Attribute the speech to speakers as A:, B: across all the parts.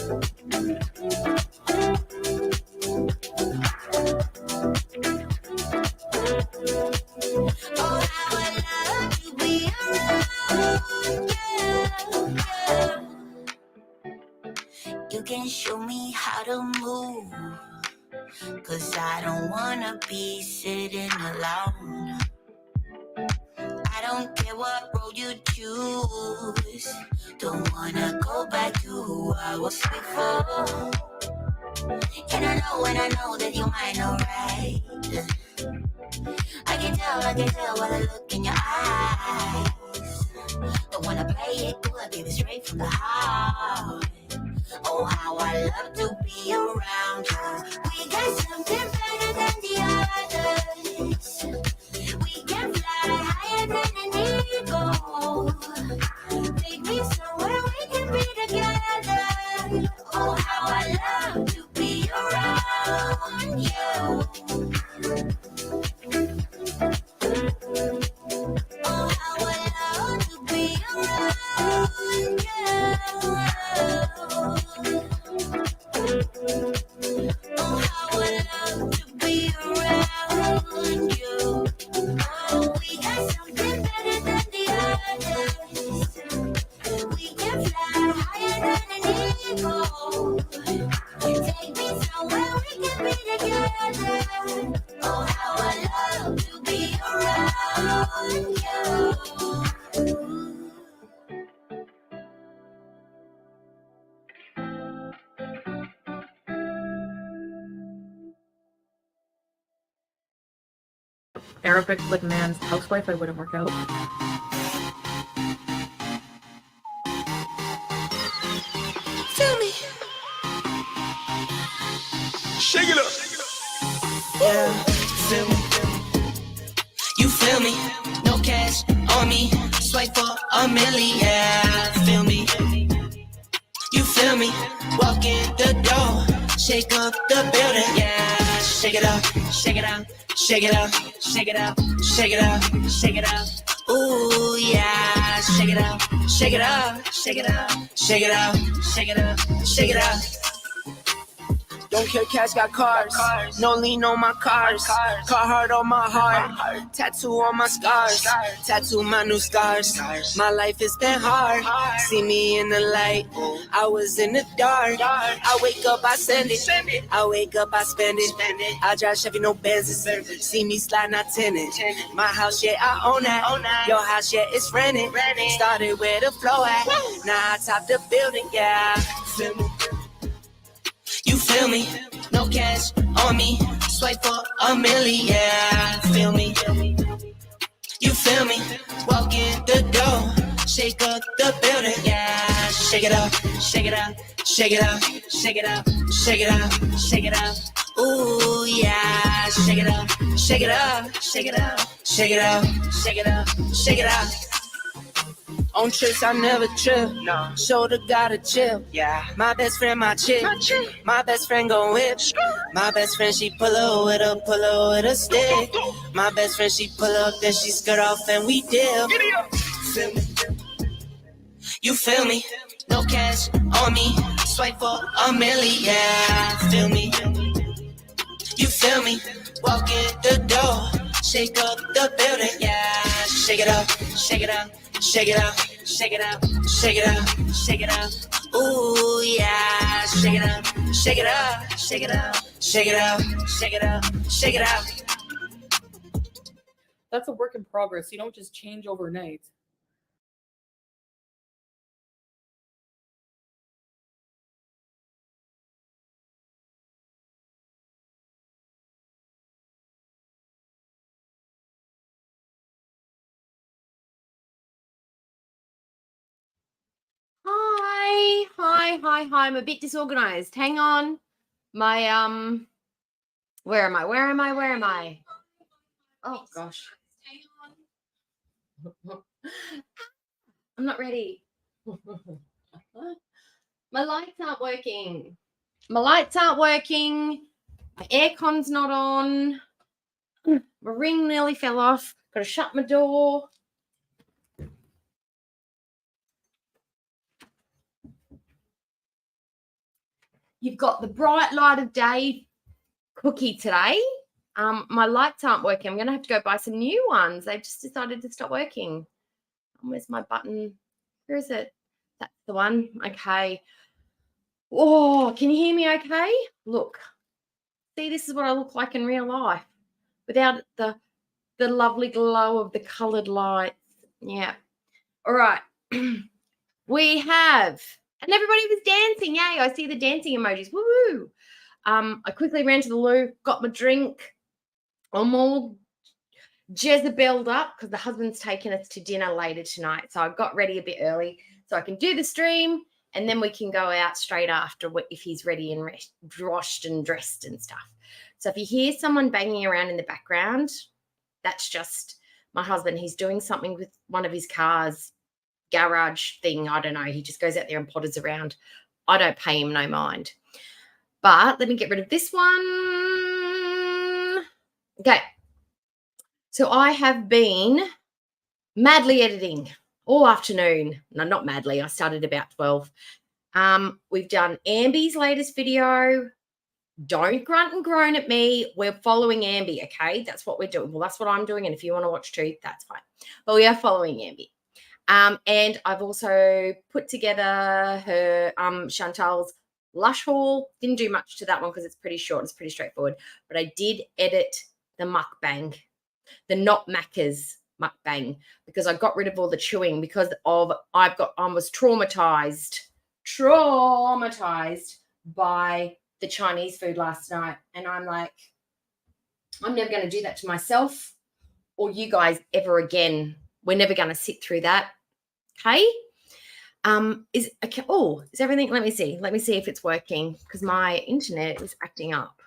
A: Oh, how I love to be around you. You can show me how to move, 'cause I don't wanna be sitting alone. I don't care what road you choose, don't wanna go back to who I was before. And I know that you might know right. I can tell by the look in your eyes. Don't wanna play it cool, I give it straight from the heart. Oh, how I love to be around you. We got something better than the others. We can fly higher than an eagle. Take me somewhere we can be together. Oh, how I love to be around you. Oh, how I love to be around you. Oh, how I love to be around you. Oh, we got something better than the others. We can fly higher than an eagle. Take me somewhere we can be together. Oh, how I love to be around you.
B: Arabic like man's housewife, I wouldn't work out.
A: Feel me?
C: Shake it up.
A: Yeah, feel me? You feel me? No cash on me, swipe for a milli. Yeah, feel me? You feel me? Walk in the door, shake up the building. Yeah, shake it up, shake it out, shake it out, shake it out, shake it out, shake it out. Ooh yeah, shake it out, shake it out, shake it out, shake it out, shake it out, shake it out.
D: Don't care, cash got cars. No lean on my cars. Carhartt on my heart. Tattoo on my scars. Tattoo my new scars. My life has been hard. See me in the light. I was in the dark. I wake up, I send it. I wake up, I spend it. I drive Chevy, no Benzes. See me slide, not tenant. My house, yeah, I own that. Your house, yeah, it's rented. Started where the flow at. Now I top the building, yeah. Feel me?
A: You feel me? No cash on me, swipe for a milli. Yeah, feel me? You feel me? Walk in the door, shake up the building. Yeah, shake it up, shake it out, shake it out, shake it out, shake it out, shake it out. Ooh yeah, shake it up, shake it up, shake it out, shake it out, shake it out, shake it out.
D: On trips, I never trip. No. Shoulder gotta chill. Yeah. My best friend, my chick. My best friend gon' whip. My best friend, she pull up with a stick. My best friend, she pull up, then she skirt off and we dip.
A: Feel me? You feel me? No cash on me, swipe for a milli. Yeah, feel me? You feel me? Walk in the door, shake up the building. Yeah, shake it up, shake it out. Shake it out, shake it out, shake it out, shake it out. Ooh yeah, shake it out, shake it out, shake it out, shake it out, shake it out, shake it out.
B: That's a work in progress. You don't just change overnight.
E: Hi. I'm a bit disorganized. Hang on. My where am I? Oh gosh. I'm not ready. My lights aren't working. My aircon's not on. My ring nearly fell off. Gotta shut my door. You've got the bright light of day cookie today. My lights aren't working. I'm going to have to go buy some new ones. They've just decided to stop working. Where's my button? Where is it? That's the one. Okay. Oh, can you hear me okay? Look. See, this is what I look like in real life without the lovely glow of the coloured lights. Yeah. All right. We have, and everybody was dancing. Yay, I see the dancing emojis. Woo! I quickly ran to the loo, got my drink. I'm all Jezebel'd up because the husband's taking us to dinner later tonight. So I got ready a bit early so I can do the stream, and then we can go out straight after if he's ready and washed and dressed and stuff. So if you hear someone banging around in the background, that's just my husband. He's doing something with one of his cars, garage thing. I don't know. He just goes out there and potters around. I don't pay him no mind. But let me get rid of this one. Okay. So I have been madly editing all afternoon. No, not madly. I started about 12. We've done Ambie's latest video. Don't grunt and groan at me. We're following Ambie, okay? That's what we're doing. Well, that's what I'm doing. And if you want to watch too, that's fine. But we are following Ambie. And I've also put together her Chantal's Lush haul. Didn't do much to that one because it's pretty short. It's pretty straightforward. But I did edit the mukbang, the not Macca's mukbang, because I got rid of all the chewing because of I was traumatized by the Chinese food last night. And I'm like, I'm never going to do that to myself or you guys ever again. We're never going to sit through that. Okay. Is everything? Let me see if it's working because my internet is acting up.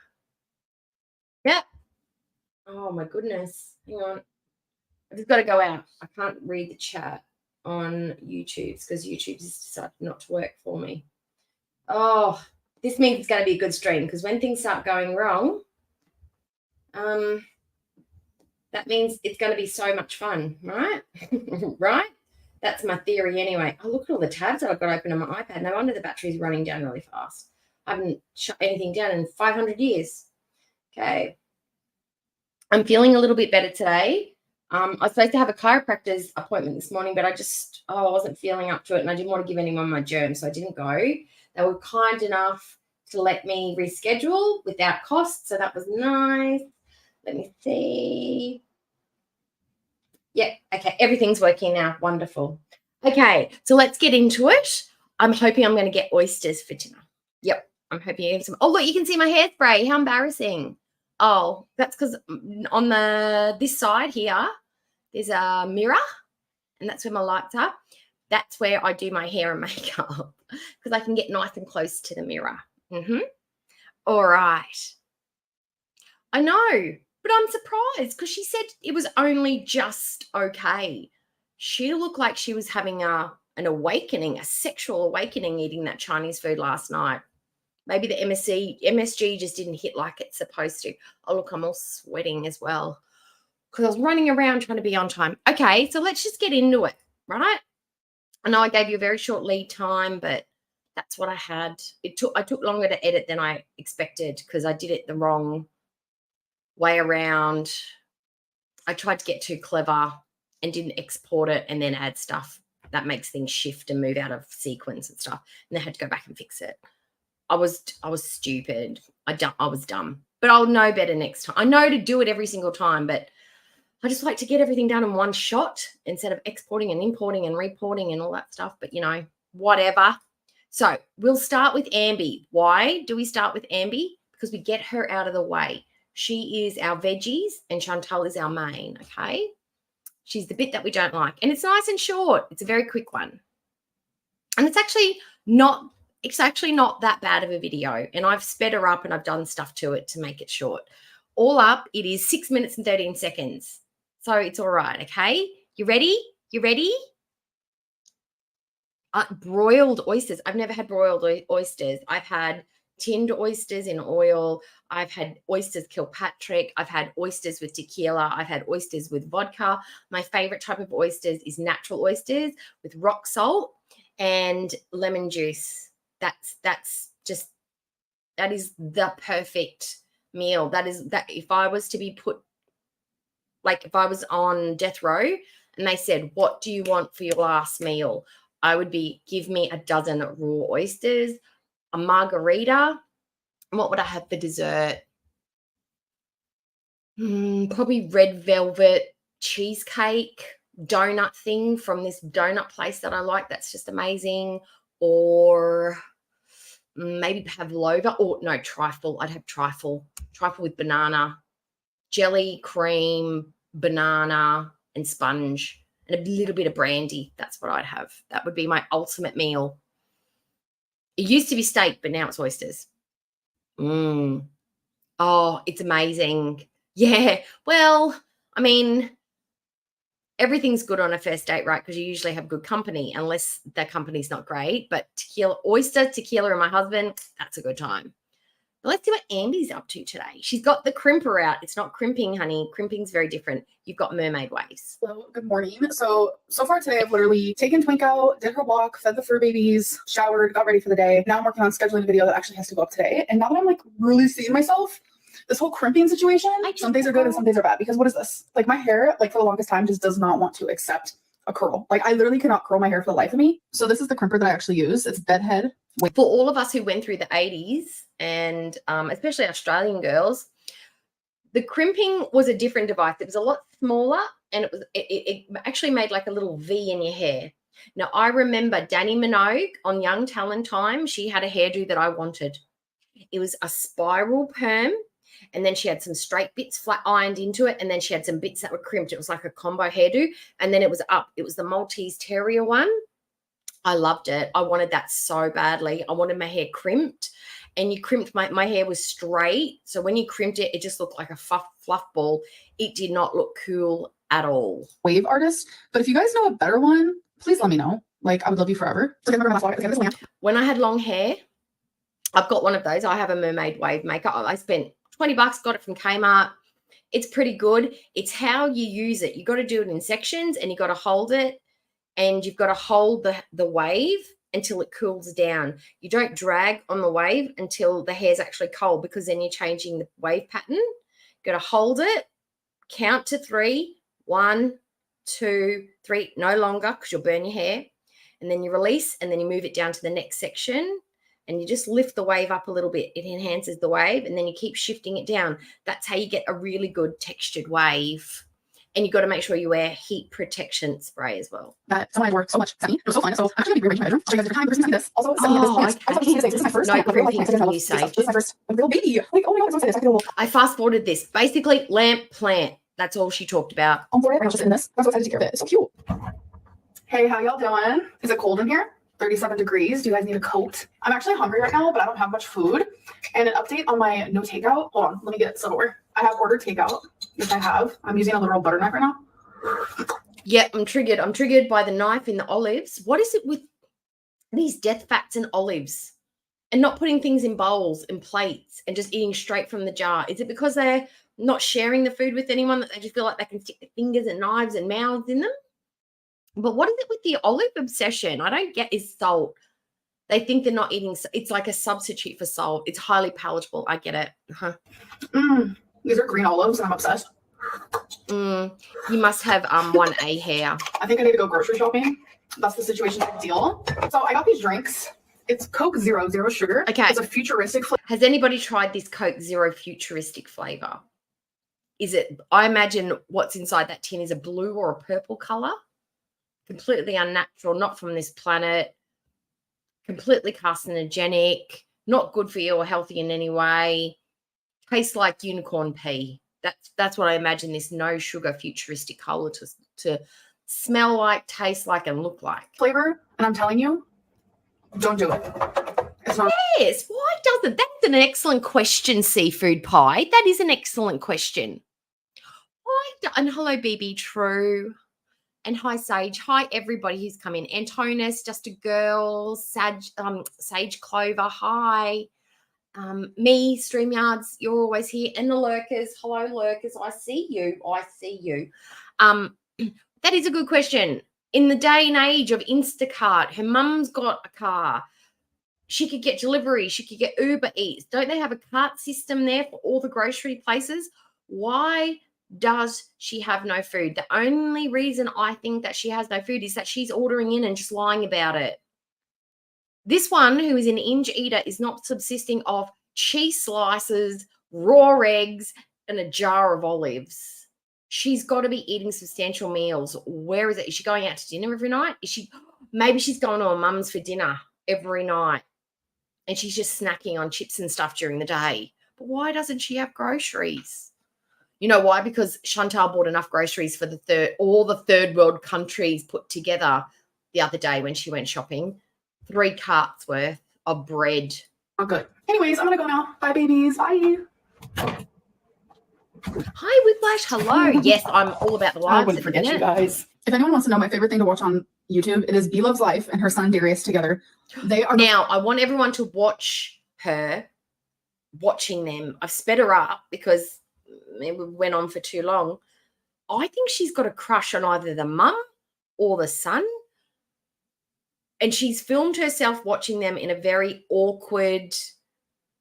E: Yep. Oh my goodness. Hang on. I've just got to go out. I can't read the chat on YouTube because YouTube has decided not to work for me. Oh, this means it's going to be a good stream because when things start going wrong, that means it's going to be so much fun, right? Right? That's my theory anyway. Oh, look at all the tabs that I've got open on my iPad. No wonder the battery's running down really fast. I haven't shut anything down in 500 years. Okay. I'm feeling a little bit better today. I was supposed to have a chiropractor's appointment this morning, but I wasn't feeling up to it and I didn't want to give anyone my germs, so I didn't go. They were kind enough to let me reschedule without cost, so that was nice. Let me see. Yeah, okay, everything's working now. Wonderful. Okay, so let's get into it. I'm hoping I'm going to get oysters for dinner. Yep, I'm hoping you have some. Oh, look, you can see my hairspray. How embarrassing. Oh, that's because on this side here, there's a mirror, and that's where my lights are. That's where I do my hair and makeup because I can get nice and close to the mirror. All right. I know. But I'm surprised because she said it was only just okay. She looked like she was having an awakening, a sexual awakening eating that Chinese food last night. Maybe the MSG just didn't hit like it's supposed to. Oh, look, I'm all sweating as well because I was running around trying to be on time. Okay, so let's just get into it, right? I know I gave you a very short lead time, but that's what I had. I took longer to edit than I expected because I did it the wrong way around. I tried to get too clever and didn't export it and then add stuff that makes things shift and move out of sequence and stuff, and then had to go back and fix it. I was stupid. I was dumb, but I'll know better next time. I know to do it every single time, but I just like to get everything done in one shot instead of exporting and importing and reporting and all that stuff, but whatever. So we'll start with Ambie. Why do we start with Ambie? Because we get her out of the way. She is our veggies and Chantal is our main, okay? She's the bit that we don't like. And it's nice and short. It's a very quick one. And it's actually not that bad of a video. And I've sped her up and I've done stuff to it to make it short. All up, it is 6 minutes and 13 seconds. So it's all right, okay? You ready? Broiled oysters. I've never had broiled oysters. I've had tinned oysters in oil. I've had oysters Kilpatrick. I've had oysters with tequila. I've had oysters with vodka. My favorite type of oysters is natural oysters with rock salt and lemon juice. That's just That is the perfect meal. That if I was to be put, like if I was on death row and they said, what do you want for your last meal? I would be, give me a dozen raw oysters, a margarita. And what would I have for dessert? Probably red velvet cheesecake donut thing from this donut place that I like. That's just amazing. Or maybe pavlova, or no, trifle. I'd have trifle with banana, jelly, cream, banana, and sponge, and a little bit of brandy. That's what I'd have. That would be my ultimate meal. It used to be steak, but now it's oysters. Oh, it's amazing. Yeah. Well, I mean, everything's good on a first date, right? Because you usually have good company, unless the company's not great. But tequila, and my husband, that's a good time. But let's see what Ambie's up to today. She's got the crimper out. It's not crimping, honey. Crimping's very different. You've got mermaid waves.
C: Hello, good morning. So far today, I've literally taken Twink out, did her walk, fed the fur babies, showered, got ready for the day. Now I'm working on scheduling a video that actually has to go up today. And now that I'm like really seeing myself, this whole crimping situation, some days are good and some days are bad. Because what is this? Like my hair, like for the longest time, just does not want to accept a curl. Like I literally cannot curl my hair for the life of me. So this is the crimper that I actually use. It's bedhead.
E: For all of us who went through the 80s, and especially Australian girls, the crimping was a different device. It was a lot smaller, and it actually made like a little V in your hair. Now, I remember Danny Minogue on Young Talent Time. She had a hairdo that I wanted. It was a spiral perm, and then she had some straight bits flat ironed into it, and then she had some bits that were crimped. It was like a combo hairdo, and then it was up. It was the Maltese Terrier one. I loved it. I wanted that so badly. I wanted my hair crimped, and you crimped my hair was straight. So when you crimped it, it just looked like a fluff ball. It did not look cool at all.
C: Wave artist. But if you guys know a better one, please let me know. Like I would love you forever.
E: When I had long hair, I've got one of those. I have a mermaid wave maker. I spent $20, got it from Kmart. It's pretty good. It's how you use it. You got to do it in sections, and you got to hold it, and you've got to hold the wave until it cools down. You don't drag on the wave until the hair's actually cold, because then you're changing the wave pattern. You got to hold it, count to 3, 1, 2, 3, no longer, because you'll burn your hair. And then you release, and then you move it down to the next section, and you just lift the wave up a little bit. It enhances the wave, and then you keep shifting it down. That's how you get a really good textured wave. And you've got to make sure you wear heat protection spray as well.
C: That I work so much. It was so fun. So I'm actually going to be rearranging my bedroom. I'll show you guys the time. Person see this. Also,
E: okay.
C: This is my first.
E: No crimping from you, Sage.
C: This is my first real baby. Like, oh my god, I'm so excited.
E: I fast forwarded this. Basically, lamp plant. That's all she talked about.
C: I'm sorry, I'm just in this. I'm so excited to take care of it. It's so cute. Hey, how y'all doing? Is it cold in here? 37 degrees. Do you guys need a coat? I'm actually hungry right now, but I don't have much food. And an update on my no takeout. Hold on, let me get silverware. I have ordered takeout. Yes, I have. I'm using a literal butter knife right now.
E: Yeah, I'm triggered. I'm triggered by the knife in the olives. What is it with these death fats and olives, and not putting things in bowls and plates and just eating straight from the jar? Is it because they're not sharing the food with anyone that they just feel like they can stick their fingers and knives and mouths in them? But what is it with the olive obsession? I don't get is salt. They think they're not eating. It's like a substitute for salt. It's highly palatable. I get it.
C: These are green olives, and I'm obsessed.
E: You must have 1A hair.
C: I think I need to go grocery shopping. That's the situation ideal. So I got these drinks. It's Coke Zero sugar.
E: Okay.
C: It's a futuristic flavor.
E: Has anybody tried this Coke Zero futuristic flavor? Is it? I imagine what's inside that tin is a blue or a purple color. Completely unnatural, not from this planet, completely carcinogenic, not good for you or healthy in any way. Tastes like unicorn pee. That's what I imagine this no sugar futuristic cola to smell like, taste like, and look like.
C: Flavor, and I'm telling you, don't do it. It's not.
E: Yes, why doesn't? That's an excellent question, Seafood Pie. That is an excellent question. And hello, BB True. And hi, Sage. Hi, everybody who's come in. Antonis, Just a Girl, Sage Clover. Hi. Me, StreamYards, you're always here. And the lurkers. Hello, lurkers. I see you. That is a good question. In the day and age of Instacart, her mum's got a car. She could get delivery. She could get Uber Eats. Don't they have a cart system there for all the grocery places? Why does she have no food? The only reason I think that she has no food is that she's ordering in and just lying about it. This one, who is an binge eater, is not subsisting off cheese slices, raw eggs, and a jar of olives. She's got to be eating substantial meals. Where is it? Is she going out to dinner every night? Maybe she's going to her mum's for dinner every night and she's just snacking on chips and stuff during the day. But why doesn't she have groceries? You know why? Because Chantal bought enough groceries for all the third world countries put together the other day when she went shopping. 3 carts worth of bread.
C: Oh, good. Anyways, I'm going to go now. Bye, babies. Bye.
E: Hi, Whiplash. Hello. Yes, I'm all about the lives.
C: I wouldn't forget you guys. If anyone wants to know my favorite thing to watch on YouTube, it is B Loves Life and her son Darius together. They are
E: now. I want everyone to watch her watching them. I've sped her up because it went on for too long. I think she's got a crush on either the mum or the son. And she's filmed herself watching them in a very awkward,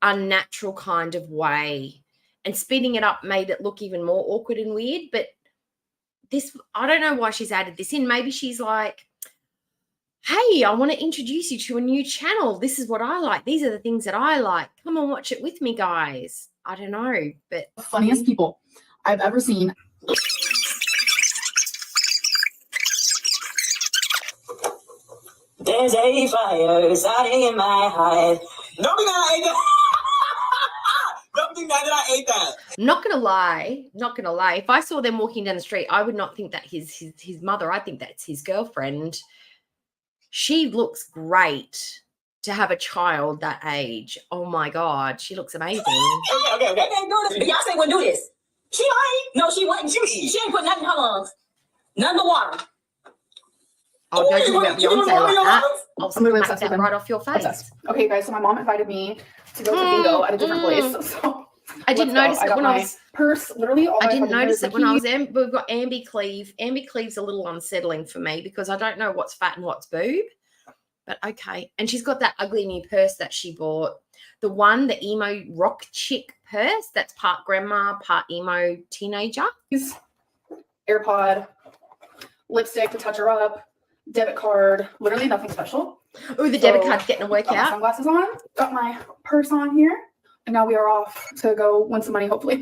E: unnatural kind of way. And speeding it up made it look even more awkward and weird. But I don't know why she's added this in. Maybe she's like, hey, I want to introduce you to a new channel. This is what I like. These are the things that I like. Come and watch it with me, guys. I don't know. But
C: the funniest people I've ever seen.
F: There's a fire starting in my heart. Don't be mad I ate that. Don't be mad that I ate that.
E: Not gonna lie. If I saw them walking down the street, I would not think that his mother. I think that's his girlfriend. She looks great to have a child that age. Oh my God, she looks amazing.
F: Okay. Beyonce wouldn't do this. She might. No, she wouldn't. She ain't put nothing in her lungs. None but water.
E: Oh, don't do about Beyonce like that. I'll
C: I'm really
E: smack
C: obsessed with
E: that
C: him.
E: right off your face.
C: Obsessed. Okay, guys, so my mom invited me to go to bingo at a different place. So
E: I didn't notice it when I was
C: purse. Literally, all
E: I didn't
C: have
E: notice
C: is
E: it when I was in. We've got Ambie Cleave. Ambie Cleave's a little unsettling for me because I don't know what's fat and what's boob. But okay. And she's got that ugly new purse that she bought. The emo rock chick purse that's part grandma, part emo teenager.
C: AirPod, lipstick to touch her up, debit card, literally nothing special.
E: Oh, the debit card's getting a workout.
C: Got my sunglasses on, got my purse on here, and now we are off to go win some money, hopefully.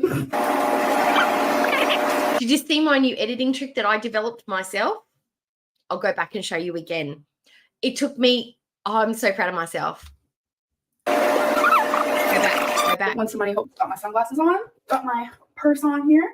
E: Did you see my new editing trick that I developed myself? I'll go back and show you again. It took me, I'm so proud of myself. Go back.
C: Win some money, got my sunglasses on, got my purse on here,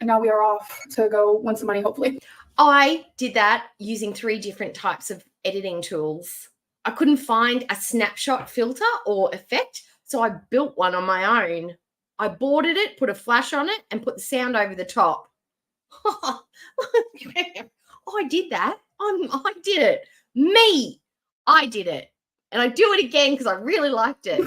C: and now we are off to go win some money, hopefully.
E: I did that using 3 different types of editing tools. I couldn't find a snapshot filter or effect, so I built one on my own. I boarded it, put a flash on it, and put the sound over the top. Oh, I did that. I did it. Me. I did it. And I do it again because I really liked it.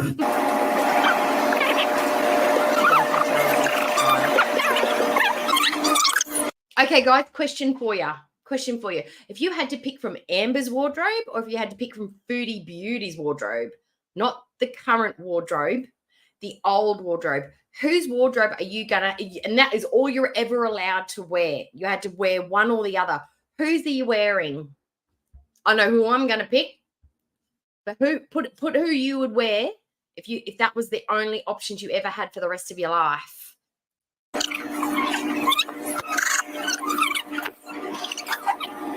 E: Okay, guys, question for you. If you had to pick from Amber's wardrobe or if you had to pick from Foodie Beauty's wardrobe, not the current wardrobe, the old wardrobe, whose wardrobe are you going to, and that is all you're ever allowed to wear. You had to wear one or the other. Whose are you wearing? I know who I'm going to pick, but put who you would wear if that was the only options you ever had for the rest of your life.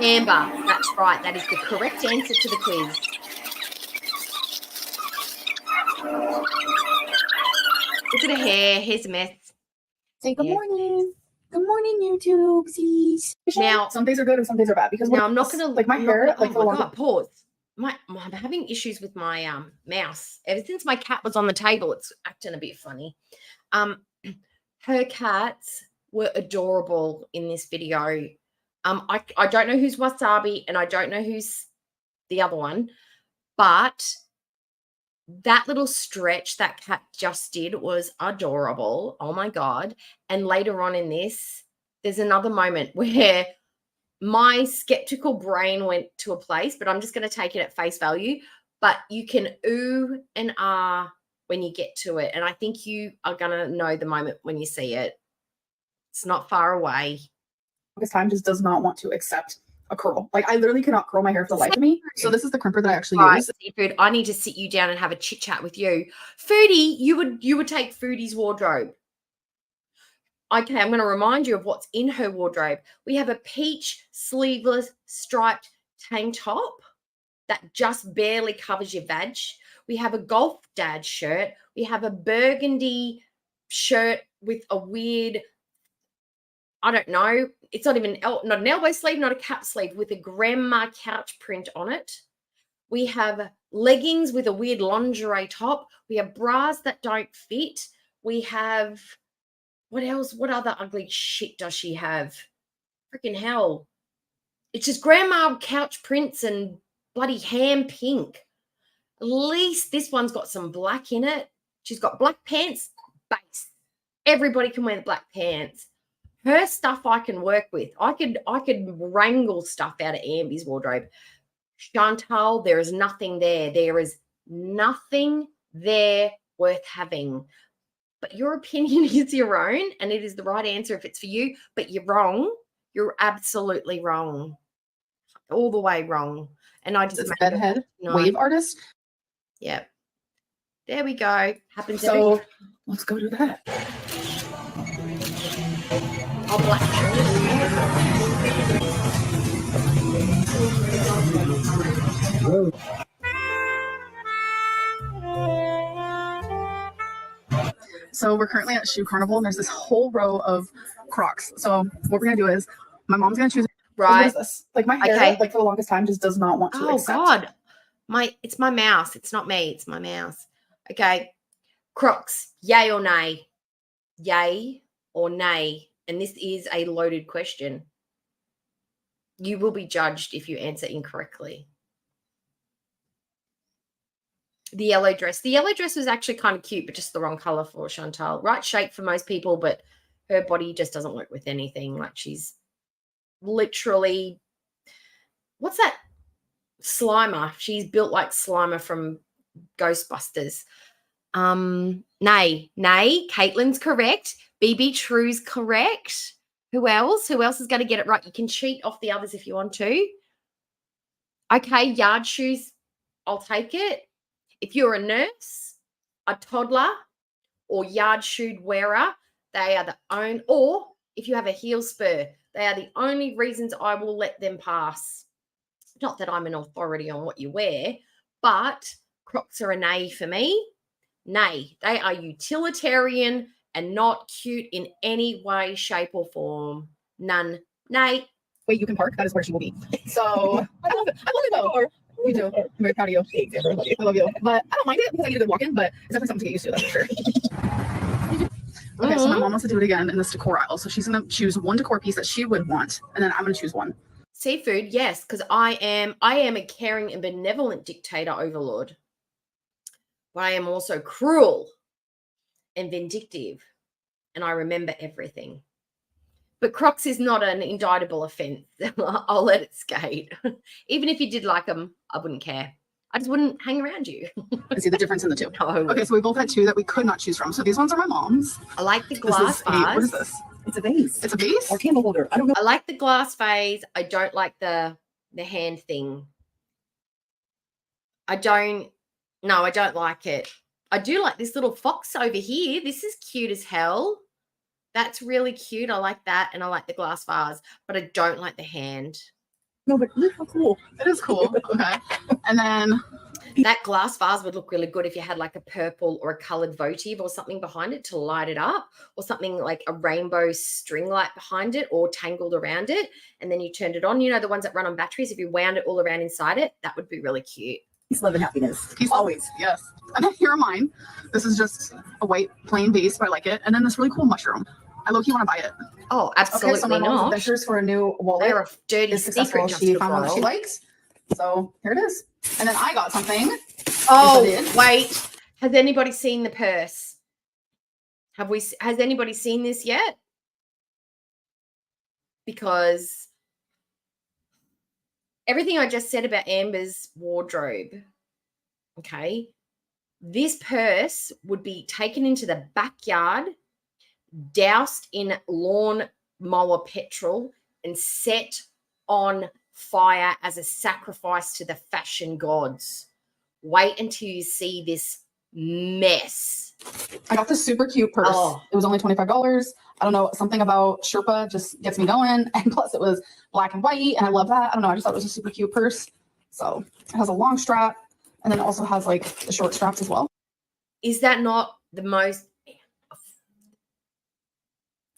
E: Amber, that's right. That is the correct answer to the quiz. Look at her hair. Here's a mess.
C: Say good morning. Good morning, YouTubesies. Now, some days are good and some days are bad because
E: now I'm not gonna
C: like my hair.
E: Oh my God, pause. I'm having issues with my mouse. Ever since my cat was on the table, it's acting a bit funny. Her cats were adorable in this video. I don't know who's Wasabi and I don't know who's the other one, but that little stretch that cat just did was adorable. Oh my God. And later on in this, there's another moment where my skeptical brain went to a place, but I'm just going to take it at face value. but you can ooh and ah when you get to it. And I think you are going to know the moment when you see it. It's not far away.
C: This time just does not want to accept a curl. Like I literally cannot curl my hair for the life of me. So this is the crimper that I actually use.
E: Seafood, I need to sit you down and have a chit chat with you. Foodie, you would take Foodie's wardrobe. Okay, I'm going to remind you of what's in her wardrobe. We have a peach sleeveless striped tank top that just barely covers your vag. We have a golf dad shirt. We have a burgundy shirt with a weird, I don't know, it's not even not an elbow sleeve, not a cap sleeve, with a grandma couch print on it. We have leggings with a weird lingerie top. We have bras that don't fit. We have, what else? What other ugly shit does she have? Freaking hell. It's just grandma couch prints and bloody ham pink. At least this one's got some black in it. She's got black pants, base. Everybody can wear the black pants. Her stuff I can work with. I could wrangle stuff out of Ambie's wardrobe. Chantal, there is nothing there. There is nothing there worth having. But your opinion is your own, and it is the right answer if it's for you. But you're wrong. You're absolutely wrong. All the way wrong. And I just
C: it's bedhead
E: no.
C: wave artist.
E: Yep. There we go. Happens.
C: So let's go do that.
E: Oh, black.
C: So we're currently at Shoe Carnival, and there's this whole row of Crocs. So what we're gonna do is my mom's gonna choose.
E: Right.
C: What is this? Like my hair, like for the longest time, just does not want to accept.
E: Oh God. It's my mouse. It's not me. It's my mouse. Okay. Crocs, yay or nay? Yay or nay? And this is a loaded question. You will be judged if you answer incorrectly. The yellow dress. The yellow dress was actually kind of cute, but just the wrong color for Chantal. Right shape for most people, but her body just doesn't work with anything. Like she's literally, what's that? Slimer. She's built like Slimer from Ghostbusters. Nay. Caitlin's correct. BB True's correct. Who else? Who else is going to get it right? You can cheat off the others if you want to. Okay, yard shoes. I'll take it. If you're a nurse, a toddler, or yard shoe wearer, they are the only, or if you have a heel spur, they are the only reasons I will let them pass. Not that I'm an authority on what you wear, but Crocs are a nay for me. Nay, they are utilitarian and not cute in any way, shape, or form. None. Nay.
C: Wait, you can park. That is where she will be. So I love it. I love it though. You do. I'm very proud of you. I love you. But I don't mind it because I need a good walk-in, but it's definitely something to get used to, that's for sure. Okay, so my mom wants to do it again in this decor aisle. So she's gonna choose one decor piece that she would want, and then I'm gonna choose one.
E: Seafood, yes, because I am a caring and benevolent dictator overlord. But I am also cruel and vindictive, and I remember everything. But Crocs is not an indictable offence. I'll let it skate. Even if you did like them, I wouldn't care. I just wouldn't hang around you.
C: I see the difference in the two.
E: No.
C: Okay, so we both had two that we could not choose from. So these ones are my mom's.
E: I like the glass vase.
C: What is this?
F: It's a vase.
C: It's a vase?
F: Or candle holder. I don't know.
E: I like the glass vase. I don't like the hand thing. I don't like it. I do like this little fox over here. This is cute as hell. That's really cute. I like that. And I like the glass vase, but I don't like the hand.
F: No, but look how cool.
C: It is cool. Okay. And then
E: that glass vase would look really good if you had like a purple or a colored votive or something behind it to light it up, or something like a rainbow string light behind it or tangled around it. And then you turned it on. You know, the ones that run on batteries, if you wound it all around inside it, that would be really cute.
F: Peace, love, and happiness.
C: Peace, always. Yes. And then here are mine. This is just a white plain vase, but I like it. And then this really cool mushroom. I low-key want to buy it.
E: Oh, absolutely
C: okay, so my mom's
E: not.
C: adventures for a new wallet.
E: They're a dirty
C: is successful.
E: secret.
C: She found one that she likes. So here it is. And then I got something.
E: Oh, wait. Has anybody seen the purse? Has anybody seen this yet? Because everything I just said about Amber's wardrobe okay, this purse would be taken into the backyard, doused in lawn mower petrol, and set on fire as a sacrifice to the fashion gods. Wait until you see this mess.
C: I got this super cute purse.
E: Oh.
C: It was only $25. I don't know, something about Sherpa just gets me going. And plus it was black and white, and I love that. I don't know, I just thought it was a super cute purse. So it has a long strap, and then it also has like the short straps as well.
E: Is that not the most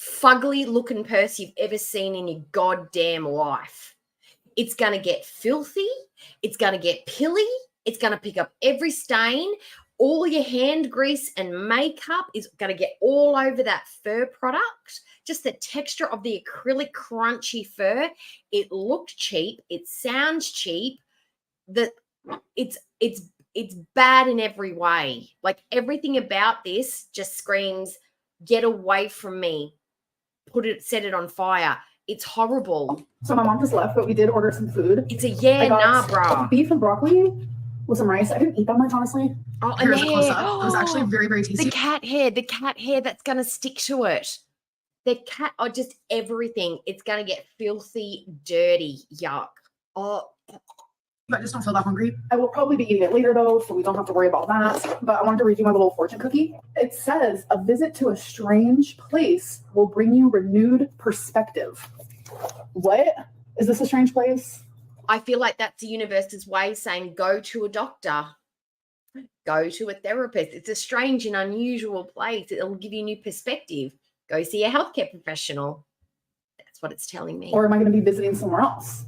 E: fugly looking purse you've ever seen in your goddamn life? It's going to get filthy. It's going to get pilly. It's going to pick up every stain. All your hand grease and makeup is going to get all over that fur product. Just the texture of the acrylic crunchy fur. It looked cheap. It sounds cheap. It's bad in every way. Like everything about this just screams, get away from me. Set it on fire. It's horrible.
C: So my mom just left, but we did order some food.
E: It's a brah.
C: Beef and broccoli with some rice. I didn't eat that much, honestly.
E: Oh, and
C: Here's
E: the
C: a close
E: hair.
C: up. It was actually very, very tasty.
E: The cat hair that's going to stick to it. Just everything. It's going to get filthy, dirty, yuck. Oh,
C: I just don't feel that hungry. I will probably be eating it later though, so we don't have to worry about that. But I wanted to read you my little fortune cookie. It says, a visit to a strange place will bring you renewed perspective. What? Is this a strange place?
E: I feel like that's the universe's way of saying go to a doctor. Go to a therapist. It's a strange and unusual place. It'll give you new perspective. Go see a healthcare professional. That's what it's telling me.
C: Or am I going to be visiting somewhere else?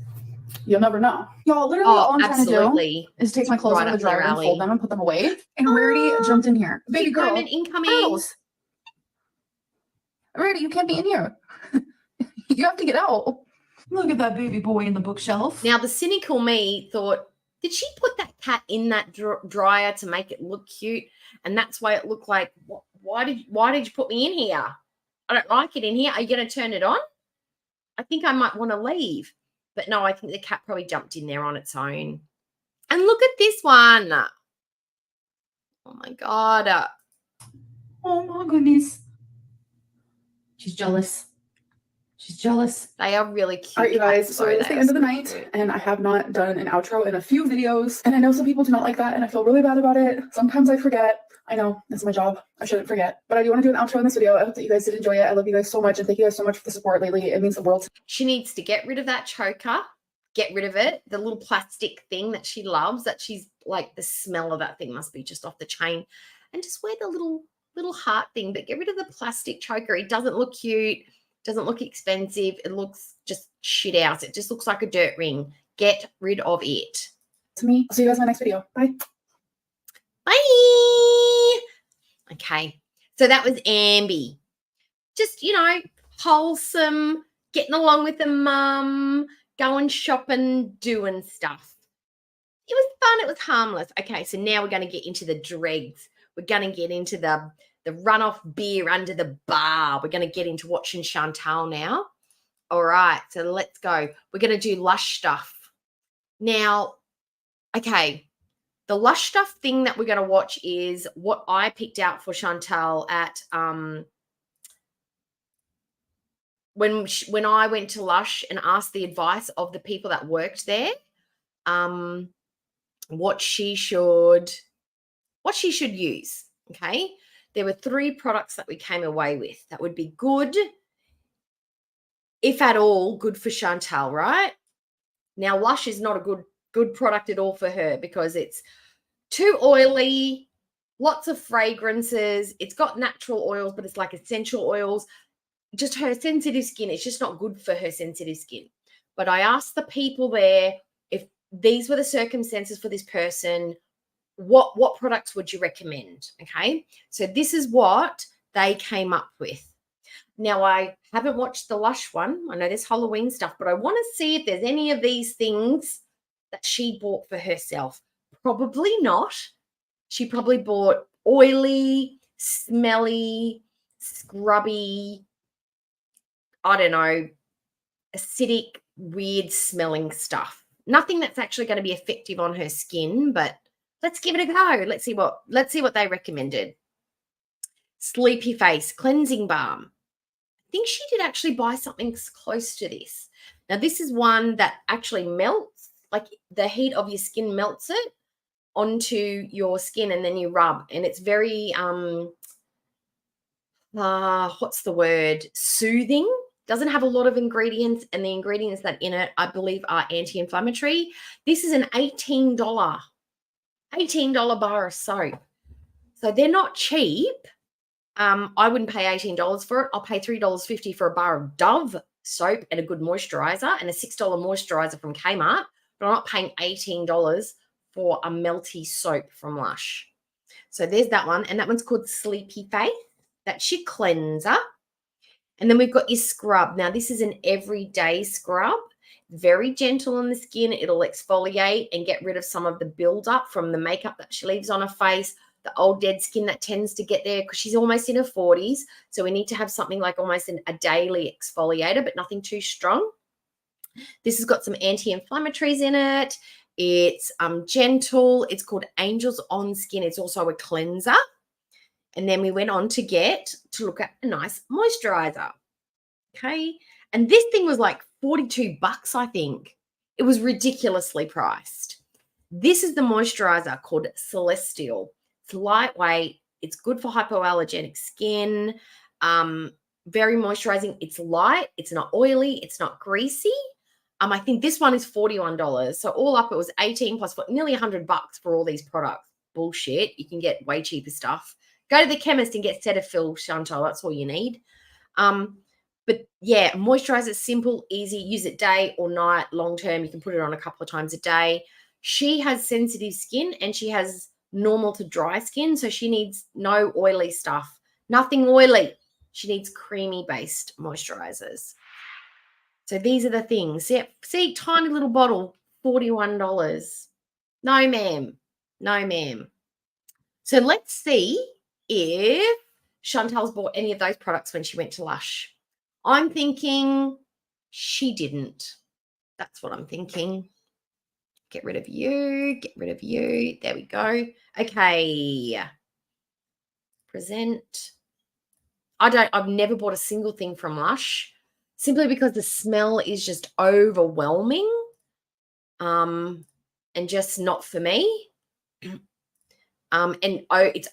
C: You'll never know. Y'all, literally all I'm trying to do is take my clothes out of the dryer and fold them and put them away. And Rarity jumped in here. Baby girl.
E: Incoming.
C: Girls. Rarity, you can't be in here. You have to get out. Look at that baby boy in the bookshelf.
E: Now, the cynical me thought, did she put that cat in that dryer to make it look cute? And that's why it looked like, why did you put me in here? I don't like it in here. Are you going to turn it on? I think I might want to leave. But no, I think the cat probably jumped in there on its own. And look at this one. Oh, my God.
C: Oh, my goodness. She's jealous. She's jealous.
E: They are really cute.
C: All right, you guys. So it's the end of the night, and I have not done an outro in a few videos. And I know some people do not like that, and I feel really bad about it. Sometimes I forget. I know, that's my job. I shouldn't forget. But I do want to do an outro in this video. I hope that you guys did enjoy it. I love you guys so much, and thank you guys so much for the support lately. It means the world.
E: She needs to get rid of that choker. Get rid of it. The little plastic thing that she loves, that she's like, the smell of that thing must be just off the chain. And just wear the little heart thing, but get rid of the plastic choker. It doesn't look cute. Doesn't look expensive. It looks just shit out. It just looks like a dirt ring. Get rid of it.
C: To me. I'll see you guys in my next video. Bye.
E: Bye. Okay. So that was Ambie. Just, wholesome, getting along with the mum, going shopping, doing stuff. It was fun. It was harmless. Okay. So now we're going to get into the dregs. We're going to get into the runoff beer under the bar. We're going to get into watching Chantal now. All right, so let's go. We're going to do Lush stuff. Now, okay, the Lush stuff thing that we're going to watch is what I picked out for Chantal at when I went to Lush and asked the advice of the people that worked there, what she should use, okay? There were 3 products that we came away with that would be good, if at all, good for Chantal, right? Now, Lush is not a good product at all for her because it's too oily, lots of fragrances. It's got natural oils, but it's like essential oils. Just her sensitive skin, it's just not good for her sensitive skin. But I asked the people there if these were the circumstances for this person, what products would you recommend? Okay, so this is what they came up with. Now, I haven't watched the Lush one. I know there's Halloween stuff, but I want to see if there's any of these things that she bought for herself. Probably not. She probably bought oily, smelly, scrubby, I don't know, acidic, weird smelling stuff. Nothing that's actually going to be effective on her skin, but let's give it a go. Let's see what they recommended. Sleepy Face Cleansing Balm. I think she did actually buy something close to this. Now, this is one that actually melts, like the heat of your skin melts it onto your skin and then you rub. And it's very, what's the word? Soothing. Doesn't have a lot of ingredients, and the ingredients that in it, I believe, are anti-inflammatory. This is an $18 bar of soap. So they're not cheap. I wouldn't pay $18 for it. I'll pay $3.50 for a bar of Dove soap and a good moisturizer and a $6 moisturizer from Kmart, but I'm not paying $18 for a melty soap from Lush. So there's that one, and that one's called Sleepy Face. That's your cleanser. And then we've got your scrub. Now, this is an everyday scrub. Very gentle on the skin. It'll exfoliate and get rid of some of the buildup from the makeup that she leaves on her face, the old dead skin that tends to get there because she's almost in her 40s. So we need to have something like almost a daily exfoliator, but nothing too strong. This has got some anti-inflammatories in it. It's gentle. It's called Angels on Skin. It's also a cleanser. And then we went on to look at a nice moisturizer. Okay. And this thing was like $42, I think. It was ridiculously priced. This is the moisturizer called Celestial. It's lightweight. It's good for hypoallergenic skin. Very moisturizing. It's light. It's not oily. It's not greasy. I think this one is $41. So all up, it was 18 plus nearly $100 for all these products. Bullshit. You can get way cheaper stuff. Go to the chemist and get Cetaphil, Chantal. That's all you need. But yeah, moisturizer is simple, easy. Use it day or night, long term. You can put it on a couple of times a day. She has sensitive skin and she has normal to dry skin. So she needs no oily stuff. Nothing oily. She needs creamy based moisturizers. So these are the things. Yeah, see, tiny little bottle, $41. No, ma'am. No, ma'am. So let's see if Chantal's bought any of those products when she went to Lush. I'm thinking she didn't. That's what I'm thinking. Get rid of you. Get rid of you. There we go. Okay. Present. I've never bought a single thing from Lush simply because the smell is just overwhelming. And just not for me. It's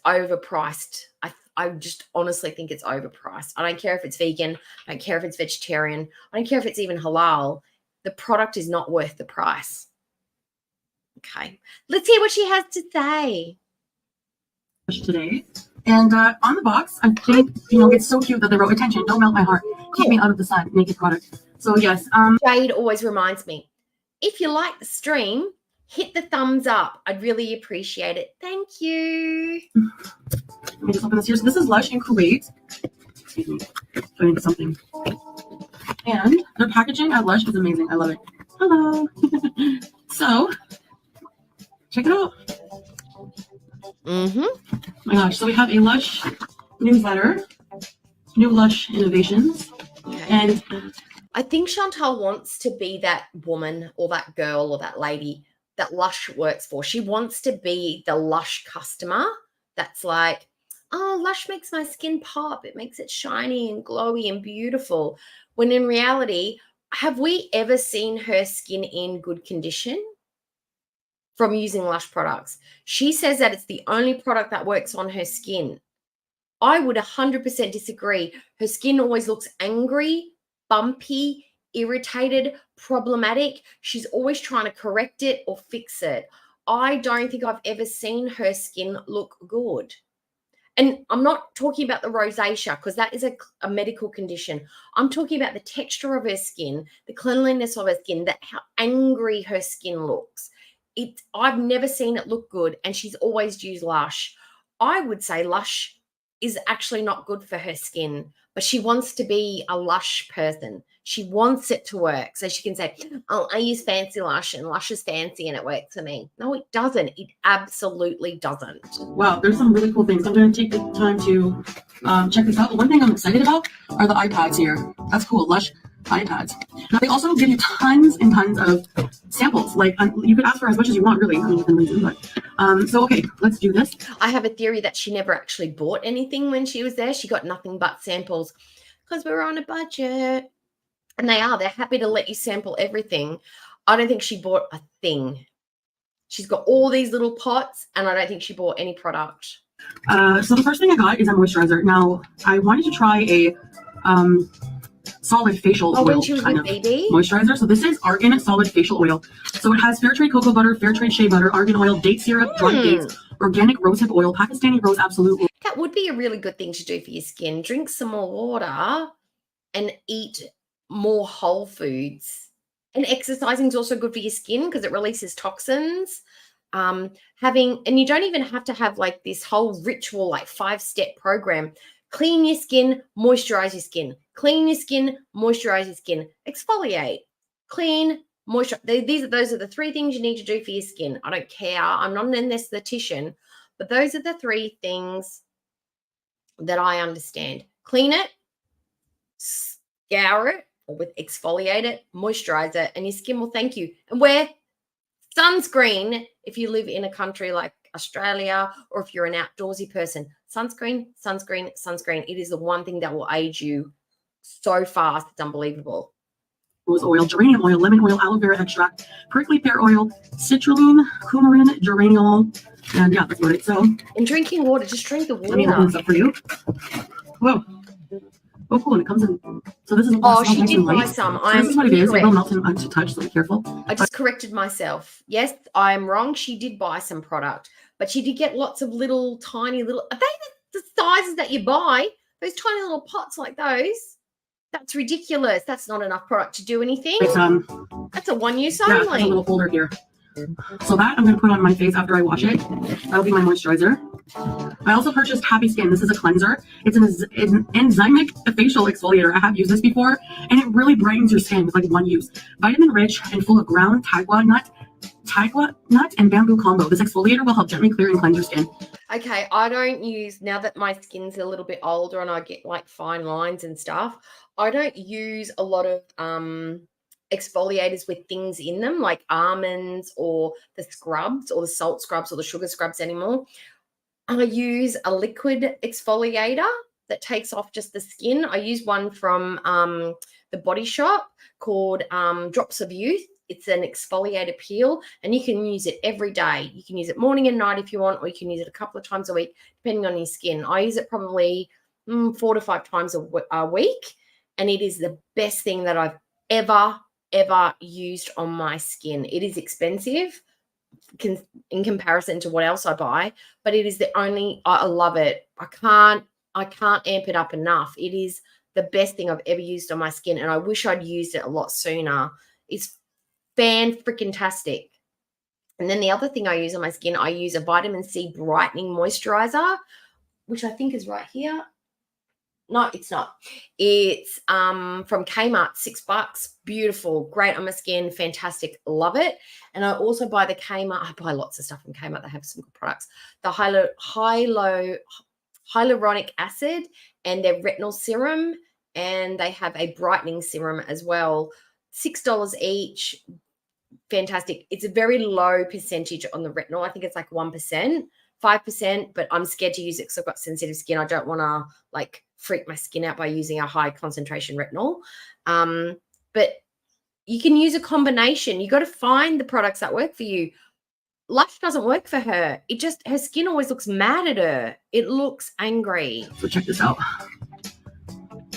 E: overpriced. I just honestly think it's overpriced. I don't care if it's vegan. I don't care if it's vegetarian. I don't care if it's even halal. The product is not worth the price. Okay. Let's hear what she has to say.
G: Today. And on the box, I think, it's so cute that they wrote, attention, don't melt my heart. Keep me out of the sun, naked product. So yes.
E: Jade always reminds me, if you like the stream, hit the thumbs up. I'd really appreciate it. Thank you.
G: Let me just open this here. So this is Lush in Kuwait. Excuse me. Going into something. And their packaging at Lush is amazing. I love it. Hello. So, check it out.
E: Mm-hmm.
G: Oh my gosh. So we have a Lush newsletter. New Lush innovations. And
E: I think Chantal wants to be that woman or that girl or that lady that Lush works for. She wants to be the Lush customer that's like, oh, Lush makes my skin pop. It makes it shiny and glowy and beautiful. When in reality, have we ever seen her skin in good condition from using Lush products? She says that it's the only product that works on her skin. I would 100% disagree. Her skin always looks angry, bumpy, irritated, problematic. She's always trying to correct it or fix it. I don't think I've ever seen her skin look good. And I'm not talking about the rosacea because that is a medical condition. I'm talking about the texture of her skin, the cleanliness of her skin, how angry her skin looks. I've never seen it look good, and she's always used Lush. I would say Lush is actually not good for her skin, but she wants to be a Lush person. She wants it to work so she can say, oh, I use fancy Lush and Lush is fancy and it works for me. No, it doesn't. It absolutely doesn't.
G: wow, there's some really cool things. I'm going to take the time to check this out. The one thing I'm excited about are the iPads here. That's cool. Lush iPads. Now they also give you tons and tons of samples. Like you could ask for as much as you want, really. I mean, within reason, but so okay, let's do this.
E: I have a theory that she never actually bought anything when she was there. She got nothing but samples because we're on a budget. And they're happy to let you sample everything. I don't think she bought a thing. She's got all these little pots, and I don't think she bought any product.
G: So the first thing I got is a moisturizer. Now I wanted to try a solid facial oil
E: when she was
G: kind
E: with
G: of
E: BB?
G: moisturizer. So this is Argan Solid Facial Oil. So it has fair trade cocoa butter, fair trade shea butter, argan oil, date syrup, dried dates, organic rosehip oil, Pakistani rose absolute oil.
E: That would be a really good thing to do for your skin. Drink some more water and eat more whole foods. And exercising is also good for your skin because it releases toxins. And you don't even have to have like this whole ritual, like 5-step program. Clean your skin, moisturize your skin. Clean your skin, moisturize your skin. Exfoliate, clean, moisturize. Those are the 3 things you need to do for your skin. I don't care. I'm not an anesthetician, but those are the 3 things that I understand. Clean it, scour it, or with exfoliate it, moisturize it, and your skin will thank you. And wear sunscreen if you live in a country like Australia or if you're an outdoorsy person. Sunscreen, sunscreen, sunscreen. It is the one thing that will aid you so fast. It's unbelievable.
G: Rose oil, geranium oil, lemon oil, aloe vera extract, prickly pear oil, citrulline, coumarin, geraniol, and yeah, that's about it. So,
E: and drinking water, just drink the water.
G: Let me open this up for you. Whoa. Oh, cool. And it comes in. So this is
E: she
G: nice
E: did
G: and
E: buy
G: light.
E: some.
G: So this is what it is. It will melt to touch, so be careful.
E: I just corrected myself. Yes, I'm wrong. She did buy some product, but she did get lots of little, tiny little. Are they the sizes that you buy? Those tiny little pots like those? That's ridiculous. That's not enough product to do anything.
G: It's,
E: that's a one-use
G: yeah,
E: only.
G: a little holder here. So that I'm going to put on my face after I wash it. That'll be my moisturizer. I also purchased Happy Skin. This is a cleanser. It's an enzymic facial exfoliator. I have used this before, and it really brightens your skin with like one use. Vitamin rich and full of ground tagua nut and bamboo combo. This exfoliator will help gently clear and cleanse your skin.
E: Okay, I don't use, now that my skin's a little bit older and I get like fine lines and stuff, I don't use a lot of exfoliators with things in them like almonds or the scrubs or the salt scrubs or the sugar scrubs anymore. I use a liquid exfoliator that takes off just the skin. I use one from the Body Shop called Drops of Youth. It's an exfoliator peel, and you can use it every day. You can use it morning and night if you want, or you can use it a couple of times a week, depending on your skin. I use it probably 4 to 5 times a week, and it is the best thing that I've ever used on my skin. It is expensive in comparison to what else I buy, but it is the only, I love it. I can't amp it up enough. It is the best thing I've ever used on my skin, and I wish I'd used it a lot sooner. It's fan-freaking-tastic. And then the other thing I use on my skin, I use a vitamin C brightening moisturizer, which I think is right here. No, it's not. It's from Kmart, $6. Beautiful, great on my skin, fantastic, love it. And I also buy the Kmart. I buy lots of stuff from Kmart. They have some good products. The hyaluronic acid and their retinol serum, and they have a brightening serum as well. $6 each. Fantastic. It's a very low percentage on the retinol. I think it's like 1%, 5%, but I'm scared to use it because I've got sensitive skin. I don't want to like freak my skin out by using a high concentration retinol. But you can use a combination. You got to find the products that work for you. Lush doesn't work for her. Her skin always looks mad at her. It looks angry.
G: So check this out.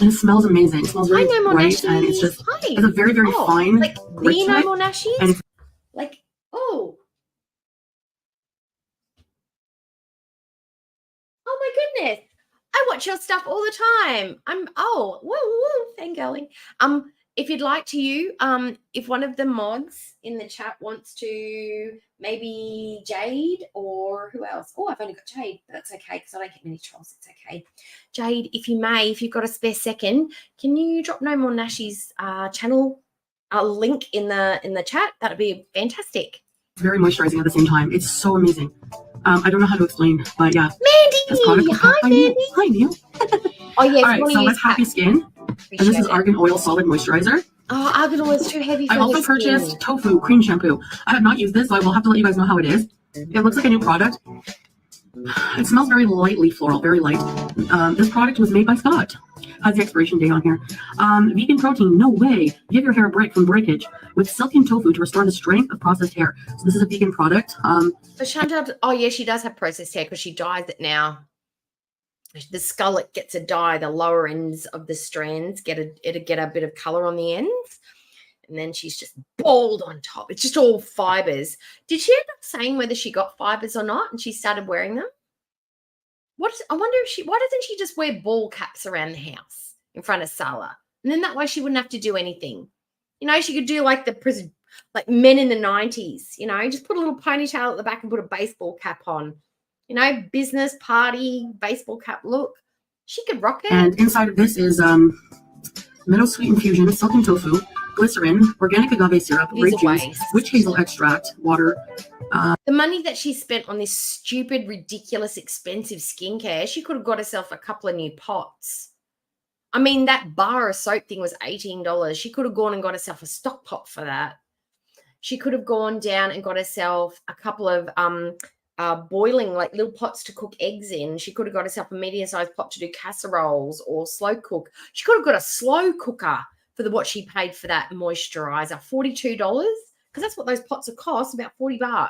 G: And it smells amazing. It smells really bright, and it's just it's a very, very fine.
E: Like the No More Nashies? Like, oh my goodness. I watch your stuff all the time. Fangirling. If you'd like to, if one of the mods in the chat wants to, maybe Jade or who else? Oh, I've only got Jade, but that's okay because I don't get many trolls. It's okay. Jade, if you've got a spare second, can you drop No More Nashi's channel link in the chat? That'd be fantastic.
G: It's very moisturizing at the same time. It's so amazing. I don't know how to explain, but yeah.
E: Mandy! Hi, Mandy!
G: Hi, Neil.
E: Oh, yeah.
G: All right, so that's Happy Skin. And this is Argan Oil Solid Moisturizer.
E: Oh, argan oil is too heavy for
G: I also
E: her skin.
G: purchased Tofu Cream Shampoo. I have not used this, so I will have to let you guys know how it is. It looks like a new product. It smells very lightly floral, very light. This product was made by Scott. Has the expiration date on here. Vegan protein, no way. Give your hair a break from breakage with silken tofu to restore the strength of processed hair. So this is a vegan product.
E: But Chantal, oh yeah, she does have processed hair because she dyes it now. The skullet gets a dye. The lower ends of the strands it'll get a bit of color on the ends, and then she's just bald on top. It's just all fibers. Did she end up saying whether she got fibers or not, and she started wearing them? I wonder if why doesn't she just wear ball caps around the house in front of Salah? And then that way she wouldn't have to do anything. You know, she could do like the prison, like men in the 90s, you know, just put a little ponytail at the back and put a baseball cap on. You know, business, party, baseball cap look. She could rock it.
G: And inside of this is meadow sweet infusion, silken tofu, glycerin, organic agave syrup, grape juice, witch hazel extract, water.
E: The money that she spent on this stupid, ridiculous, expensive skincare, she could have got herself a couple of new pots. I mean, that bar of soap thing was $18. She could have gone and got herself a stock pot for that. She could have gone down and got herself a couple of boiling, like little pots to cook eggs in. She could have got herself a medium-sized pot to do casseroles or slow cook. She could have got a slow cooker for what she paid for that moisturizer, $42. Because that's what those pots are cost, about $40.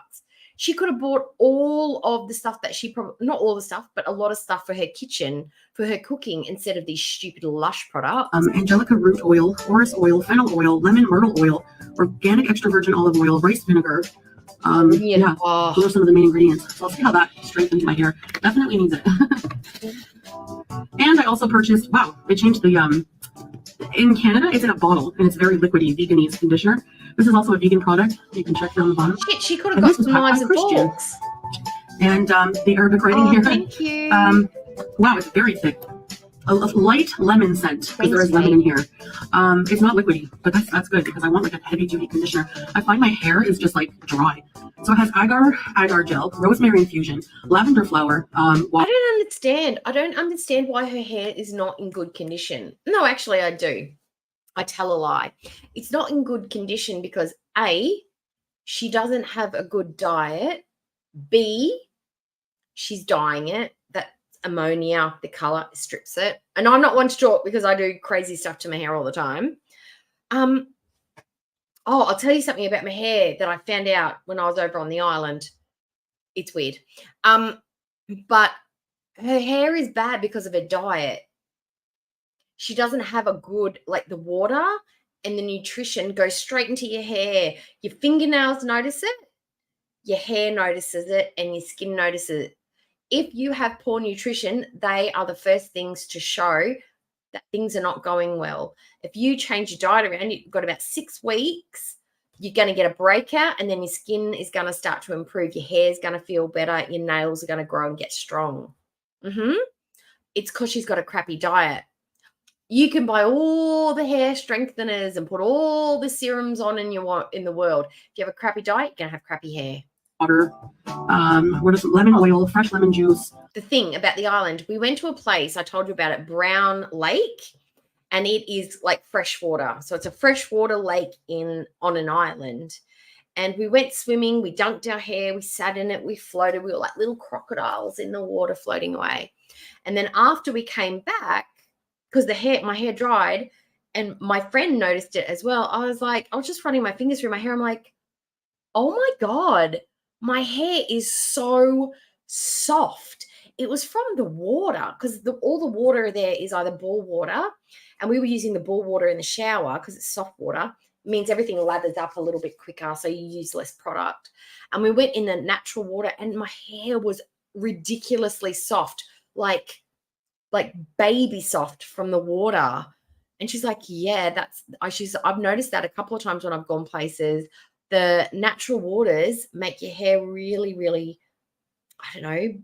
E: She could have bought all of the stuff that she probably, not all the stuff, but a lot of stuff for her kitchen, for her cooking, instead of these stupid Lush products.
G: Angelica root oil, orris oil, fennel oil, lemon myrtle oil, organic extra virgin olive oil, rice vinegar. Those are some of the main ingredients. So I'll see how that strengthens my hair. Definitely needs it. And I also purchased, wow, they changed the, in Canada, it's in a bottle, and it's very liquidy, veganese conditioner. This is also a vegan product. You can check here on the bottom.
E: Shit, she could have got some knives and forks.
G: And the Arabic writing here.
E: Thank you.
G: Wow, it's very thick. A light lemon scent, because there is lemon in here. It's not liquidy, but that's good because I want like a heavy duty conditioner. I find my hair is just like dry. So it has agar gel, rosemary infusion, lavender flower.
E: I don't understand why her hair is not in good condition. No, actually I do. I tell a lie. It's not in good condition because A, she doesn't have a good diet. B, she's dyeing it. That ammonia, the color strips it. And I'm not one to talk because I do crazy stuff to my hair all the time. I'll tell you something about my hair that I found out when I was over on the island. It's weird. But her hair is bad because of her diet. She doesn't have a good, like the water and the nutrition goes straight into your hair. Your fingernails notice it, your hair notices it, and your skin notices it. If you have poor nutrition, they are the first things to show that things are not going well. If you change your diet around, you've got about 6 weeks, you're going to get a breakout, and then your skin is going to start to improve. Your hair is going to feel better. Your nails are going to grow and get strong. It's because she's got a crappy diet. You can buy all the hair strengtheners and put all the serums on in the world. If you have a crappy diet, you're going to have crappy hair.
G: Water, lemon oil, fresh lemon juice.
E: The thing about the island, we went to a place, I told you about it, Brown Lake, and it is like fresh water. So it's a freshwater lake on an island. And we went swimming, we dunked our hair, we sat in it, we floated. We were like little crocodiles in the water floating away. And then after we came back, because my hair dried and my friend noticed it as well, I was just running my fingers through my hair. I'm like, oh my God, my hair is so soft. It was from the water because all the water there is either ball water, and we were using the ball water in the shower because it's soft water. It means everything lathers up a little bit quicker, so you use less product. And we went in the natural water and my hair was ridiculously soft, like baby soft from the water. And she's like, yeah, I've noticed that a couple of times when I've gone places. The natural waters make your hair really, really, I don't know,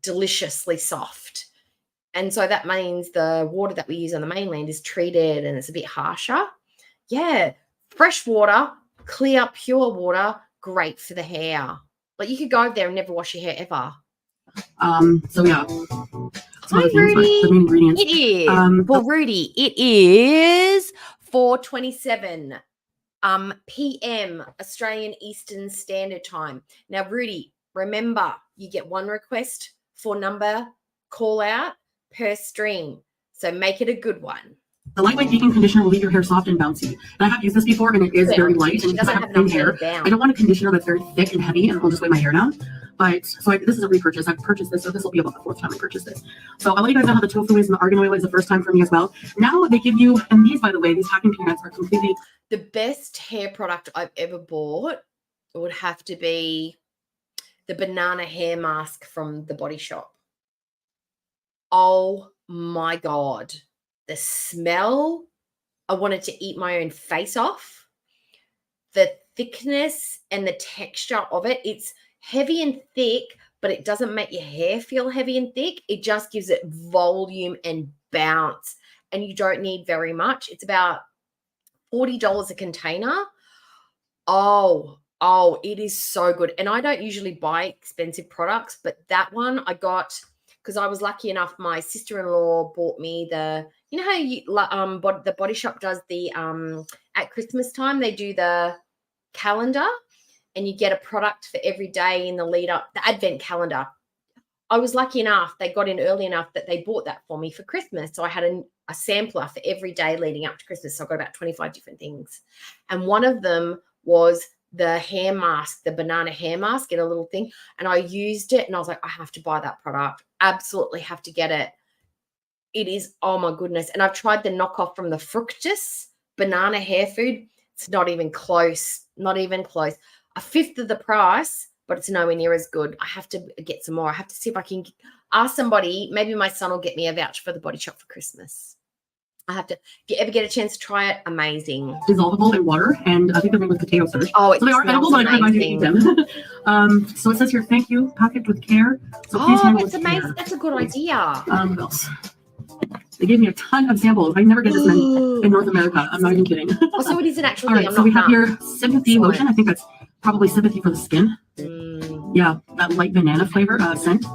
E: deliciously soft. And so that means the water that we use on the mainland is treated and it's a bit harsher. Yeah, fresh water, clear, pure water, great for the hair. Like you could go over there and never wash your hair ever.
G: So yeah, some
E: Hi,
G: other things, but
E: Rudy.
G: the main ingredients.
E: It is for Rudy. It is 4:27 p.m. Australian Eastern Standard Time. Now, Rudy, remember you get one request for number call out per stream, so make it a good one.
G: The lightweight vegan conditioner will leave your hair soft and bouncy. And I have used this before, and it is very light. And because I have thin hair, I don't want a conditioner that's very thick and heavy, and it'll just weigh my hair down. But so this is a repurchase. I've purchased this, so this will be about the 4th time I purchased this. So I'll let you guys know how the tofu is, and the argan oil is the first time for me as well. Now they give you, and these, by the way, these packing peanuts are completely.
E: The best hair product I've ever bought would have to be the banana hair mask from the Body Shop. Oh my God. The smell, I wanted to eat my own face off. The thickness and the texture of it, it's heavy and thick, but it doesn't make your hair feel heavy and thick. It just gives it volume and bounce, and you don't need very much. It's about $40 a container. Oh, it is so good. And I don't usually buy expensive products, but that one I got because I was lucky enough. My sister-in-law bought me the, you know how the Body Shop does the at Christmas time, they do the calendar and you get a product for every day in the lead up, the advent calendar. I was lucky enough, they got in early enough that they bought that for me for Christmas. So I had a sampler for every day leading up to Christmas. So I got about 25 different things. And one of them was the hair mask, the banana hair mask in a little thing. And I used it and I was like, I have to buy that product. Absolutely have to get it. It is, oh my goodness. And I've tried the knockoff from the Fructus banana hair food. It's not even close, not even close. A fifth of the price, but it's nowhere near as good. I have to get some more. I have to see if I can ask somebody. Maybe my son will get me a voucher for the Body Shop for Christmas. I have to, if you ever get a chance to try it, amazing.
G: Dissolvable in water, and I think they're made with potato starch.
E: Oh,
G: so they are edible, but I don't advise you to eat them. So it says here, thank you, packaged with care. So please handle
E: that's
G: with
E: amazing.
G: care.
E: That's a good idea.
G: What else? They gave me a ton of samples. I never get this many in North America. I'm not even kidding.
E: Oh, so it is an actual
G: All
E: thing.
G: right, so we have here Sympathy lotion. I think that's probably sympathy for the skin. Yeah, that light banana flavor scent.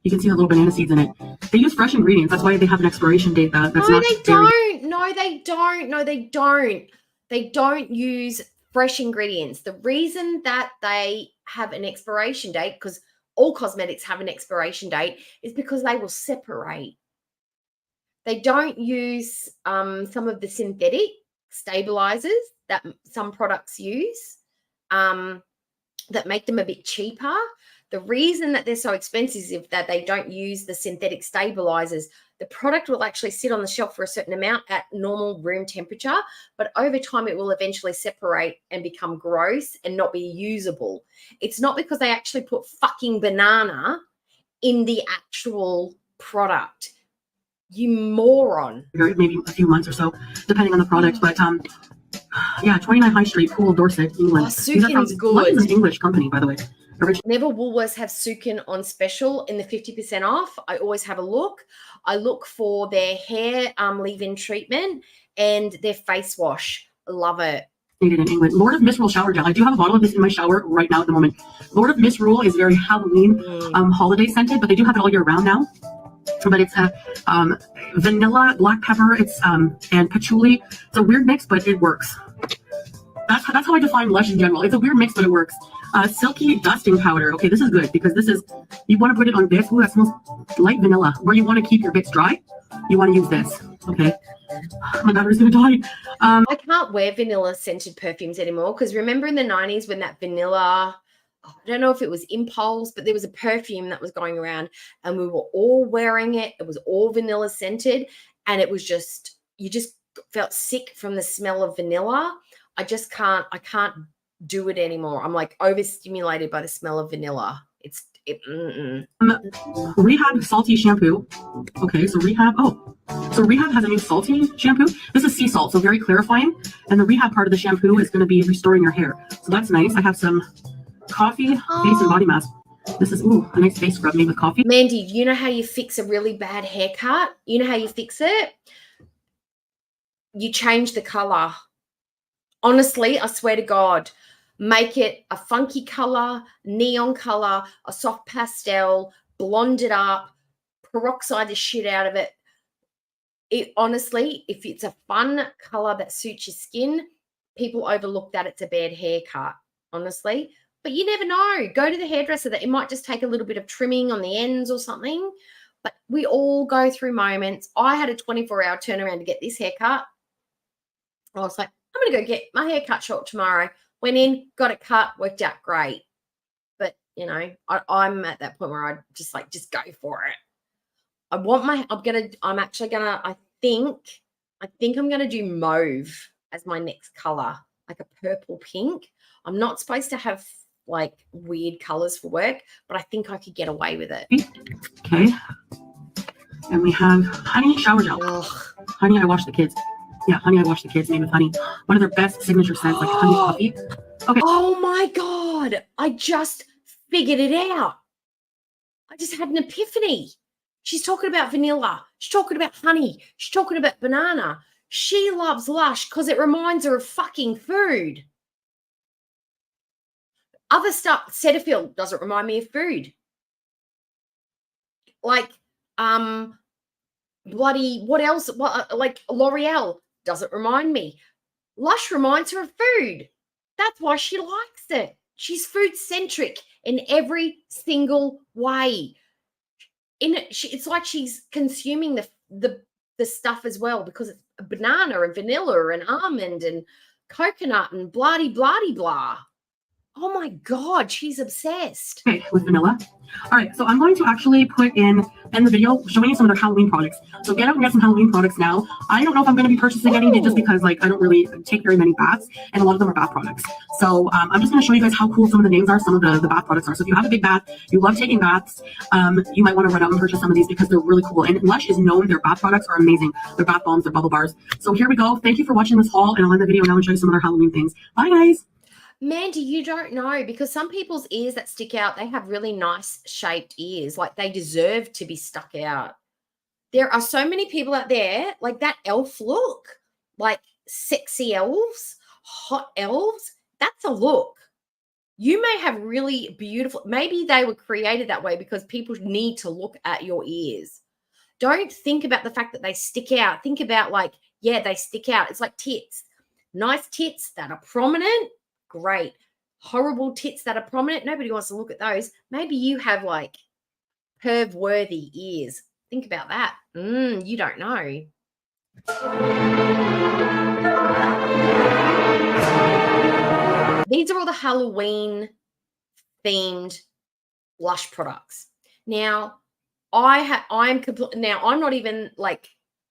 G: You can see the little banana seeds in it. They use fresh ingredients. That's why they have an expiration date. That's
E: no,
G: not
E: they
G: very...
E: don't. No, they don't. No, they don't. They don't use fresh ingredients. The reason that they have an expiration date, because all cosmetics have an expiration date, is because they will separate. They don't use some of the synthetic stabilizers that some products use that make them a bit cheaper. The reason that they're so expensive is that they don't use the synthetic stabilizers. The product will actually sit on the shelf for a certain amount at normal room temperature, but over time it will eventually separate and become gross and not be usable. It's not because they actually put fucking banana in the actual product. You moron.
G: Maybe a few months or so, depending on the product. But yeah, 29 High Street, Poole, Dorset, England.
E: Sukin's good.
G: Lush is an English company, by the way.
E: Never Woolworths have Sukin on special in the 50% off. I always have a look. I look for their hair leave-in treatment and their face wash. Love it.
G: In England. Lord of Misrule shower gel. I do have a bottle of this in my shower right now at the moment. Lord of Misrule is very Halloween holiday scented, but they do have it all year round now. But it's vanilla, black pepper, it's and patchouli. It's a weird mix, but it works. That's how I define Lush in general. It's a weird mix, but it works. Silky dusting powder. Okay, this is good because this is, you want to put it on this. Ooh, that smells light vanilla. Where you want to keep your bits dry, you want to use this. Okay. My battery's gonna die.
E: I can't wear vanilla scented perfumes anymore because remember in the 90s when that vanilla, I don't know if it was Impulse, but there was a perfume that was going around and we were all wearing it. It was all vanilla scented and it was just, you just felt sick from the smell of vanilla. I can't do it anymore. I'm like overstimulated by the smell of vanilla.
G: Rehab salty shampoo. Okay, so Rehab has a new salty shampoo. This is sea salt, so very clarifying. And the Rehab part of the shampoo is going to be restoring your hair. So that's nice. I have some coffee face and body mask. This is a nice face scrub made with coffee.
E: Mandy, you know how you fix a really bad haircut? You know how you fix it? You change the color. Honestly, I swear to God, make it a funky color, neon color, a soft pastel, blonde it up, peroxide the shit out of it. It honestly, if it's a fun color that suits your skin, people overlook that it's a bad haircut, honestly. But you never know. Go to the hairdresser. That it might just take a little bit of trimming on the ends or something. But we all go through moments. I had a 24-hour turnaround to get this haircut. I was like, I'm going to go get my hair cut short tomorrow. Went in, got it cut, worked out great. But, you know, I'm at that point where I just go for it. I think I'm going to do mauve as my next color, like a purple pink. I'm not supposed to have like weird colors for work, but I think I could get away with it.
G: Okay. And we have honey shower gel.
E: Ugh.
G: Honey, I wash the kids. Yeah, honey, I wash the kids made with honey. One of their best signature scents, like honey coffee. Okay.
E: Oh my God. I just figured it out. I just had an epiphany. She's talking about vanilla. She's talking about honey. She's talking about banana. She loves Lush because it reminds her of fucking food. Other stuff, Cetaphil doesn't remind me of food. Like, what else? Like L'Oreal doesn't remind me. Lush reminds her of food. That's why she likes it. She's food-centric in every single way. It's like she's consuming the stuff as well, because it's banana and vanilla and almond and coconut and blah-de-blah-de-blah. Oh my God, she's obsessed.
G: Okay, with vanilla. All right, so I'm going to actually put in the video showing you some of their Halloween products. So get out and get some Halloween products now. I don't know if I'm going to be purchasing any just because like I don't really take very many baths, and a lot of them are bath products. So I'm just going to show you guys how cool some of the names are, some of the bath products are. So if you have a big bath, you love taking baths, you might want to run out and purchase some of these because they're really cool. And Lush is known, their bath products are amazing. Their bath bombs, their bubble bars. So here we go. Thank you for watching this haul, and I'll end the video now and show you some of their Halloween things. Bye guys.
E: Mandy, you don't know, because some people's ears that stick out, they have really nice shaped ears. Like they deserve to be stuck out. There are so many people out there, like that elf look, like sexy elves, hot elves. That's a look. You may have really beautiful, maybe they were created that way because people need to look at your ears. Don't think about the fact that they stick out. Think about like, yeah, they stick out. It's like tits. Nice tits that are prominent. Great. Horrible tits that are prominent. Nobody wants to look at those. Maybe you have like perv-worthy ears. Think about that. You don't know. These are all the Halloween themed Lush products. Now, I'm not even like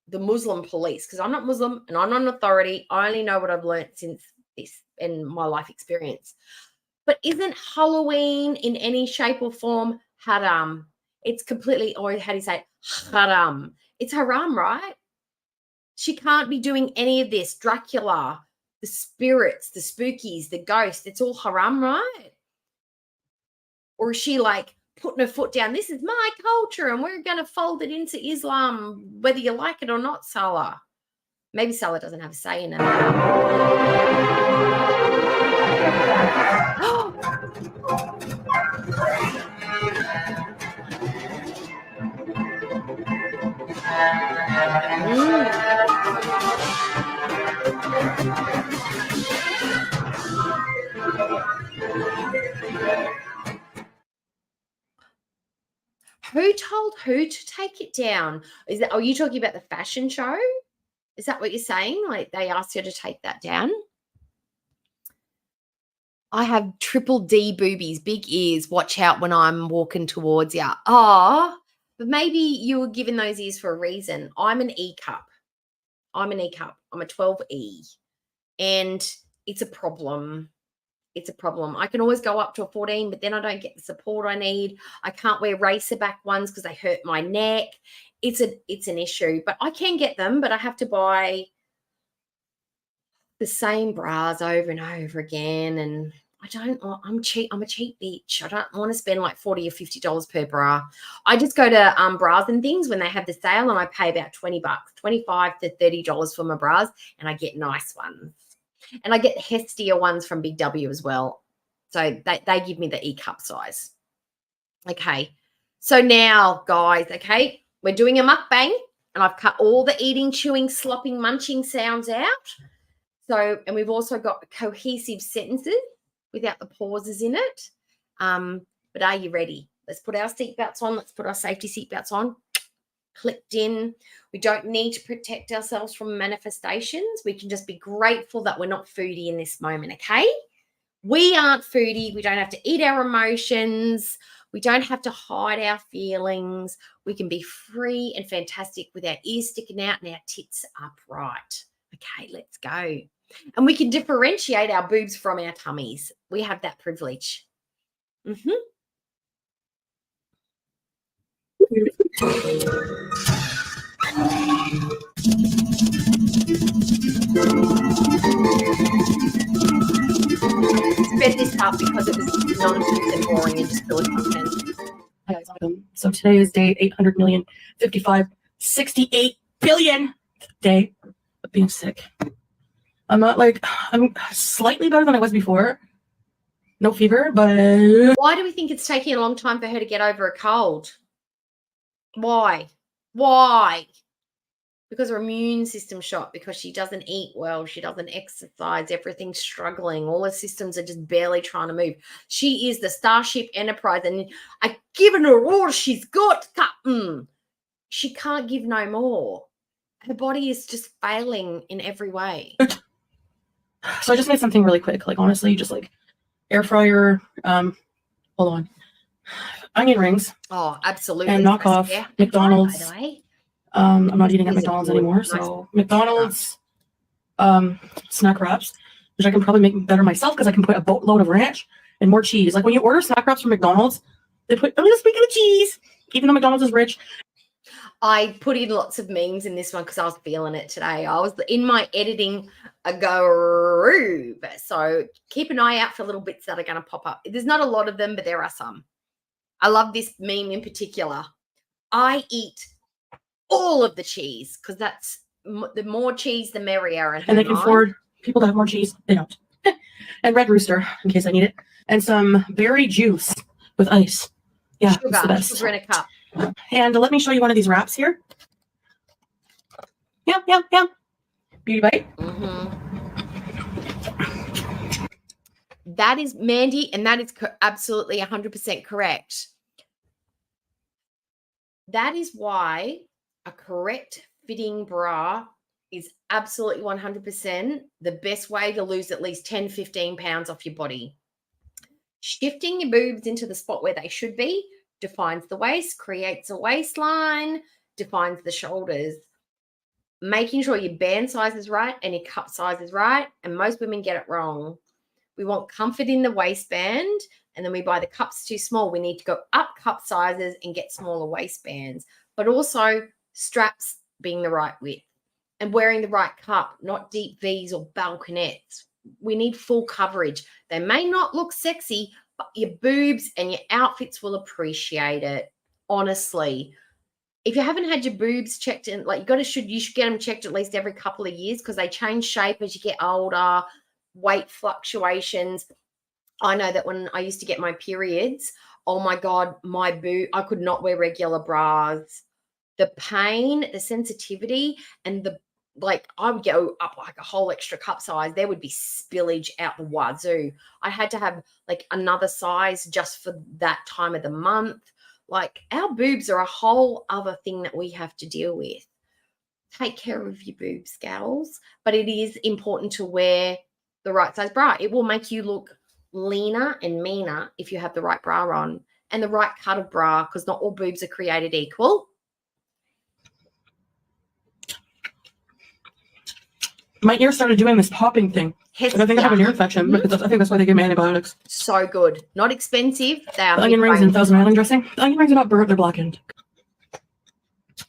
E: the Muslim police, because I'm not Muslim and I'm not an authority. I only know what I've learned since this in my life experience. But isn't Halloween in any shape or form haram? It's completely, or how do you say it? Haram. It's haram, right? She can't be doing any of this. Dracula, the spirits, the spookies, the ghosts, it's all haram, right? Or is she like putting her foot down? This is my culture and we're going to fold it into Islam, whether you like it or not, Salah. Maybe Salah doesn't have a say in it. Who told who to take it down? Are you talking about the fashion show? Is that what you're saying? Like they asked you to take that down? I have triple D boobies, big ears. Watch out when I'm walking towards you. Oh, but maybe you were given those ears for a reason. I'm an E cup. I'm a 12E. And it's a problem. It's a problem. I can always go up to a 14, but then I don't get the support I need. I can't wear racerback ones because they hurt my neck. It's an issue, but I can get them, but I have to buy the same bras over and over again. And I'm cheap. I'm a cheap bitch. I don't want to spend like $40 or $50 per bra. I just go to Bras and Things when they have the sale, and I pay about $20, $25 to $30 for my bras, and I get nice ones. And I get heftier ones from Big W as well. So they give me the E cup size. Okay. So now, guys, okay, We're doing a mukbang, and I've cut all the eating, chewing, slopping, munching sounds out. So, and we've also got cohesive sentences without the pauses in it. But are you ready? Let's put our seatbelts on. Let's put our safety seatbelts on. Clicked in. We don't need to protect ourselves from manifestations. We can just be grateful that we're not foodie in this moment, okay? We aren't foodie. We don't have to eat our emotions. We don't have to hide our feelings. We can be free and fantastic with our ears sticking out and our tits upright. Okay, let's go. And we can differentiate our boobs from our tummies. We have that privilege. Sped this up because it was nonsense and boring and just filler content.
G: Hi guys, so today is day 800 million, 55, 68 billion day of being sick. I'm slightly better than I was before. No fever, but
E: Why do we think it's taking a long time for her to get over a cold? Why? Why? Because her immune system shot, because she doesn't eat well, she doesn't exercise, everything's struggling, all her systems are just barely trying to move. She is the Starship Enterprise, and I've given her all she's got. She can't give no more. Her body is just failing in every way.
G: so I just made something really quick. Like honestly, just like air fryer. Hold on, onion rings.
E: Oh, absolutely.
G: And knockoff McDonald's.
E: By the way.
G: I'm not eating at McDonald's anymore, so McDonald's snack wraps, which I can probably make better myself because I can put a boatload of ranch and more cheese. Like when you order snack wraps from McDonald's, they put a little sprinkle of cheese, even though McDonald's is rich.
E: I put in lots of memes in this one because I was feeling it today. I was in my editing groove. So keep an eye out for little bits that are going to pop up. There's not a lot of them, but there are some. I love this meme in particular. I eat all of the cheese because that's the more cheese, the merrier.
G: And they can afford people to have more cheese. They don't. And Red Rooster, in case I need it. And some berry juice with ice. Yeah,
E: sugar,
G: it's the best.
E: sugar in a cup.
G: And let me show you one of these wraps here. Yeah. Beauty bite.
E: That is Mandy, and that is absolutely 100% correct. That is why a correct fitting bra is absolutely 100% the best way to lose at least 10, 15 pounds off your body. Shifting your boobs into the spot where they should be defines the waist, creates a waistline, defines the shoulders. Making sure your band size is right and your cup size is right, and most women get it wrong. We want comfort in the waistband, and then we buy the cups too small. We need to go up cup sizes and get smaller waistbands, but also straps being the right width and wearing the right cup, not deep V's or balconettes. We need full coverage. They may not look sexy, but your boobs and your outfits will appreciate it. Honestly, if you haven't had your boobs checked in, like you should get them checked at least every couple of years because they change shape as you get older, weight fluctuations. I know that when I used to get my periods, oh my God, my boob, I could not wear regular bras. The pain, the sensitivity, and I would go up like a whole extra cup size. There would be spillage out the wazoo. I had to have like another size just for that time of the month. Like our boobs are a whole other thing that we have to deal with. Take care of your boobs, gals. But it is important to wear the right size bra. It will make you look leaner and meaner if you have the right bra on and the right cut of bra, because not all boobs are created equal.
G: My ear started doing this popping thing. And I think I have an ear infection because I think that's why they give me antibiotics.
E: So good. Not expensive. They are
G: the onion rings and Thousand Island dressing. The onion rings are not burnt, they're blackened.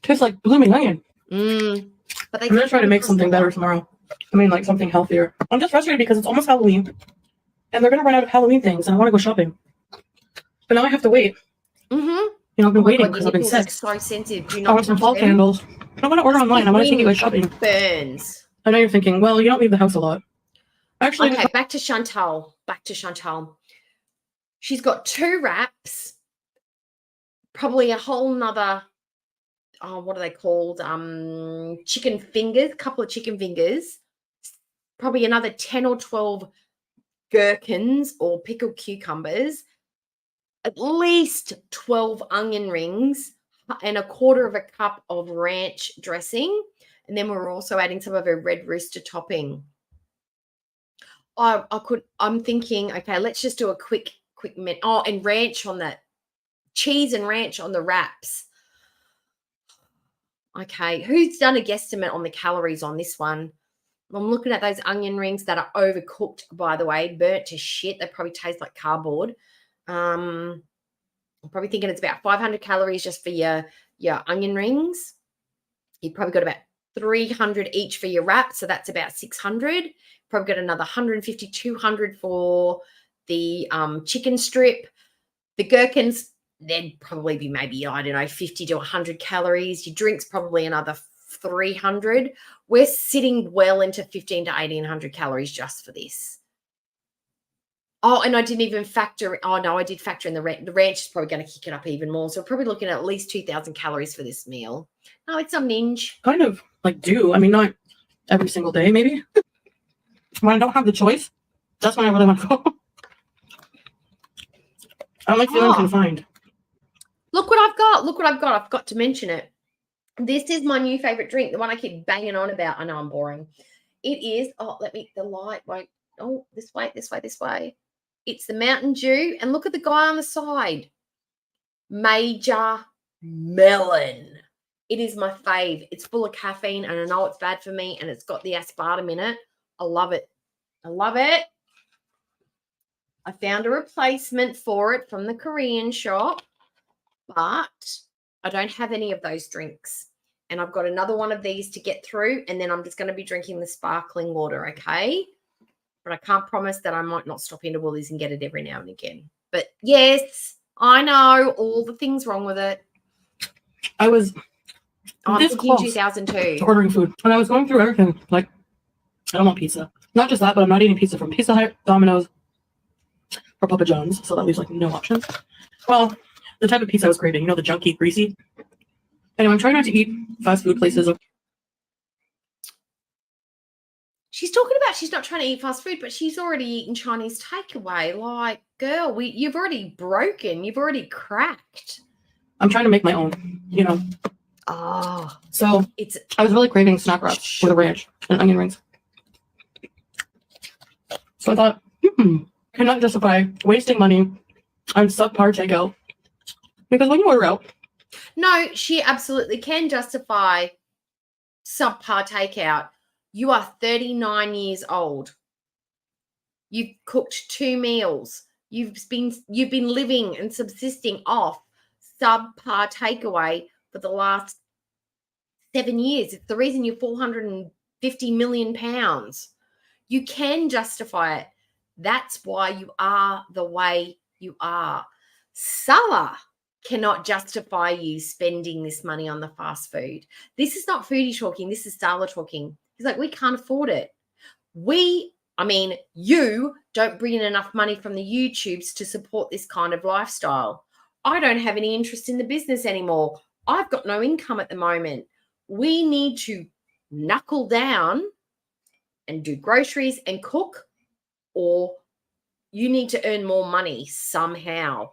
G: Tastes like blooming onion.
E: But
G: I'm going to try to make something better tomorrow. I mean, like something healthier. I'm just frustrated because it's almost Halloween. And they're going to run out of Halloween things and I want to go shopping. But now I have to wait. I've been waiting because I've been sick.
E: So sensitive. Do you
G: I
E: not
G: want some fall candles. I want to order online. I want to take you guys shopping.
E: Burns.
G: I know you're thinking, well, you don't leave the house a lot. Actually,
E: okay, back to Chantal. She's got 2 wraps, probably a whole nother what are they called? Chicken fingers, a couple of chicken fingers, probably another 10 or 12 gherkins or pickled cucumbers, at least 12 onion rings, and a quarter of a cup of ranch dressing. And then we're also adding some of our red rooster topping. I'm thinking, okay, let's just do a quick minute. Oh, and ranch on that. Cheese and ranch on the wraps. Okay, who's done a guesstimate on the calories on this one? I'm looking at those onion rings that are overcooked, by the way, burnt to shit. They probably taste like cardboard. I'm probably thinking it's about 500 calories just for your onion rings. You've probably got about 300 each for your wrap, so that's about 600. Probably got another 150, 200 for the chicken strip. The gherkins, they'd probably be maybe, I don't know, 50 to 100 calories. Your drinks probably another 300. We're sitting well into 15 to 1800 calories just for this. Oh, and I didn't even factor. Oh no, I did factor in the ranch. The ranch is probably going to kick it up even more. So we're probably looking at least 2,000 calories for this meal. No, it's a ninja.
G: Kind of like do. I mean, not every single day, maybe. When I don't have the choice, that's when I really want to go. I don't like feeling confined.
E: Look what I've got. Look what I've got. I've got to mention it. This is my new favorite drink, the one I keep banging on about. I know I'm boring. It is, the light won't, this way. It's the Mountain Dew. And look at the guy on the side. Major Melon. It is my fave. It's full of caffeine, and I know it's bad for me, and it's got the aspartame in it. I love it. I love it. I found a replacement for it from the Korean shop, but I don't have any of those drinks. And I've got another one of these to get through, and then I'm just going to be drinking the sparkling water, okay? But I can't promise that I might not stop into Woolies and get it every now and again. But yes, I know all the things wrong with it.
G: I'm this
E: thinking
G: close
E: 2002.
G: to ordering food. When I was going through everything, like, I don't want pizza. Not just that, but I'm not eating pizza from Pizza Hut, Domino's, or Papa John's. So that leaves, like, no options. Well, the type of pizza I was craving, the junky, greasy. Anyway, I'm trying not to eat fast food places.
E: She's talking about she's not trying to eat fast food, but she's already eaten Chinese takeaway. Like, girl, you've already broken. You've already cracked.
G: I'm trying to make my own,
E: Oh.
G: So I was really craving snack wraps with a ranch and onion rings. So I thought, cannot justify wasting money on subpar takeout. Because when you order out.
E: No, she absolutely can justify subpar takeout. You are 39 years old. You've cooked 2 meals. You've been living and subsisting off subpar takeaway for the last 7 years. It's the reason you're 450 million pounds. You can justify it. That's why you are the way you are. Salah cannot justify you spending this money on the fast food. This is not Foodie talking. This is Salah talking. He's like, we can't afford it. You don't bring in enough money from the YouTubes to support this kind of lifestyle. I don't have any interest in the business anymore. I've got no income at the moment. We need to knuckle down and do groceries and cook, or you need to earn more money somehow.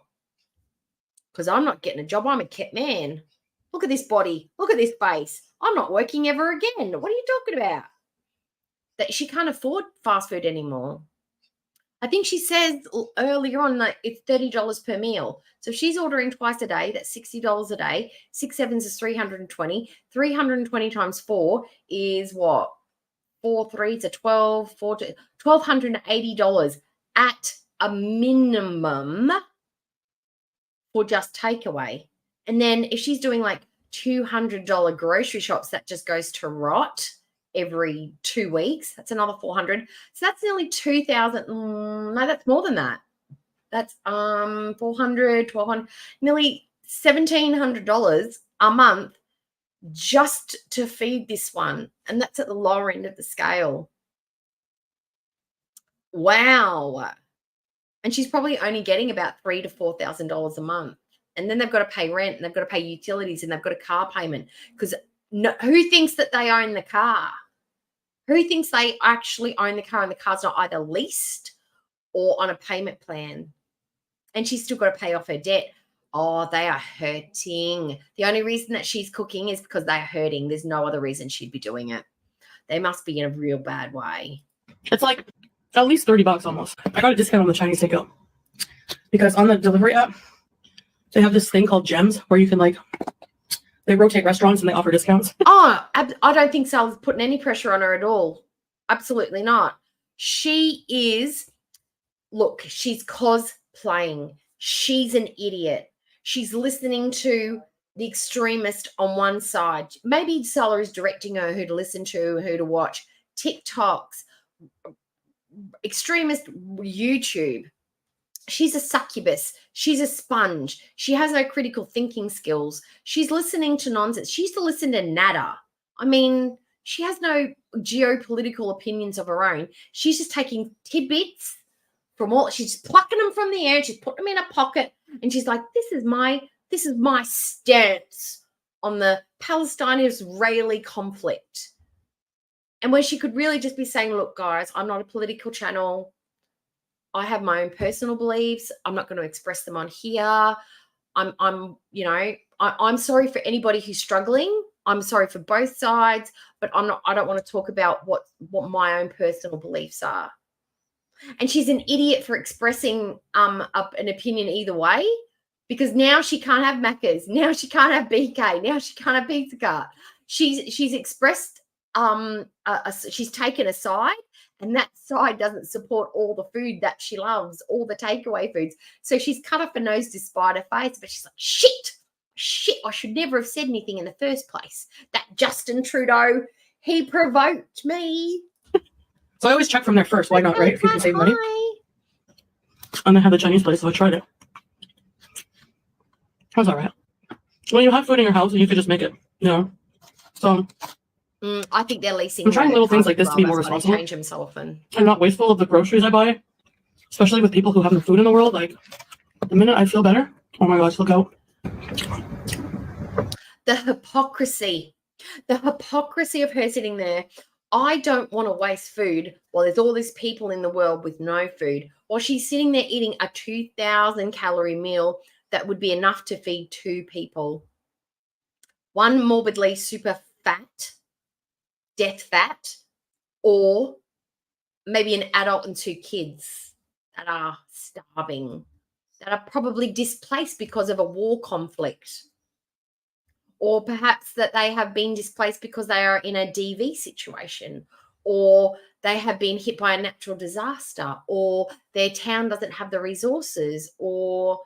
E: Because I'm not getting a job. I'm a kept man. Look at this body. Look at this face. I'm not working ever again. What are you talking about? That she can't afford fast food anymore. I think she says earlier on that it's $30 per meal. So if she's ordering twice a day, that's $60 a day. 6 sevens is 320. 320 times 4 is what? 4 threes are 12. $1,280 at a minimum for just takeaway. And then if she's doing like $200 grocery shops, that just goes to rot every 2 weeks. That's another 400. So that's nearly 2,000. No, that's more than that. That's 400, 1,200, nearly $1,700 a month just to feed this one. And that's at the lower end of the scale. Wow. And she's probably only getting about $3,000 to $4,000 a month. And then they've got to pay rent and they've got to pay utilities and they've got a car payment. Because who thinks that they own the car? Who thinks they actually own the car and the car's not either leased or on a payment plan? And she's still got to pay off her debt. Oh, they are hurting. The only reason that she's cooking is because they're hurting. There's no other reason she'd be doing it. They must be in a real bad way.
G: It's like at least $30 almost. I got a discount on the Chinese takeout because on the delivery app, they have this thing called Gems where you can like, they rotate restaurants and they offer discounts.
E: Oh, I don't think Sal's putting any pressure on her at all. Absolutely not. She is, look, she's cosplaying. She's an idiot. She's listening to the extremist on one side. Maybe Sala is directing her who to listen to, who to watch. TikToks, extremist YouTube. She's a succubus. She's a sponge. She has no critical thinking skills. She's listening to nonsense. She used to listen to nada. I mean, she has no geopolitical opinions of her own. She's just taking tidbits from all, she's plucking them from the air and she's putting them in a pocket and she's like, this is my stance on the Palestine-Israeli conflict. And where she could really just be saying, look, guys, I'm not a political channel. I have my own personal beliefs. I'm not going to express them on here. I'm sorry for anybody who's struggling. I'm sorry for both sides, but I don't want to talk about what my own personal beliefs are. And she's an idiot for expressing an opinion either way, because now she can't have Macca's. Now she can't have BK. Now she can't have Pizza Hut. She's expressed, she's taken a side, and that side doesn't support all the food that she loves, all the takeaway foods. So she's cut off her nose to spite her face, but she's like, shit, I should never have said anything in the first place. That Justin Trudeau, he provoked me.
G: So I always check from there first. Why not, right? If you can save money. And I had the Chinese place, so I tried it. It was all right. When you have food in your house, you could just make it, you know? So
E: I think they're leasing.
G: I'm trying little things like this to be more responsible.
E: Change them so often.
G: I'm not wasteful of the groceries I buy, especially with people who have no food in the world. Like, the minute I feel better, oh my gosh, look out.
E: The hypocrisy of her sitting there. I don't want to waste food while there's all these people in the world with no food, while she's sitting there eating a 2,000 calorie meal that would be enough to feed 2 people. One morbidly super fat, death fat, or maybe an adult and 2 kids that are starving, that are probably displaced because of a war conflict. Or perhaps that they have been displaced because they are in a DV situation, or they have been hit by a natural disaster, or their town doesn't have the resources, or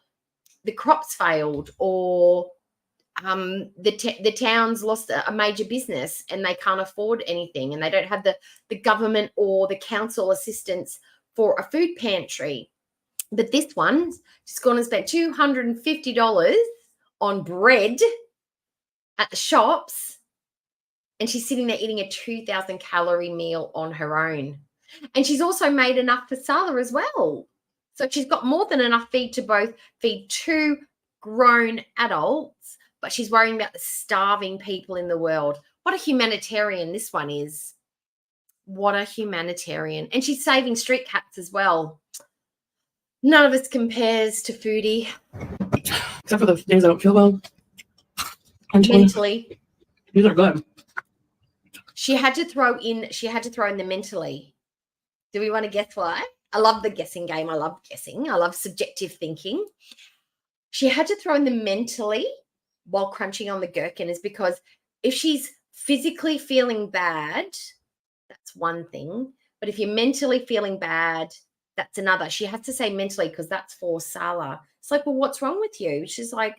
E: the crops failed, or the town's lost a major business and they can't afford anything and they don't have the government or the council assistance for a food pantry. But this one's just gone and spent $250 on bread at the shops, and she's sitting there eating a 2,000 calorie meal on her own. And she's also made enough for Sala as well. So she's got more than enough feed 2 grown adults, but she's worrying about the starving people in the world. What a humanitarian this one is. What a humanitarian. And she's saving street cats as well. None of us compares to Foodie.
G: Except for the days I don't feel well.
E: Mentally.
G: These are good.
E: She had to throw in the mentally. Do we want to guess why? I love the guessing game. I love guessing. I love subjective thinking. She had to throw in the mentally while crunching on the gherkin is because if she's physically feeling bad, that's one thing. But if you're mentally feeling bad, that's another. She has to say mentally because that's for Sala. It's like, well, what's wrong with you? She's like,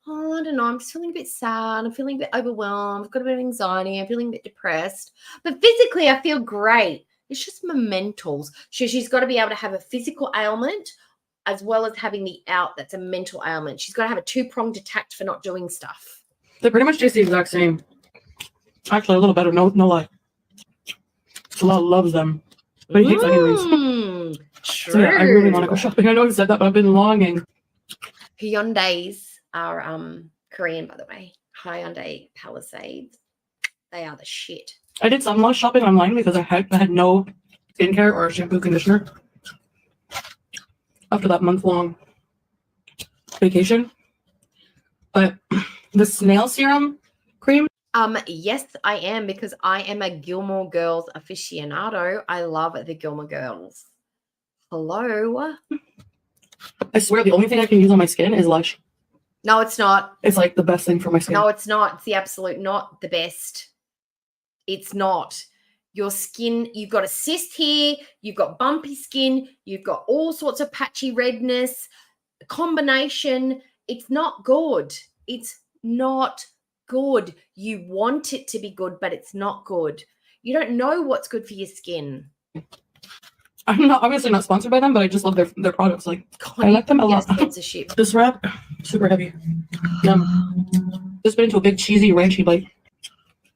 E: oh, I don't know. I'm just feeling a bit sad. I'm feeling a bit overwhelmed. I've got a bit of anxiety. I'm feeling a bit depressed. But physically, I feel great. It's just momentals. She's got to be able to have a physical ailment as well as having the out that's a mental ailment. She's got to have a 2-pronged attack for not doing stuff.
G: They pretty much taste the exact same. Actually, a little better. No lie. Salah loves them. But he hates onion rings.
E: True.
G: So yeah, I really want to go shopping. I know I said that, but I've been longing.
E: Hyundai's are Korean, by the way. Hyundai Palisades. They are the shit.
G: I did some Lush shopping online because I had no skincare or shampoo conditioner after that month-long vacation. But the snail serum cream.
E: Yes, I am, because I am a Gilmore Girls aficionado. I love the Gilmore Girls. Hello.
G: I swear the only thing I can use on my skin is Lush.
E: No, it's not.
G: It's like the best thing for my skin.
E: No, it's not. It's the absolute not the best. It's not. Your skin, you've got a cyst here, you've got bumpy skin, you've got all sorts of patchy redness, combination. It's not good. It's not good. You want it to be good, but it's not good. You don't know what's good for your skin.
G: I'm obviously not sponsored by them, but I just love their products. Like,
E: God,
G: I like them a lot.
E: Sponsorship.
G: This wrap, super heavy. Yum. Just bit into a big cheesy ranchy bite.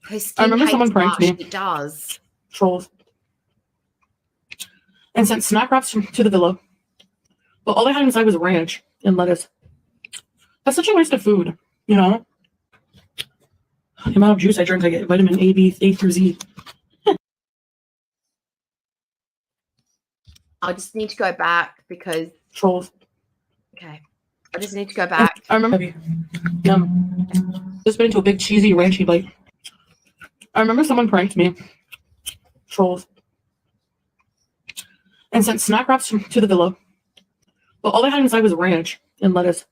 E: Her skin
G: I remember someone pranked me.
E: It does.
G: Trolls. And sent snack wraps to the villa. But all they had inside was ranch and lettuce. That's such a waste of food, you know? The amount of juice I drink, I get vitamin A, B, A through Z.
E: I just need to go back because...
G: Trolls.
E: Okay. I just need to go back.
G: I remember heavy. Yum. Just bit into a big cheesy ranchy bite. I remember someone pranked me. Trolls. And sent snack wraps to the villa. But all they had inside was ranch and lettuce.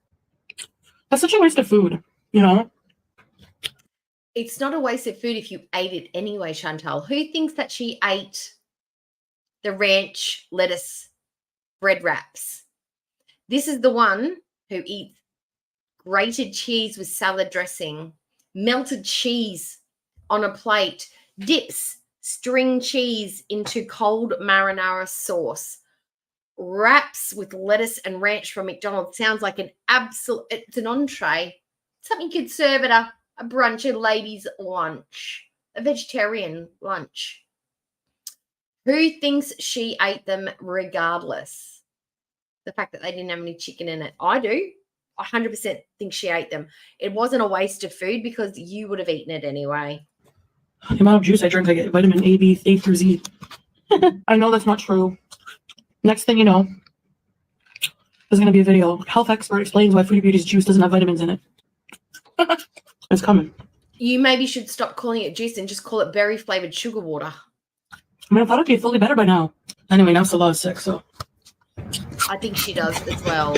G: That's such a waste of food, you know?
E: It's not a waste of food if you ate it anyway, Chantal. Who thinks that she ate the ranch, lettuce, bread wraps? This is the one who eats grated cheese with salad dressing, melted cheese on a plate, dips string cheese into cold marinara sauce, wraps with lettuce and ranch from McDonald's. Sounds like an absolute, it's an entree. Something you could serve at a brunch, a ladies' lunch, a vegetarian lunch. Who thinks she ate them regardless? The fact that they didn't have any chicken in it. I do. I 100% think she ate them. It wasn't a waste of food because you would have eaten it anyway.
G: The amount of juice I drink, I get vitamin A, B, A through Z. I know that's not true. Next thing you know, there's going to be a video. Health expert explains why Foodie Beauty's juice doesn't have vitamins in it. It's coming.
E: You maybe should stop calling it juice and just call it berry-flavored sugar water.
G: I mean, I thought it'd be fully better by now. Anyway, now Salah's sick, so.
E: I think she does as well.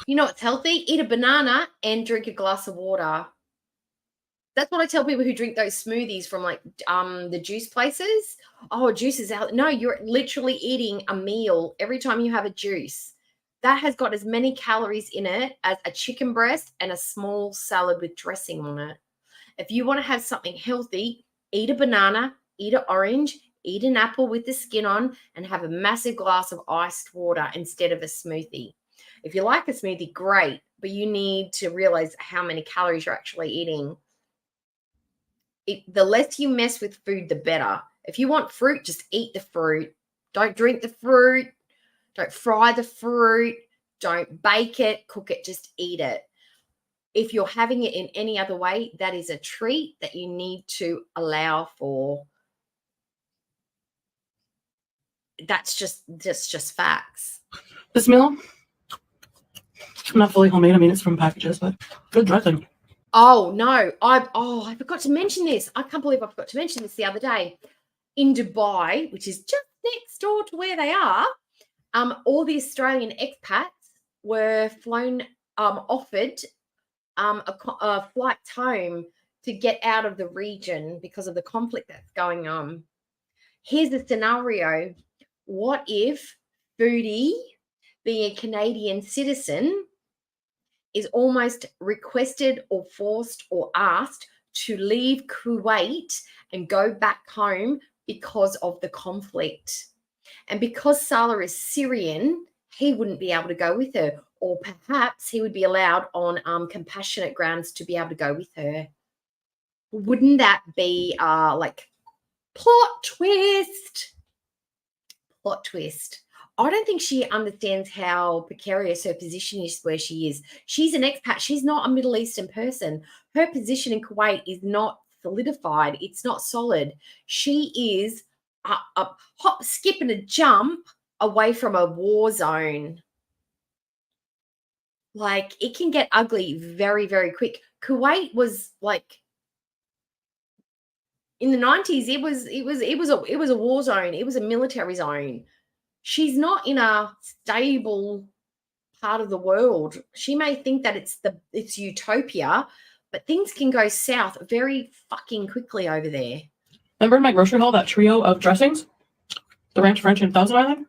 E: You know what's healthy? Eat a banana and drink a glass of water. That's what I tell people who drink those smoothies from like the juice places. Oh, juice is out. No, you're literally eating a meal every time you have a juice. That has got as many calories in it as a chicken breast and a small salad with dressing on it. If you want to have something healthy, eat a banana, eat an orange, eat an apple with the skin on, and have a massive glass of iced water instead of a smoothie. If you like a smoothie, great, but you need to realize how many calories you're actually eating. The less you mess with food, the better. If you want fruit, just eat the fruit. Don't drink the fruit. Don't fry the fruit. Don't bake it, cook it, just eat it. If you're having it in any other way, that is a treat that you need to allow for. That's just facts.
G: This meal, not fully homemade. I mean, it's from packages, but good dressing.
E: Oh, no. I forgot to mention this. I can't believe I forgot to mention this the other day. In Dubai, which is just next door to where they are, all the Australian expats were offered a flight home to get out of the region because of the conflict that's going on. Here's the scenario. What if Foodie, being a Canadian citizen, is almost requested or forced or asked to leave Kuwait and go back home because of the conflict? And because Salah is Syrian, he wouldn't be able to go with her. Or perhaps he would be allowed on compassionate grounds to be able to go with her. Wouldn't that be like plot twist? Plot twist. I don't think she understands how precarious her position is where she is. She's an expat. She's not a Middle Eastern person. Her position in Kuwait is not solidified. It's not solid. She is a hop, skip, and a jump away from a war zone. Like, it can get ugly very, very quick. Kuwait was like, in the 90s, it was a war zone. It was a military zone. She's not in a stable part of the world. She may think that it's utopia, but things can go south very fucking quickly over there.
G: Remember in my grocery haul that trio of dressings, the ranch, French, and Thousand Island?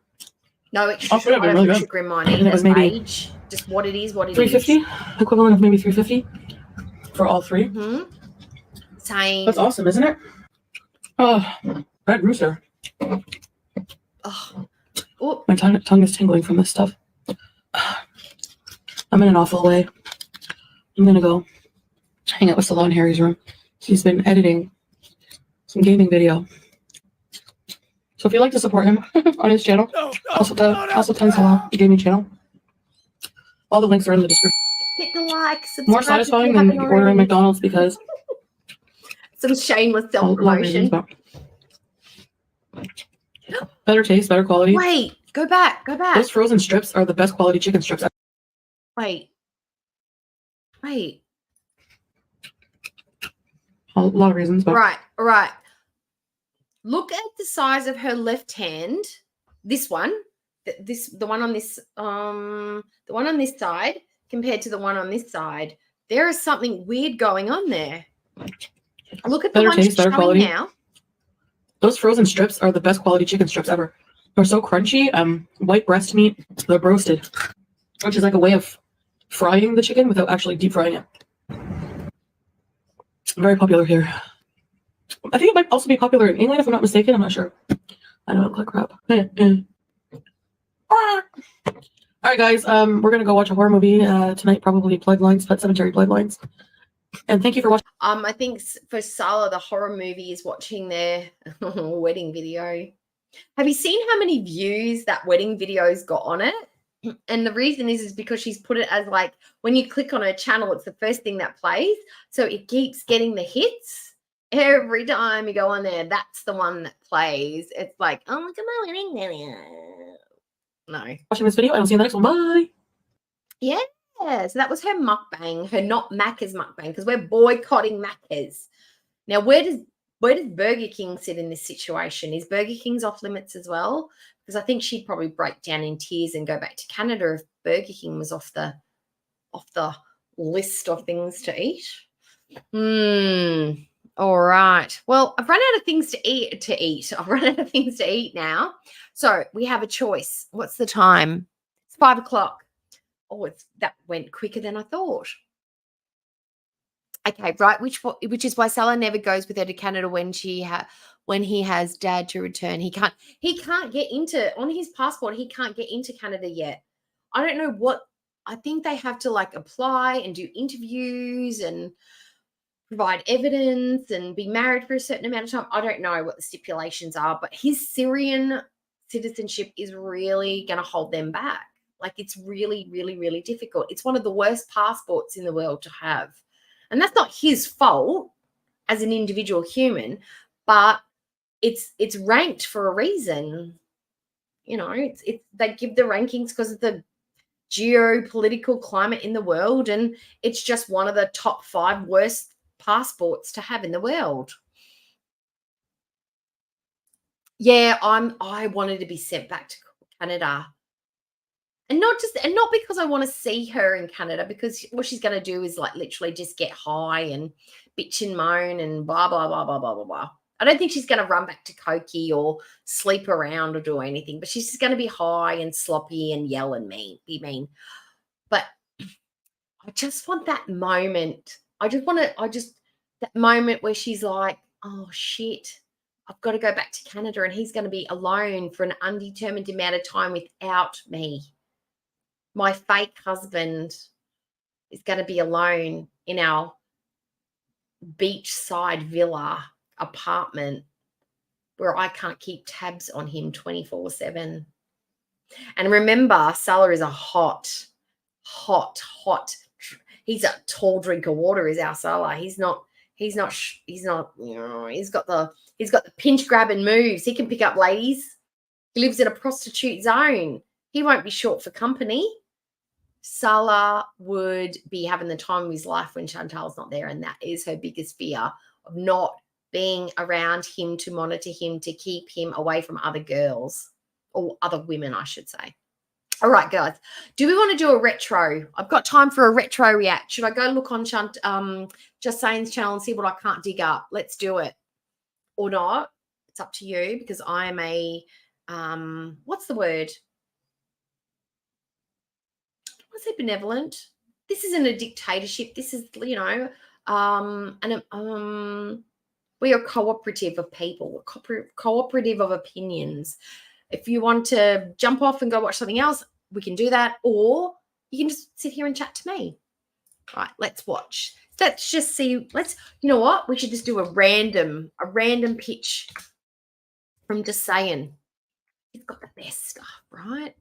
E: No extra
G: Oh, yeah, they're really good.
E: sugar in mine.
G: And it was maybe
E: age, just what it is, what it
G: $3.50,
E: is.
G: equivalent of maybe $3.50 for all three.
E: Mm-hmm. Same.
G: That's awesome, isn't it? Oh, Red Rooster.
E: Oh,
G: My tongue is tingling from this stuff. I'm in an awful way. I'm gonna go hang out with Salon Harry's room. He's been editing some gaming video. So if you'd like to support him on his channel, also Salon gaming channel. All the links are in the description.
E: hit the like, subscribe.
G: More satisfying than ordering McDonald's because
E: some shameless self-promotion.
G: Better taste, better quality.
E: Wait, go back.
G: Those frozen strips are the best quality chicken strips.
E: Wait.
G: A lot of reasons, but
E: Right. Look at the size of her left hand. This one, the one on this side compared to the one on this side. There is something weird going on there. Look at the
G: better
E: one
G: taste,
E: she's
G: better
E: showing
G: quality.
E: now.
G: Those frozen strips are the best quality chicken strips ever. They're so crunchy. White breast meat, they're roasted, which is like a way of frying the chicken without actually deep frying it. Very popular here. I think it might also be popular in England, if I'm not mistaken. I'm not sure. I know it looks like crap. All right, guys. We're gonna go watch a horror movie tonight. Probably Bloodlines, Pet Cemetery Bloodlines. And thank you for watching.
E: I think for Sala, the horror movie is watching their wedding video. Have you seen how many views that wedding video's got on it? And the reason is because she's put it as like, when you click on her channel, it's the first thing that plays. So it keeps getting the hits. Every time you go on there, that's the one that plays. It's like, oh, look at my wedding video. No.
G: Watching this video, and I'll see you in the next one. Bye.
E: Yeah. So that was her mukbang, her not Macca's mukbang, because we're boycotting Macca's. Now, where does Burger King sit in this situation? Is Burger King's off limits as well? Because I think she'd probably break down in tears and go back to Canada if Burger King was off the list of things to eat. All right. Well, I've run out of things to eat. I've run out of things to eat now. So we have a choice. What's the time? It's 5 o'clock. Oh, that went quicker than I thought. Okay, right. Which is why Salah never goes with her to Canada when he has dad to return. He can't get into, on his passport. He can't get into Canada yet. I don't know what. I think they have to like apply and do interviews and provide evidence and be married for a certain amount of time. I don't know what the stipulations are, but his Syrian citizenship is really going to hold them back. Like, it's really, really, really difficult. It's one of the worst passports in the world to have. And that's not his fault as an individual human, but it's ranked for a reason. You know, they give the rankings because of the geopolitical climate in the world, and it's just one of the top 5 worst passports to have in the world. Yeah, I wanted to be sent back to Canada. And not because I want to see her in Canada, because what she's going to do is like literally just get high and bitch and moan and blah, blah, blah, blah, blah, blah, blah. I don't think she's going to run back to Cokie or sleep around or do anything, but she's just going to be high and sloppy and yell and be mean. But I just want that moment. That moment where she's like, oh shit, I've got to go back to Canada and he's going to be alone for an undetermined amount of time without me. My fake husband is going to be alone in our beachside villa apartment where I can't keep tabs on him 24/7. And remember, Salah is a hot. He's a tall drink of water. Is our Salah? He's not. He's not. He's got the pinch grab and moves. He can pick up ladies. He lives in a prostitute zone. He won't be short for company. Salah would be having the time of his life when Chantal's not there, and that is her biggest fear, of not being around him to monitor him, to keep him away from other girls, or other women, I should say. All right, guys. Do we want to do a retro? I've got time for a retro react. Should I go look on Just Saying's channel and see what I can't dig up? Let's do it. Or not. It's up to you, because I am a, what's the word? I say benevolent. This isn't a dictatorship. This is, we are cooperative of people, cooperative of opinions. If you want to jump off and go watch something else, we can do that, or you can just sit here and chat to me. All right, let's watch. Let's just see. You know what? We should just do a random pitch from Just Saying. It's got the best stuff, right?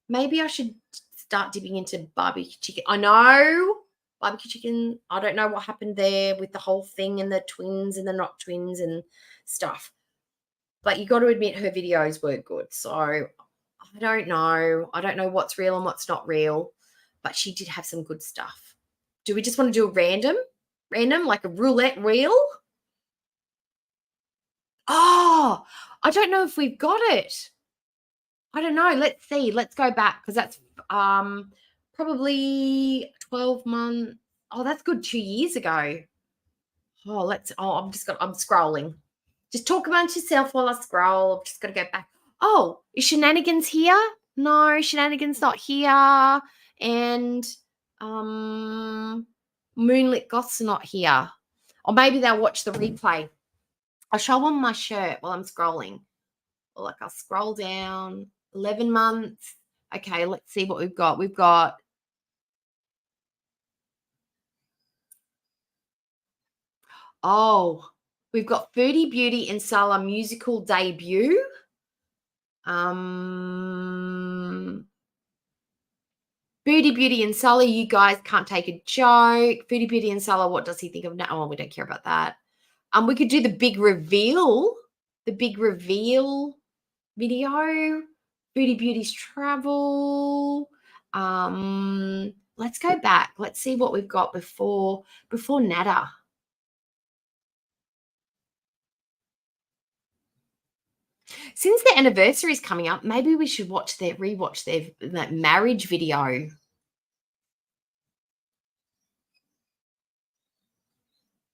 E: Maybe I should start dipping into barbecue chicken. I know barbecue chicken. I don't know what happened there with the whole thing and the twins and the not twins and stuff. But you got to admit her videos were good. So I don't know. I don't know what's real and what's not real. But she did have some good stuff. Do we just want to do a random, like a roulette wheel? Oh, I don't know if we've got it. I don't know. Let's see. Let's go back, because that's probably 12 months. Oh, that's good. 2 years ago. I'm scrolling. Just talk amongst yourself while I scroll. I've just got to go back. Oh, is Shenanigans here? No, Shenanigans not here. And Moonlit Goth's not here. Or maybe they'll watch the replay. I'll show them my shirt while I'm scrolling. Or like I'll scroll down. 11 months. Okay, let's see what we've got. We've got we've got Foodie Beauty and Salah musical debut. Foodie Beauty and Salah, you guys can't take a joke. Foodie Beauty and Salah, what does he think of now? Oh, we don't care about that. We could do the big reveal video. Foodie Beauty's travel. Let's go back. Let's see what we've got before Nada. Since the anniversary is coming up, maybe we should rewatch that marriage video.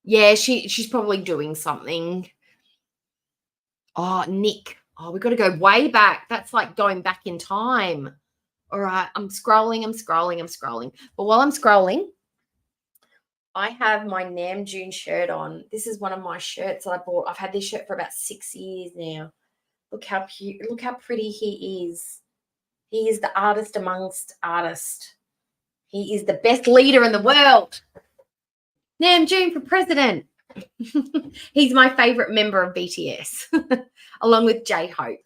E: Yeah, she's probably doing something. Oh, Nick. Oh, we've got to go way back. That's like going back in time. All right, I'm scrolling. But while I'm scrolling, I have my Nam June shirt on. This is one of my shirts that I bought. I've had this shirt for about 6 years now. Look how cute. Look how pretty he is. He is the artist amongst artists. He is the best leader in the world. Nam June for president. He's my favorite member of BTS, along with J-Hope.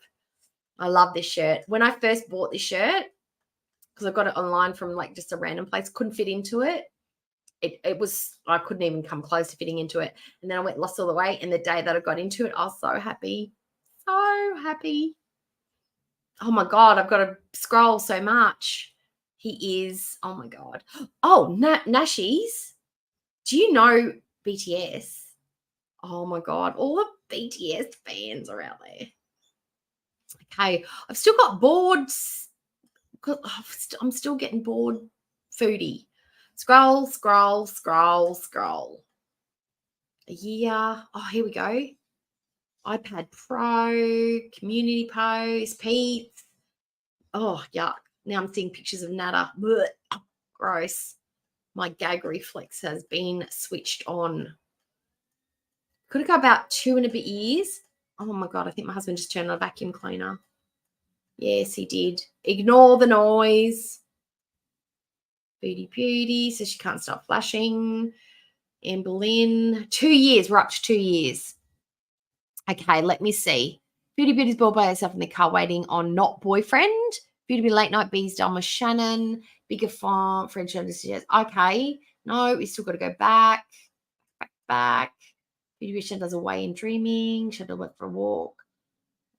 E: I love this shirt. When I first bought this shirt, because I got it online from like just a random place, couldn't fit into it. I couldn't even come close to fitting into it. And then I lost all the weight. And the day that I got into it, I was so happy. So happy. Oh my God, I've got to scroll so much. He is, oh my God. Oh, Nashies. Do you know BTS? Oh my God, all the BTS fans are out there. Okay, I've still got boards. I'm still getting bored. Foodie. Scroll. A year. Oh, here we go. iPad Pro, community post, Pete's. Oh, yuck. Now I'm seeing pictures of Nada. Blech. Oh, gross. My gag reflex has been switched on. Could it go about 2 and a bit years? Oh, my God. I think my husband just turned on a vacuum cleaner. Yes, he did. Ignore the noise. Beauty, so she can't stop flashing. Amber Lynn. 2 years. We're up to 2 years. Okay, let me see. Foodie Beauty's ball by herself in the car waiting on not boyfriend. Foodie Beauty late night bees done with Shannon. Bigger font. French says, okay. No, we still got to go back. Back. Beauty Beauty does away in dreaming. Shadow went for a walk.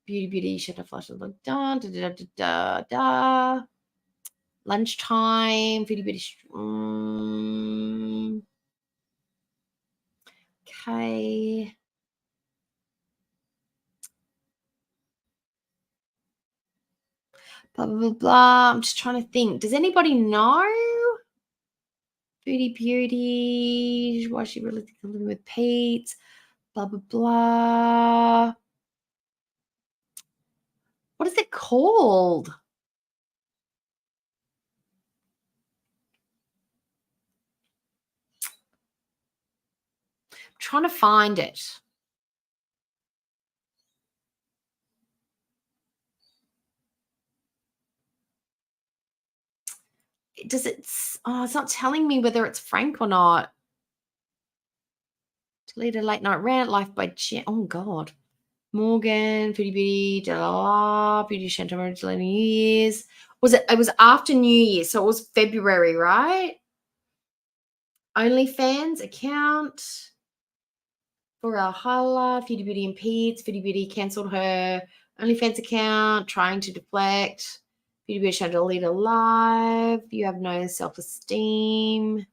E: Beauty Beauty Shadow flash look done. Da da da da da. Lunchtime. Beauty Beauty. Okay. Blah, blah, blah, blah. I'm just trying to think. Does anybody know? Beauty. Why is she really living with Pete? Blah, blah, blah. What is it called? I'm trying to find it. Does it? Oh, it's not telling me whether it's Frank or not. Delete a late night rant. Life by oh God. Morgan, Foodie Beauty, Beauty Chantamara, deleting New Year's. Was it? It was after New Year, so it was February, right? OnlyFans account for Alhala, Foodie Beauty and Pete's. Foodie Beauty cancelled her OnlyFans account, trying to deflect. Foodie Beauty trying to delete a live. You have no self-esteem.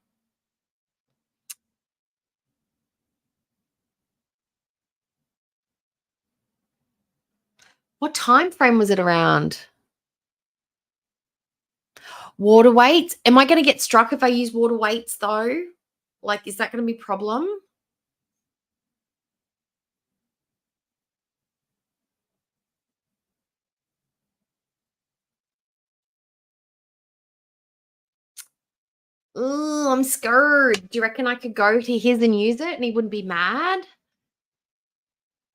E: What time frame was it around? Water weights. Am I going to get struck if I use water weights though? Like, is that going to be a problem? Oh, I'm scared. Do you reckon I could go to his and use it and he wouldn't be mad?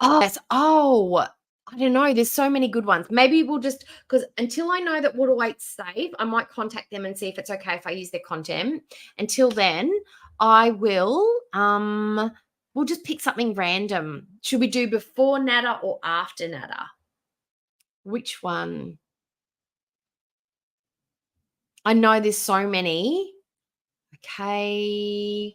E: Oh, yes. Oh, I don't know. There's so many good ones. Maybe we'll just, because until I know that water weight's safe, I might contact them and see if it's okay if I use their content. Until then, I will, we'll just pick something random. Should we do before Nada or after Nada? Which one? I know there's so many. Okay.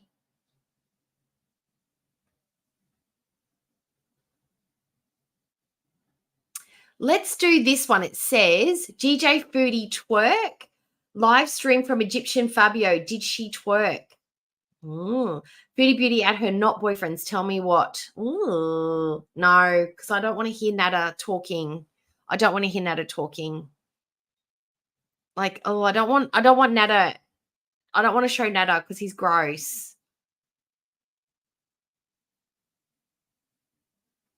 E: Let's do this one. It says, GJ Foodie twerk, live stream from Egyptian Fabio. Did she twerk? Ooh. Foodie Beauty at her not boyfriends. Tell me what. Ooh. No, because I don't want to hear Nada talking. I don't want to hear Nada talking. Like, oh, I don't want Nada. I don't want to show Nada because he's gross.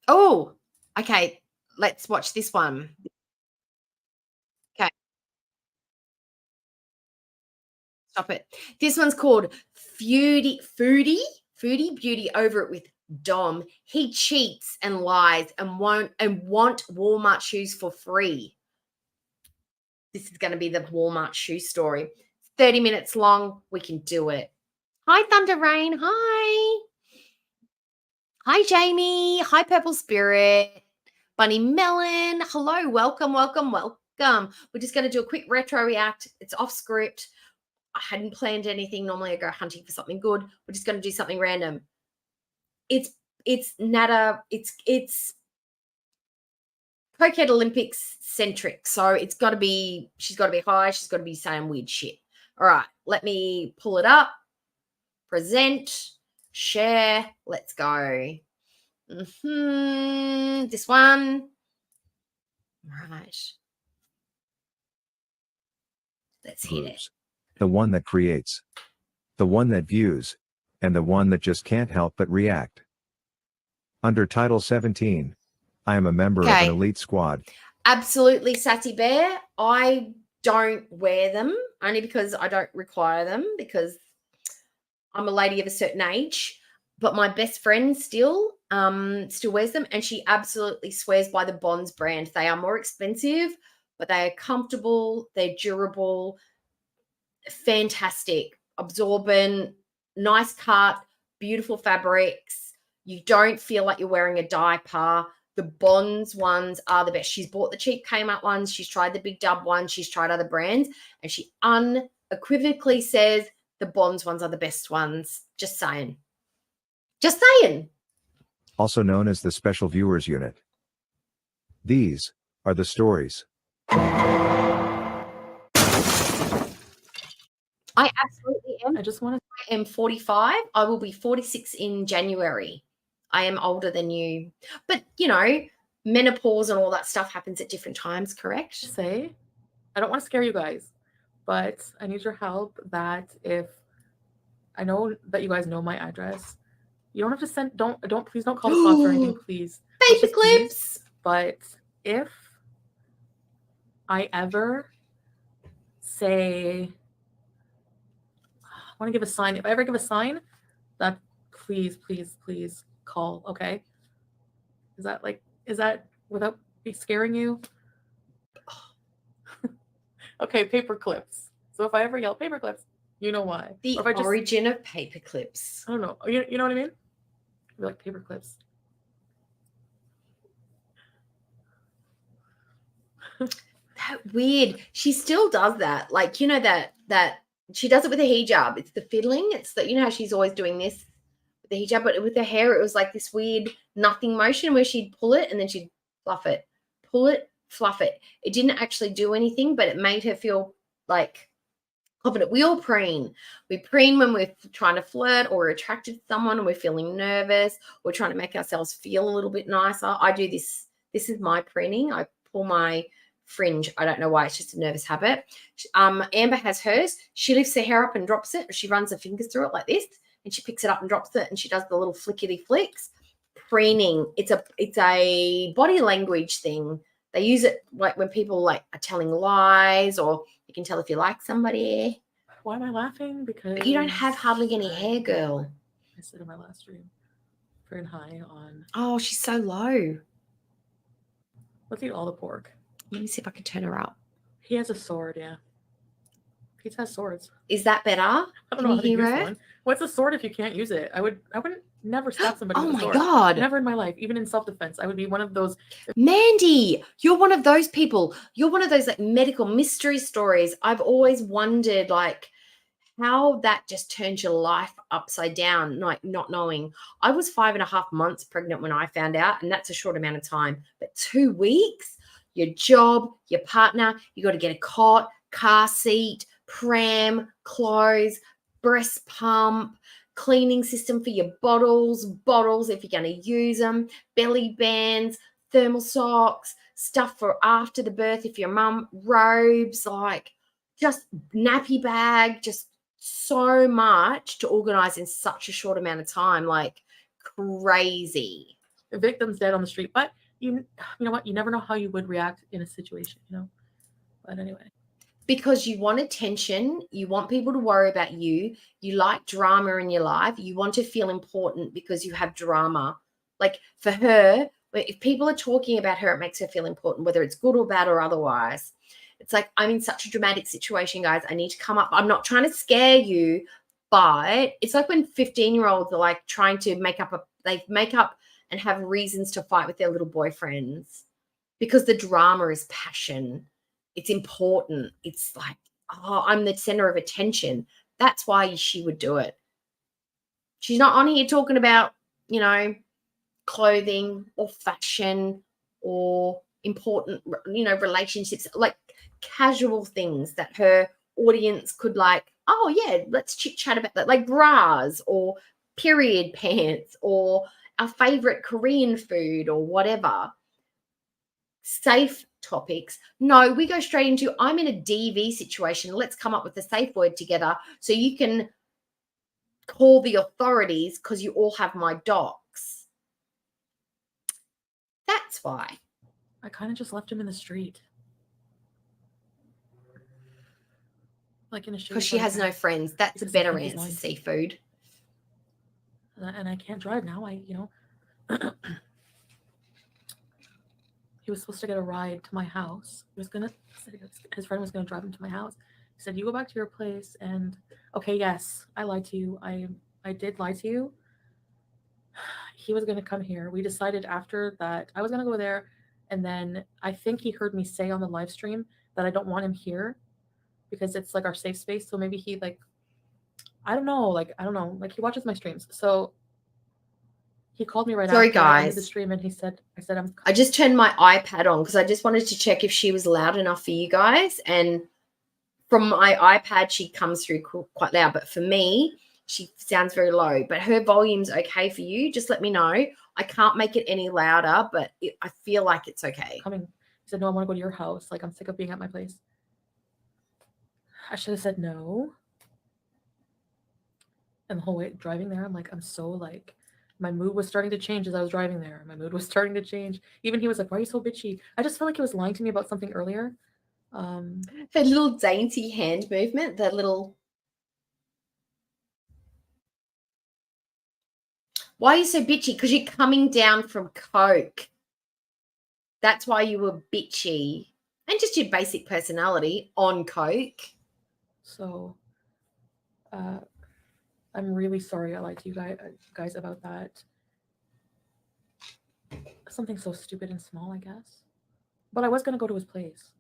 E: Oh, okay. Let's watch this one. Okay. Stop it. This one's called Foodie Beauty over it with Dom. He cheats and lies and want Walmart shoes for free. This is going to be the Walmart shoe story. 30 minutes long. We can do it. Hi, Thunder Rain. Hi. Hi, Jamie. Hi, Purple Spirit. Bunny Melon. Hello. Welcome, welcome, welcome. We're just going to do a quick retro react. It's off script. I hadn't planned anything. Normally I go hunting for something good. We're just going to do something random. It's Nada. It's Phuket Olympics centric. So it's got to be, she's got to be high. She's got to be saying weird shit. All right. Let me pull it up. Present. Share. Let's go. This one. Right. Let's hit it.
H: The one that creates, the one that views, and the one that just can't help but react. Under Title 17, I am a member of an elite squad.
E: Absolutely, Sassy Bear. I don't wear them only because I don't require them because I'm a lady of a certain age. But my best friend still wears them, and she absolutely swears by the Bonds brand. They are more expensive, but they are comfortable. They're durable. Fantastic, absorbent, nice cut, beautiful fabrics. You don't feel like you're wearing a diaper. The The Bonds ones are the best. She's bought the cheap Kmart ones. She's tried the Big Dub ones. She's tried other brands. And she unequivocally says the Bonds ones are the best ones. Just saying. Just saying.
H: Also known as the Special Viewers Unit. These are the stories.
E: I absolutely am.
B: I just want to.
E: I am 45. I will be 46 in January. I am older than you. But, you know, menopause and all that stuff happens at different times, correct?
B: Say, I don't want to scare you guys, but I need your help that if I know that you guys know my address, you don't have to send, please don't call the cops or anything, please.
E: Paper
B: Just please.
E: clips.
B: But if I ever say, I want to give a sign, if I ever give a sign, that please call, okay? Is that without scaring you? Okay, paper clips. So if I ever yell paper clips, you know why.
E: The
B: or if I
E: origin of paper clips.
B: I don't know. You know what I mean? You're like paper clips.
E: That weird. She still does that. Like, you know, that she does it with a hijab. It's the fiddling. It's that, you know how she's always doing this with the hijab, but with her hair, it was like this weird nothing motion where she'd pull it and then she'd fluff it. Pull it, fluff it. It didn't actually do anything, but it made her feel like confident. We all preen. We preen when we're trying to flirt or we're attracted to someone and we're feeling nervous. We're trying to make ourselves feel a little bit nicer. I do this. This is my preening. I pull my fringe. I don't know why. It's just a nervous habit. Amber has hers. She lifts her hair up and drops it. She runs her fingers through it like this, and she picks it up and drops it, and she does the little flickety flicks. Preening. It's a body language thing. They use it like when people like are telling lies, or you can tell if you like somebody.
B: Why am I laughing? Because
E: But you don't have hardly any hair, girl.
B: I said in my last stream, very high on.
E: Oh, she's so low.
B: Let's eat all the pork.
E: Let me see if I can turn her up.
B: He has a sword, yeah. Pete has swords.
E: Is that better?
B: I don't
E: Can
B: know
E: you
B: how to
E: hear
B: use
E: her?
B: one. What's a sword if you can't use it? I wouldn't never stab somebody
E: Oh
B: with a
E: my
B: sword.
E: God.
B: Never in my life, even in self-defense. I would be one of those.
E: Mandy, you're one of those people. You're one of those like medical mystery stories. I've always wondered like how that just turns your life upside down, like not knowing. I was 5.5 months pregnant when I found out, and that's a short amount of time. But 2 weeks, your job, your partner, you got to get a cot, car seat, pram, clothes, breast pump, cleaning system for your bottles if you're going to use them, belly bands, thermal socks, stuff for after the birth if your mum, robes, like just nappy bag, just so much to organize in such a short amount of time, like crazy.
B: The victim's dead on the street, but you know what? You never know how you would react in a situation, you know? But anyway.
E: Because you want attention, you want people to worry about you, you like drama in your life, you want to feel important because you have drama. Like for her, if people are talking about her, it makes her feel important, whether it's good or bad or otherwise. It's like, I'm in such a dramatic situation, guys. I need to come up. I'm not trying to scare you, but it's like when 15-year-olds are like trying to make up and have reasons to fight with their little boyfriends because the drama is passion. It's important. It's like, oh, I'm the center of attention. That's why she would do it. She's not on here talking about, you know, clothing or fashion or important, you know, relationships, like casual things that her audience could like, oh, yeah, let's chit chat about that, like bras or period pants or our favorite Korean food or whatever. Safe topics. No, we go straight into, I'm in a DV situation. Let's come up with a safe word together so you can call the authorities because you all have my docs. That's why.
B: I kind of just left him in the street. Like in a
E: Because she has no friends. That's a better answer, seafood.
B: And I can't drive now. He was supposed to get a ride to my house. His friend was gonna drive him to my house. He said, "You go back to your place." And okay, yes, I lied to you. I did lie to you. he was going to come here. We decided after that I was going to go there. And then I think he heard me say on the live stream that I don't want him here because it's like our safe space. So maybe he like, I don't know, like he watches my streams. So he called me right
E: Sorry,
B: after I ended the
E: guys.
B: stream, and he said,
E: I just turned my iPad on because I just wanted to check if she was loud enough for you guys. And from my iPad, she comes through quite loud. But for me, she sounds very low. But her volume's okay for you. Just let me know. I can't make it any louder, but I feel like it's okay.
B: coming. He said, no, I want to go to your house. Like, I'm sick of being at my place. I should have said no. And the whole way driving there, I'm like, I'm so like, my mood was starting to change as I was driving there. My mood was starting to change. Even he was like, why are you so bitchy? I just felt like he was lying to me about something earlier.
E: Her little dainty hand movement, that little... Why are you so bitchy? Because you're coming down from Coke. That's why you were bitchy. And just your basic personality on Coke.
B: So, I'm really sorry I lied to you guys about that. Something so stupid and small, I guess. But I was going to go to his place.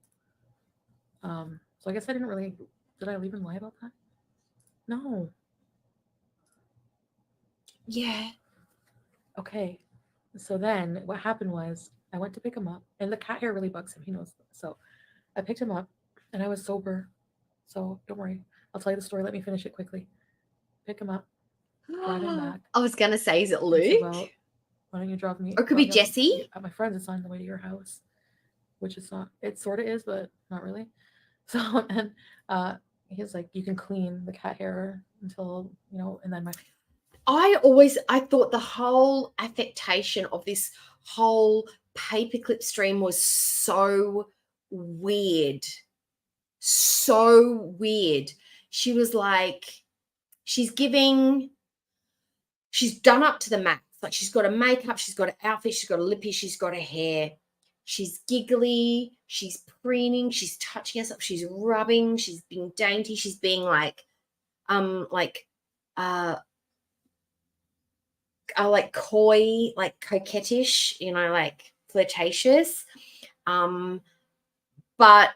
B: So I guess I didn't really... Did I even lie about that? No.
E: Yeah.
B: Okay. So then what happened was I went to pick him up, and the cat hair really bugs him. He knows. So I picked him up, and I was sober. So don't worry. I'll tell you the story. Let me finish it quickly. Pick him up. Drive him back.
E: I was going to say, is it Luke?
B: Said, well, why don't you drop me?
E: Or it could be Jesse.
B: At my friend's, it's on the way to your house, which is not. It sort of is, but not really. So and he's like, you can clean the cat hair until and then my.
E: I thought the whole affectation of this whole paperclip stream was so weird. So weird. She was like, she's done up to the max. Like she's got a makeup, she's got an outfit, she's got a lippy, she's got a hair. She's giggly, she's preening, she's touching herself, she's rubbing, she's being dainty, she's being like coy, like coquettish, like flirtatious. But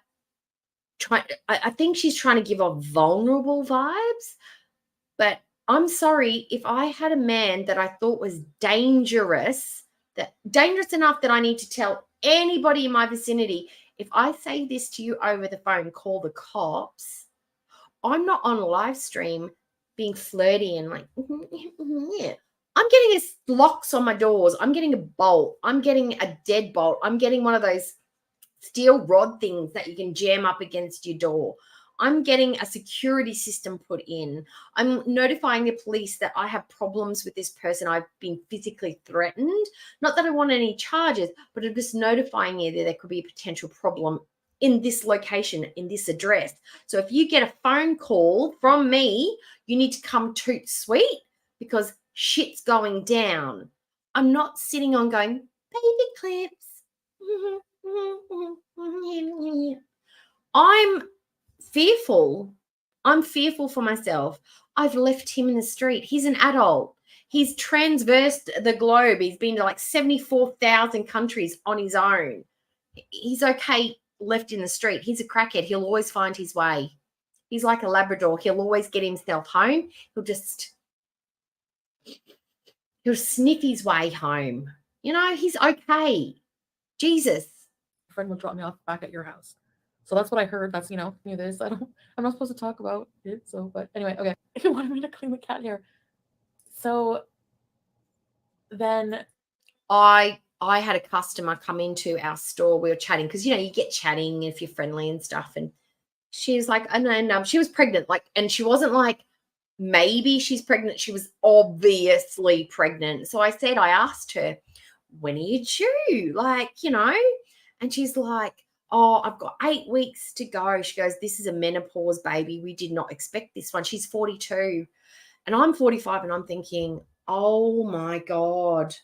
E: I think she's trying to give off vulnerable vibes. But I'm sorry, if I had a man that I thought was dangerous enough that I need to tell anybody in my vicinity, if I say this to you over the phone, call the cops, I'm not on a live stream being flirty and like, yeah. I'm getting locks on my doors. I'm getting a bolt. I'm getting a deadbolt. I'm getting one of those steel rod things that you can jam up against your door. I'm getting a security system put in. I'm notifying the police that I have problems with this person. I've been physically threatened. Not that I want any charges, but I'm just notifying you that there could be a potential problem in this location, in this address. So if you get a phone call from me, you need to come toot sweet because shit's going down. I'm not sitting on going, baby clips. I'm fearful. I'm fearful for myself. I've left him in the street. He's an adult. He's transversed the globe. He's been to like 74,000 countries on his own. He's okay left in the street. He's a crackhead. He'll always find his way. He's like a Labrador. He'll always get himself home. He'll sniff his way home. He's okay. Jesus.
B: My friend will drop me off back at your house. So that's what I heard. That's, knew this. I'm not supposed to talk about it. So, but anyway, okay. He wanted me to clean the cat hair. So then
E: I had a customer come into our store. We were chatting because, you get chatting if you're friendly and stuff. And she's like, and she was pregnant. And she wasn't like, maybe she's pregnant. She was obviously pregnant. So I asked her, when are you due? And she's like, oh, I've got 8 weeks to go. She goes, this is a menopause baby. We did not expect this one. She's 42 and I'm 45 and I'm thinking, oh my God.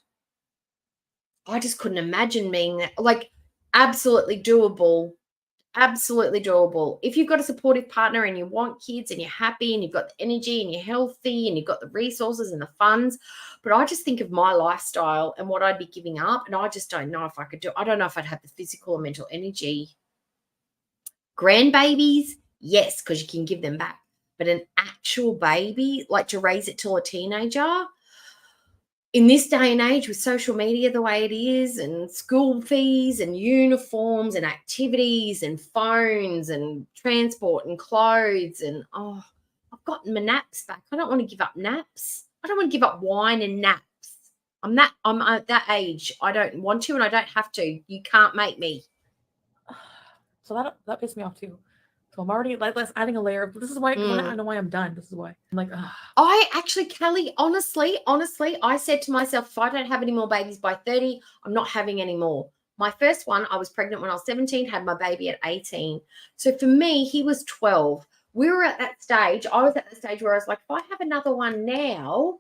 E: I just couldn't imagine being that. Absolutely doable. Absolutely doable. If you've got a supportive partner and you want kids and you're happy and you've got the energy and you're healthy and you've got the resources and the funds. But I just think of my lifestyle and what I'd be giving up. And I just don't know if I could do. I don't know if I'd have the physical or mental energy. Grandbabies, yes, because you can give them back. But an actual baby, like to raise it till a teenager, in this day and age with social media the way it is and school fees and uniforms and activities and phones and transport and clothes and I've gotten my naps back. I don't want to give up naps. I don't want to give up wine and naps. I'm at that age. I don't want to and I don't have to. You can't make me.
B: So that pissed me off too. So I'm already like adding a layer. This is why I know why I'm done. This is why I'm like, ugh.
E: I actually, Kelly, honestly, I said to myself, if I don't have any more babies by 30, I'm not having any more. My first one, I was pregnant when I was 17, had my baby at 18. So for me, he was 12. We were at that stage. I was at the stage where I was like, if I have another one now,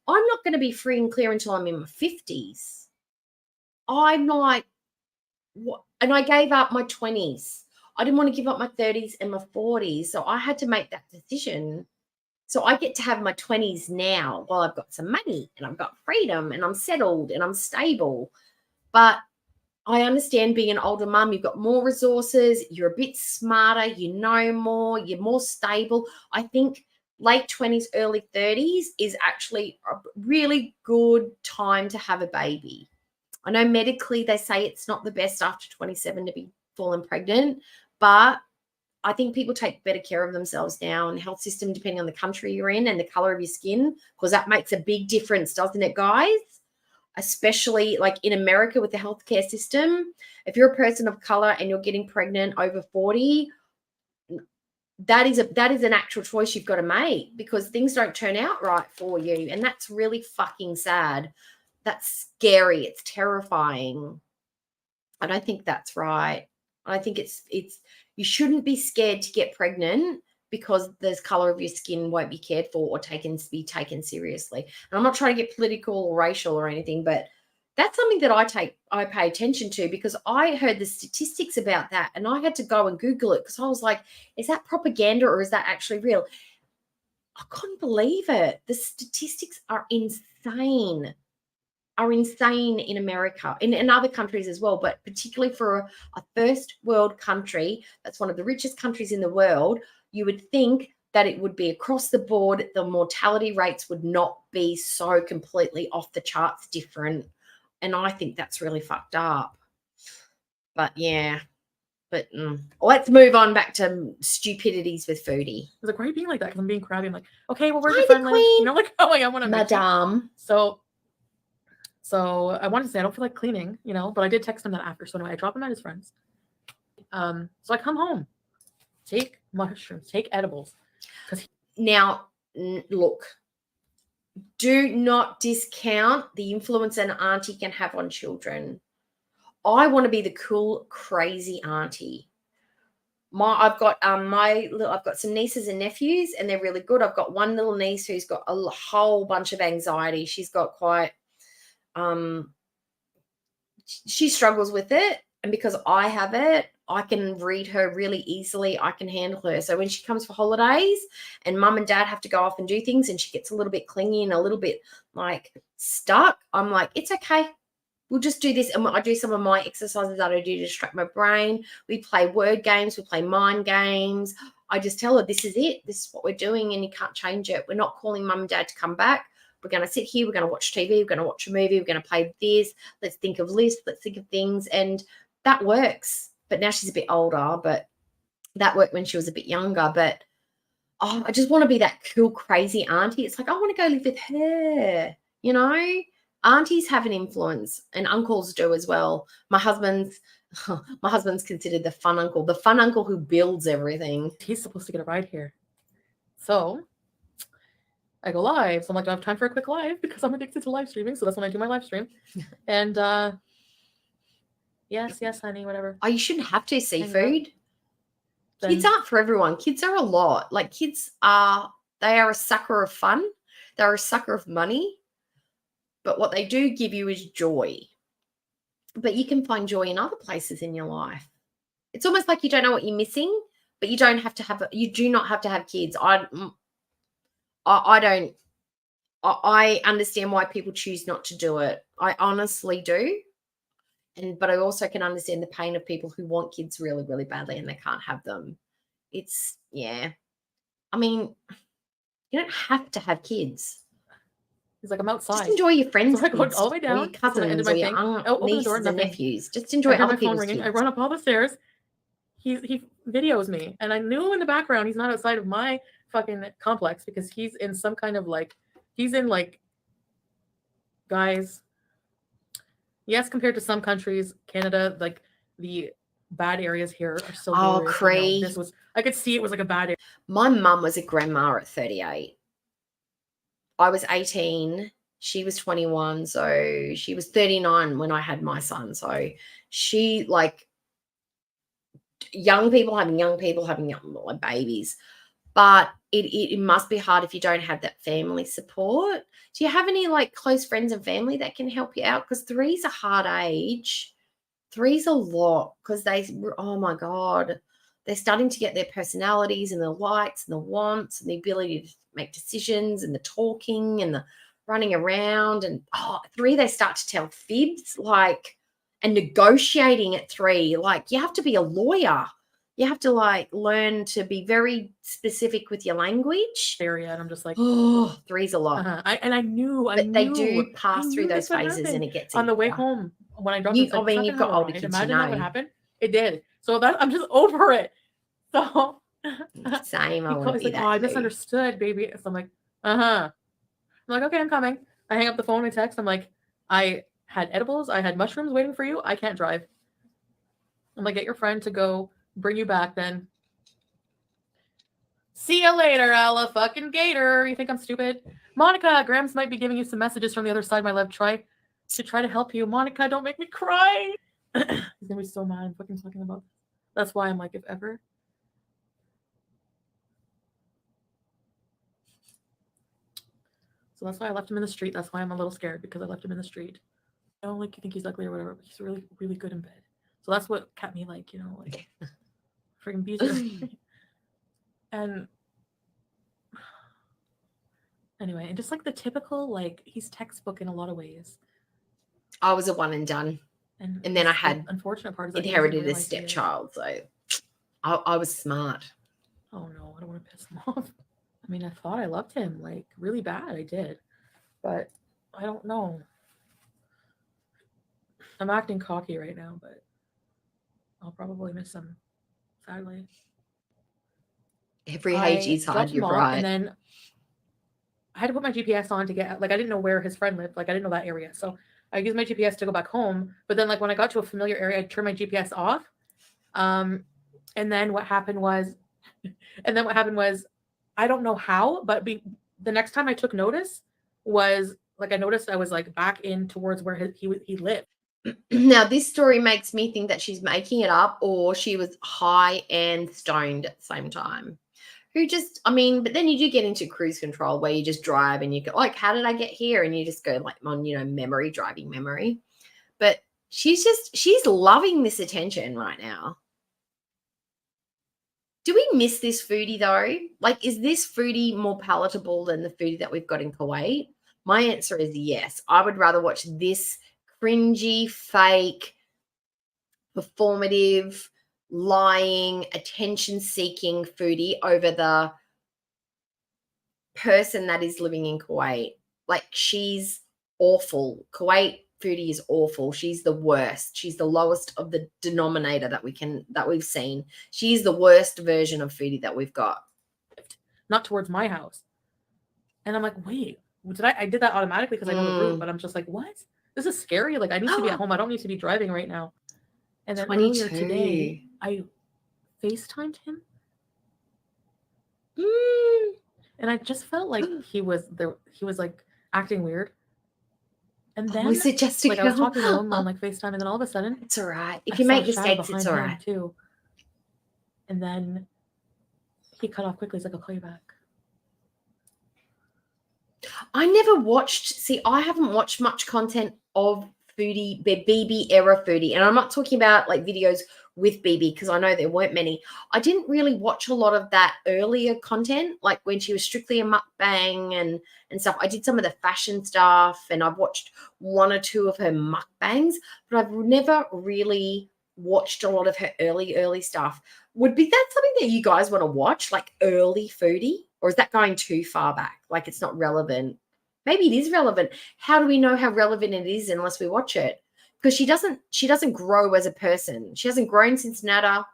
E: I'm not going to be free and clear until I'm in my 50s. I'm like, what? And I gave up my 20s. I didn't want to give up my 30s and my 40s. So I had to make that decision. So I get to have my 20s now while I've got some money and I've got freedom and I'm settled and I'm stable. But I understand being an older mum, you've got more resources, you're a bit smarter, you know more, you're more stable. I think late 20s, early 30s is actually a really good time to have a baby. I know medically they say it's not the best after 27 to be fallen pregnant, but I think people take better care of themselves now and health system, depending on the country you're in and the color of your skin, because that makes a big difference, doesn't it, guys? Especially like in America with the healthcare system. If you're a person of color and you're getting pregnant over 40, that is an actual choice you've got to make because things don't turn out right for you. And that's really fucking sad. That's scary. It's terrifying. I don't think that's right. I think it's you shouldn't be scared to get pregnant because the color of your skin won't be cared for or be taken seriously. And I'm not trying to get political or racial or anything, but that's something that I pay attention to because I heard the statistics about that and I had to go and Google it because I was like, is that propaganda or is that actually real? I couldn't believe it. The statistics are insane in America, in other countries as well, but particularly for a first world country, that's one of the richest countries in the world, you would think that it would be across the board, the mortality rates would not be so completely off the charts different. And I think that's really fucked up. But yeah, let's move on back to stupidities with Foodie.
B: It's like, why are you being like that? Because I'm being crabby. I'm like, okay, well, where's
E: Hi,
B: your
E: the
B: friend live?
E: queen.
B: You know, like, oh my God, I want to
E: Madame.
B: So I wanted to say I don't feel like cleaning, you know, but I did text him that after. So anyway, I drop him at his friend's. So I come home, take mushrooms, take edibles.
E: Now, look, do not discount the influence an auntie can have on children. I want to be the cool, crazy auntie. I've got some nieces and nephews, and they're really good. I've got one little niece who's got a whole bunch of anxiety. She's got quite. She struggles with it, and because I have it, I can read her really easily. I can handle her. So when she comes for holidays and mum and dad have to go off and do things and she gets a little bit clingy and a little bit like stuck, I'm like, it's okay. We'll just do this. And I do some of my exercises that I do to distract my brain. We play word games. We play mind games. I just tell her, this is it. This is what we're doing and you can't change it. We're not calling mum and dad to come back. We're going to sit here. We're going to watch TV. We're going to watch a movie. We're going to play this. Let's think of lists. Let's think of things. And that works. But now she's a bit older, but that worked when she was a bit younger. But I just want to be that cool, crazy auntie. It's like, I want to go live with her, you know? Aunties have an influence and uncles do as well. My husband's considered the fun uncle who builds everything.
B: He's supposed to get a ride here. So I go live. So I'm like, do I have time for a quick live? Because I'm addicted to live streaming. So that's when I do my live stream. And yes, honey, whatever.
E: Oh, you shouldn't have to seafood. Kids aren't for everyone. Kids are a lot. Like they are a sucker of fun. They're a sucker of money. But what they do give you is joy. But you can find joy in other places in your life. It's almost like you don't know what you're missing, but you do not have to have kids. I don't. I understand why people choose not to do it. I honestly do. But I also can understand the pain of people who want kids really, really badly and they can't have them. It's, yeah. I mean, you don't have to have kids.
B: He's like, I'm outside.
E: Just enjoy your friends'
B: So I go
E: kids,
B: all the way
E: or
B: down.
E: your cousins, or your nieces and nephews. Just enjoy
B: I hear
E: other
B: my phone
E: people's
B: ringing.
E: kids.
B: I run up all the stairs. He videos me, and I knew in the background he's not outside of my fucking complex because he's in some kind of like, guys. Yes, compared to some countries, Canada, like the bad areas here are so glorious.
E: Cree.
B: This was, I could see it was like a bad area.
E: My mum was a grandma at 38. I was 18. She was 21. So she was 39 when I had my son. So she, like, young people having young babies. But it must be hard if you don't have that family support. Do you have any, like, close friends and family that can help you out? Because 3's a hard age. 3's a lot because oh, my God, they're starting to get their personalities and the likes and the wants and the ability to make decisions and the talking and the running around. And, 3, they start to tell fibs, like, and negotiating at 3. Like, you have to be a lawyer. You have to, like, learn to be very specific with your language.
B: Area, and I'm just like,
E: 3's a lot.
B: I knew.
E: They do pass through those phases, and it gets
B: on the way
E: easier.
B: home when I dropped him.
E: I mean, you've got older kids.
B: Imagine that would happen. It did. So that I'm just over it. So
E: same. I
B: he's like, I misunderstood, baby. So I'm like, I'm like, okay, I'm coming. I hang up the phone and text. I'm like, I had edibles. I had mushrooms waiting for you. I can't drive. I'm like, get your friend to go bring you back then. See you later, Ella fucking Gator. You think I'm stupid? Monica, Grams might be giving you some messages from the other side, my love. Try to help you. Monica, don't make me cry. He's gonna be so mad. I'm fucking talking about this. That's why I'm like, if ever. So that's why I left him in the street. That's why I'm a little scared, because I left him in the street. I don't like you think he's ugly or whatever, but he's really, really good in bed. So that's what kept me, like, like freaking beautiful. And anyway, and just like the typical, like, he's textbook in a lot of ways.
E: I was a one and done. And then I had
B: unfortunate part is
E: inherited a stepchild. So I was smart.
B: Oh no, I don't want to piss him off. I mean, I thought I loved him, like, really bad. I did. But I don't know. I'm acting cocky right now, but I'll probably miss him, sadly.
E: Every age is hard, you're right.
B: And then I had to put my GPS on to get, like, I didn't know where his friend lived. Like, I didn't know that area. So I used my GPS to go back home. But then, like, when I got to a familiar area, I turned my GPS off. And then what happened was, I don't know how, but the next time I took notice was, like, I noticed I was, like, back in towards where he lived.
E: Now, this story makes me think that she's making it up, or she was high and stoned at the same time. But then you do get into cruise control where you just drive and you go, like, how did I get here? And you just go, like, on, driving memory. But she's loving this attention right now. Do we miss this Foodie, though? Like, is this Foodie more palatable than the Foodie that we've got in Kuwait? My answer is yes. I would rather watch this cringy, fake, performative, lying, attention-seeking Foodie over the person that is living in Kuwait. Like, she's awful. Kuwait Foodie is awful. She's the worst. She's the lowest of the denominator that we've seen. She's the worst version of Foodie that we've got.
B: Not towards my house. And I'm like, wait, I did that automatically because I know the route, but I'm just like, what? This is scary. Like, I need to be at home. I don't need to be driving right now. And then
E: 22.
B: Earlier today, I FaceTimed him. And I just felt like he was like acting weird. And then
E: was it just
B: I was talking to him on, like, FaceTime, and then all of a sudden,
E: it's all right. If you make mistakes, it's all right
B: too. And then he cut off quickly. He's like, I'll call you back.
E: I haven't watched much content of Foodie, BB era Foodie. And I'm not talking about, like, videos with BB because I know there weren't many. I didn't really watch a lot of that earlier content, like when she was strictly a mukbang and stuff. I did some of the fashion stuff and I've watched 1 or 2 of her mukbangs, but I've never really watched a lot of her early stuff. Would be that something that you guys want to watch, like early Foodie? Or is that going too far back? Like it's not relevant? Maybe it is relevant. How do we know how relevant it is unless we watch it? Because she doesn't grow as a person. She hasn't grown since Nada.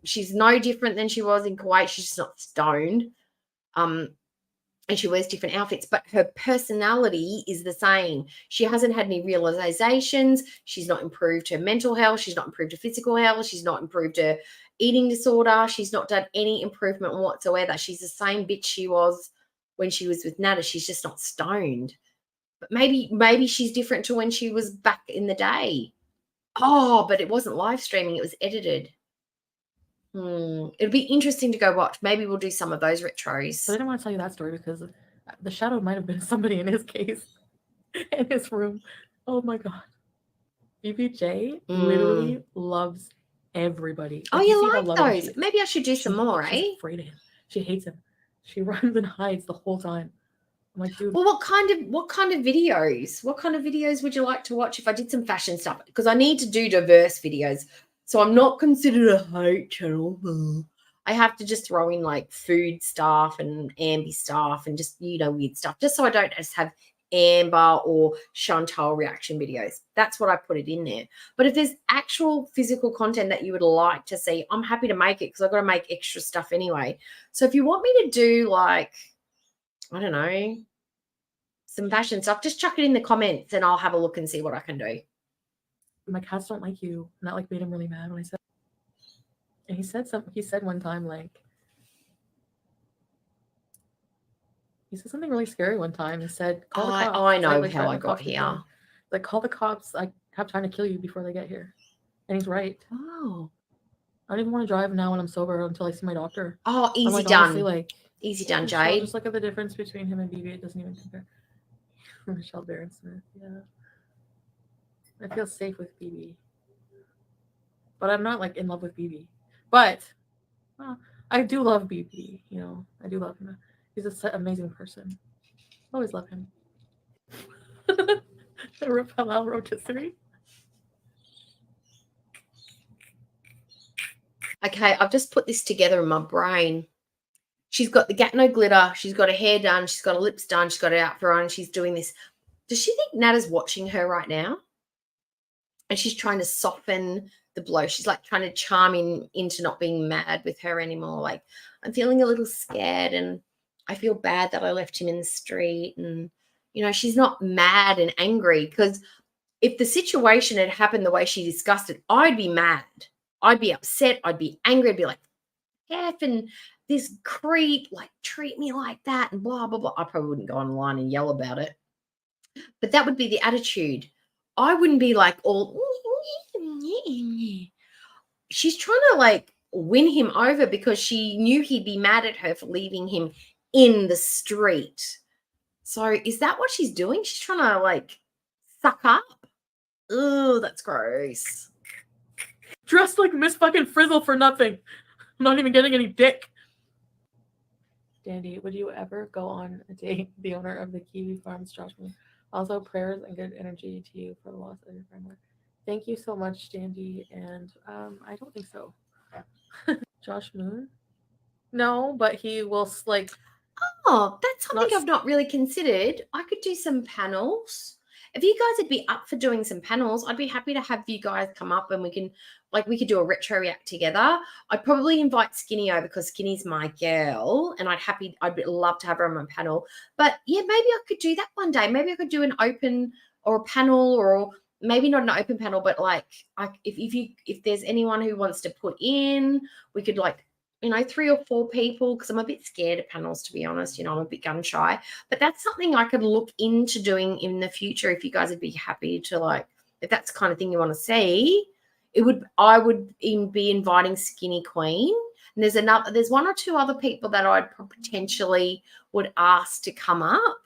E: She's no different than she was in Kuwait. She's just not stoned. And she wears different outfits, but her personality is the same. She hasn't had any realizations. She's not improved her mental health. She's not improved her physical health. She's not improved her eating disorder. She's not done any improvement whatsoever. She's the same bitch she was when she was with Nada. She's just not stoned. But maybe she's different to when she was back in the day. Oh, but it wasn't live streaming. It was edited. It'll be interesting to go watch. Maybe we'll do some of those retros.
B: So I didn't want to tell you that story because the shadow might have been somebody in his case, in his room. Oh my god, BBJ literally loves everybody.
E: Oh, you like those? Maybe I should do some more, eh?
B: She's afraid of him. She hates him. She runs and hides the whole time. I'm like, dude.
E: Well, what kind of videos? What kind of videos would you like to watch if I did some fashion stuff? Because I need to do diverse videos. So I'm not considered a hate channel. I have to just throw in like food stuff and Ambie stuff and just, weird stuff, just so I don't just have Amber or Chantal reaction videos. That's what I put it in there. But if there's actual physical content that you would like to see, I'm happy to make it because I've got to make extra stuff anyway. So if you want me to do like, I don't know, some fashion stuff, just chuck it in the comments and I'll have a look and see what I can do.
B: My cats don't like you. And that like made him really mad when I said. And he said one time like. He said something really scary one time. He said, "Call the cops."
E: I know how I got here.
B: Like, call the cops. I have time to kill you before they get here. And he's right.
E: Oh.
B: I don't even want to drive now when I'm sober until I see my doctor.
E: Oh, easy
B: like,
E: done.
B: Honestly, like,
E: easy done, Jade.
B: Just look at the difference between him and BB. It doesn't even compare. Michelle Barron Smith. Yeah. I feel safe with BB. But I'm not like in love with BB. But I do love BB. I do love him. He's an amazing person. Always love him. Repel rotisserie.
E: Okay, I've just put this together in my brain. She's got the Gatno glitter. She's got her hair done. She's got her lips done. She's got her outfit on. She's doing this. Does she think Nada's watching her right now? And she's trying to soften the blow. She's like trying to charm him into not being mad with her anymore. Like, I'm feeling a little scared and I feel bad that I left him in the street. And, she's not mad and angry because if the situation had happened the way she discussed it, I'd be mad. I'd be upset. I'd be angry. I'd be like, F and this creep, like, treat me like that and blah, blah, blah. I probably wouldn't go online and yell about it. But that would be the attitude. I wouldn't be like all, she's trying to like win him over because she knew he'd be mad at her for leaving him in the street. So is that what she's doing? She's trying to like suck up. Oh, that's gross.
B: Dressed like Miss fucking Frizzle for nothing. I'm not even getting any dick. Dandy, would you ever go on a date? The owner of the Kiwi Farms, Josh Moon. Also, prayers and good energy to you for the loss of your friend. Thank you so much, Dandy. And I don't think so. Josh Moon? No, but he will like.
E: Oh, that's something I've not really considered. I could do some panels. If you guys would be up for doing some panels, I'd be happy to have you guys come up and we could do a retro react together. I'd probably invite Skinny over because Skinny's my girl and I'd love to have her on my panel. But yeah, maybe I could do that one day. Maybe I could do an open or a panel or maybe not an open panel, but like if there's anyone who wants to put in, we could 3 or 4 people because I'm a bit scared of panels, to be honest. I'm a bit gun shy. But that's something I could look into doing in the future if you guys would be happy to if that's the kind of thing you want to see. I would be inviting Skinny Queen. And there's 1 or 2 other people that I'd potentially would ask to come up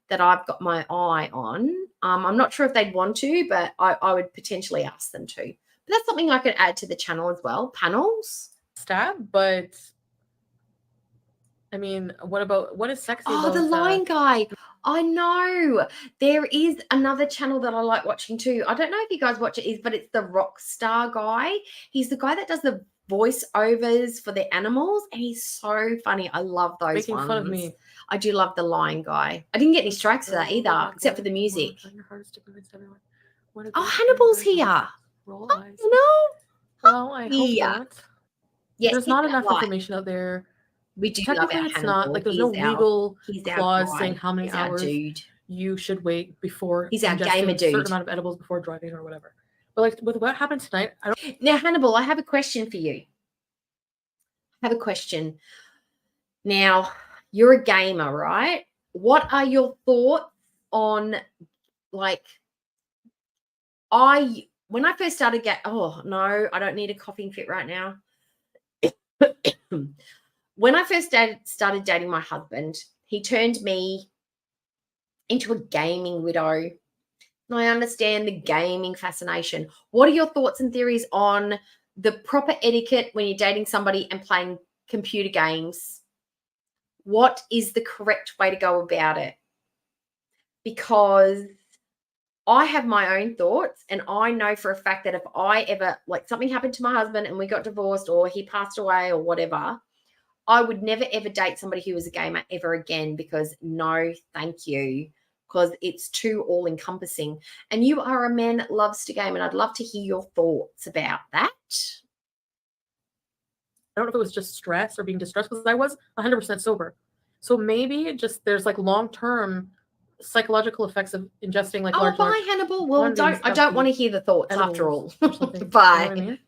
E: that I've got my eye on. I'm not sure if they'd want to, but I would potentially ask them to. But that's something I could add to the channel as well. Panels.
B: Stab, but I mean, what is sexy
E: Oh,
B: about
E: the line guy. I know. There is another channel that I like watching too. I don't know if you guys watch it, but it's the Rockstar guy. He's the guy that does the voiceovers for the animals, and he's so funny. I love those
B: making
E: ones.
B: fun of me?
E: I do love the line guy. I didn't get any strikes for that either, except for the music. Oh, Hannibal's here.
B: Roll
E: Oh,
B: eyes.
E: no.
B: Well, I hope
E: Yeah.
B: not.
E: Yes,
B: There's
E: hit
B: not
E: that
B: enough
E: like.
B: information out there.
E: We do love
B: Technically,
E: our
B: it's
E: Hannibal.
B: not like there's no
E: He's our-
B: legal
E: he's our
B: clause
E: guy.
B: saying how many
E: He's our
B: hours
E: dude.
B: you should wait before
E: He's our
B: ingesting
E: gamer
B: a certain
E: dude.
B: amount of edibles before driving or whatever. But like with what happened tonight, I don't.
E: Now, Hannibal, I have a question for you. I have a question. Now, you're a gamer, right? What are your thoughts on like when I first started oh no, I don't need a coughing fit right now. When I first started dating my husband, he turned me into a gaming widow. And I understand the gaming fascination. What are your thoughts and theories on the proper etiquette when you're dating somebody and playing computer games? What is the correct way to go about it? Because I have my own thoughts, and I know for a fact that if I ever, like something happened to my husband and we got divorced or he passed away or whatever, I would never, ever date somebody who was a gamer ever again, because no, thank you, because it's too all-encompassing. And you are a man that loves to game, and I'd love to hear your thoughts about that.
B: I don't know if it was just stress or being distressed, because I was 100% sober. So maybe just there's like long-term psychological effects of ingesting like large.
E: Bye, Hannibal. Well, I don't want to hear the thoughts after all.
B: Bye.
E: Bye.
B: You know what I mean?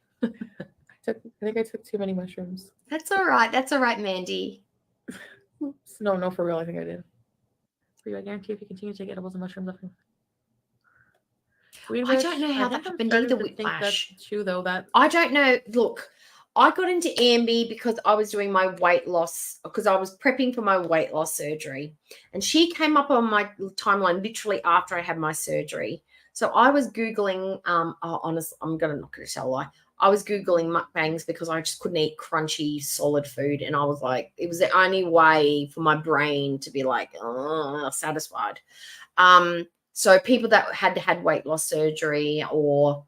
B: I think I took too many mushrooms.
E: That's all right. That's all right, Mandy.
B: No, for real. I think I did. For you, I guarantee if you continue to take edibles and mushrooms,
E: I don't know how that happened either, Whiplash.
B: Too, though. That
E: I don't know. Look, I got into Ambie because I was doing my weight loss, because I was prepping for my weight loss surgery, and she came up on my timeline literally after I had my surgery. So I was Googling, honestly, I'm not going to tell a lie. I was Googling mukbangs because I just couldn't eat crunchy, solid food. And I was like, it was the only way for my brain to be like, satisfied. So people that had weight loss surgery or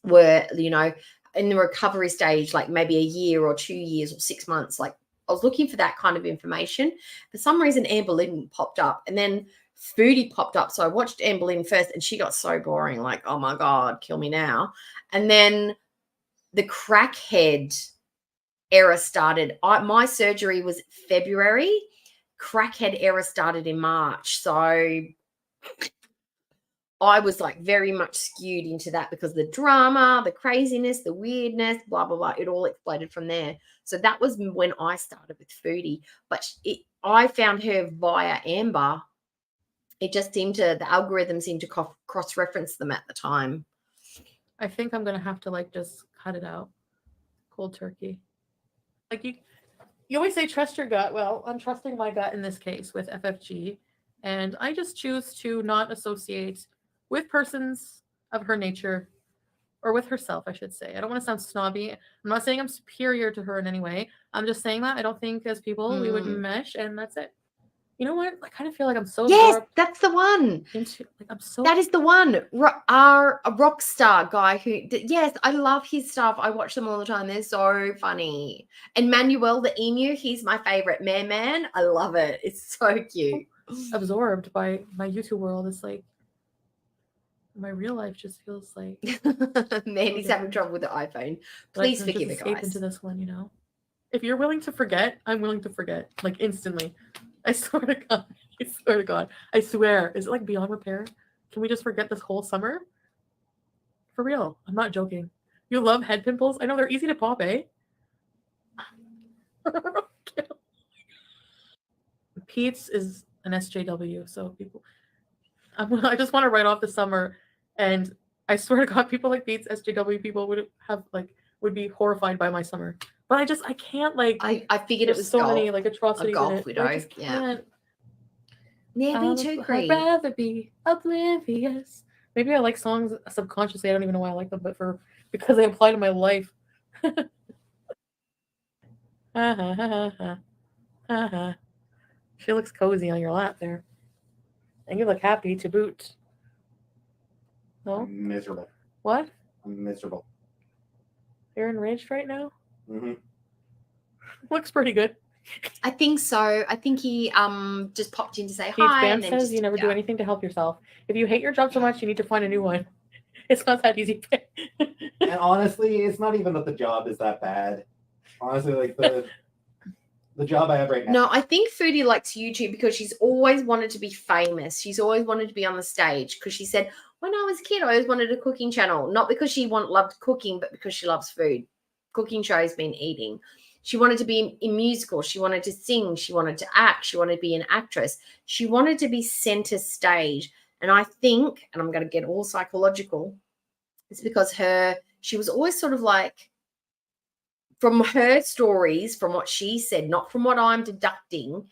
E: were, in the recovery stage, like maybe a year or 2 years or 6 months, like I was looking for that kind of information. For some reason, Anne Boleyn popped up, and then Foodie popped up. So I watched Anne Boleyn first, and she got so boring, like, oh my God, kill me now. And then the crackhead era started. My surgery was February. Crackhead era started in March. So I was like very much skewed into that because the drama, the craziness, the weirdness, blah, blah, blah, it all exploded from there. So that was when I started with Foodie. But I found her via Amber. It just the algorithm seemed to cross-reference them at the time.
B: I think I'm going to have to like just cut it out. Cold turkey. Like you always say trust your gut. Well, I'm trusting my gut in this case with FFG. And I just choose to not associate with persons of her nature, or with herself, I should say. I don't want to sound snobby. I'm not saying I'm superior to her in any way. I'm just saying that I don't think as people we would mesh, and that's it. You know what? I kind of feel like I'm so
E: Yes, that's the one. That is the one. Our rock star guy who, yes, I love his stuff. I watch them all the time. They're so funny. And Manuel the emu, he's my favorite. Man, I love it. It's so cute.
B: Absorbed by my YouTube world. It's like my real life just feels like
E: Mandy's having trouble with the iPhone. Please forgive it, guys.
B: Into this one, If you're willing to forget, I'm willing to forget, like instantly. I swear to God. I swear. Is it like beyond repair? Can we just forget this whole summer? For real. I'm not joking. You love head pimples? I know they're easy to pop, eh? Pete's is an SJW, so people. I just want to write off the summer, and I swear to God, people like Pete's SJW people would be horrified by my summer. But I can't
E: I figured it was
B: so many like atrocities
E: golf
B: in it.
E: widow.
B: I just can't.
E: Yeah, me too,
B: I'd rather be oblivious Maybe I like songs subconsciously. I don't even know why I like them, but because they apply to my life. She looks cozy on your lap there. And you look happy to boot. No?
I: I'm miserable.
B: What?
I: I'm miserable.
B: You're enraged right now?
I: Mm-hmm.
B: Looks pretty good.
E: I think so. I think he just popped in to say
B: Keith
E: hi.
B: Bam
E: And then
B: says
E: just
B: you never do anything to help yourself. If you hate your job so much, you need to find a new one. It's not that easy.
I: And honestly, it's not even that the job is that bad. Honestly, like the job I have right now.
E: No, I think Foodie likes YouTube because she's always wanted to be famous. She's always wanted to be on the stage because she said, when I was a kid, I always wanted a cooking channel. Not because she loved cooking, but because she loves food. Cooking shows mean eating. She wanted to be in musicals. She wanted to sing. She wanted to act. She wanted to be an actress. She wanted to be center stage. And I think, and I'm going to get all psychological, it's because she was always sort of like, from her stories, from what she said, not from what I'm deducting,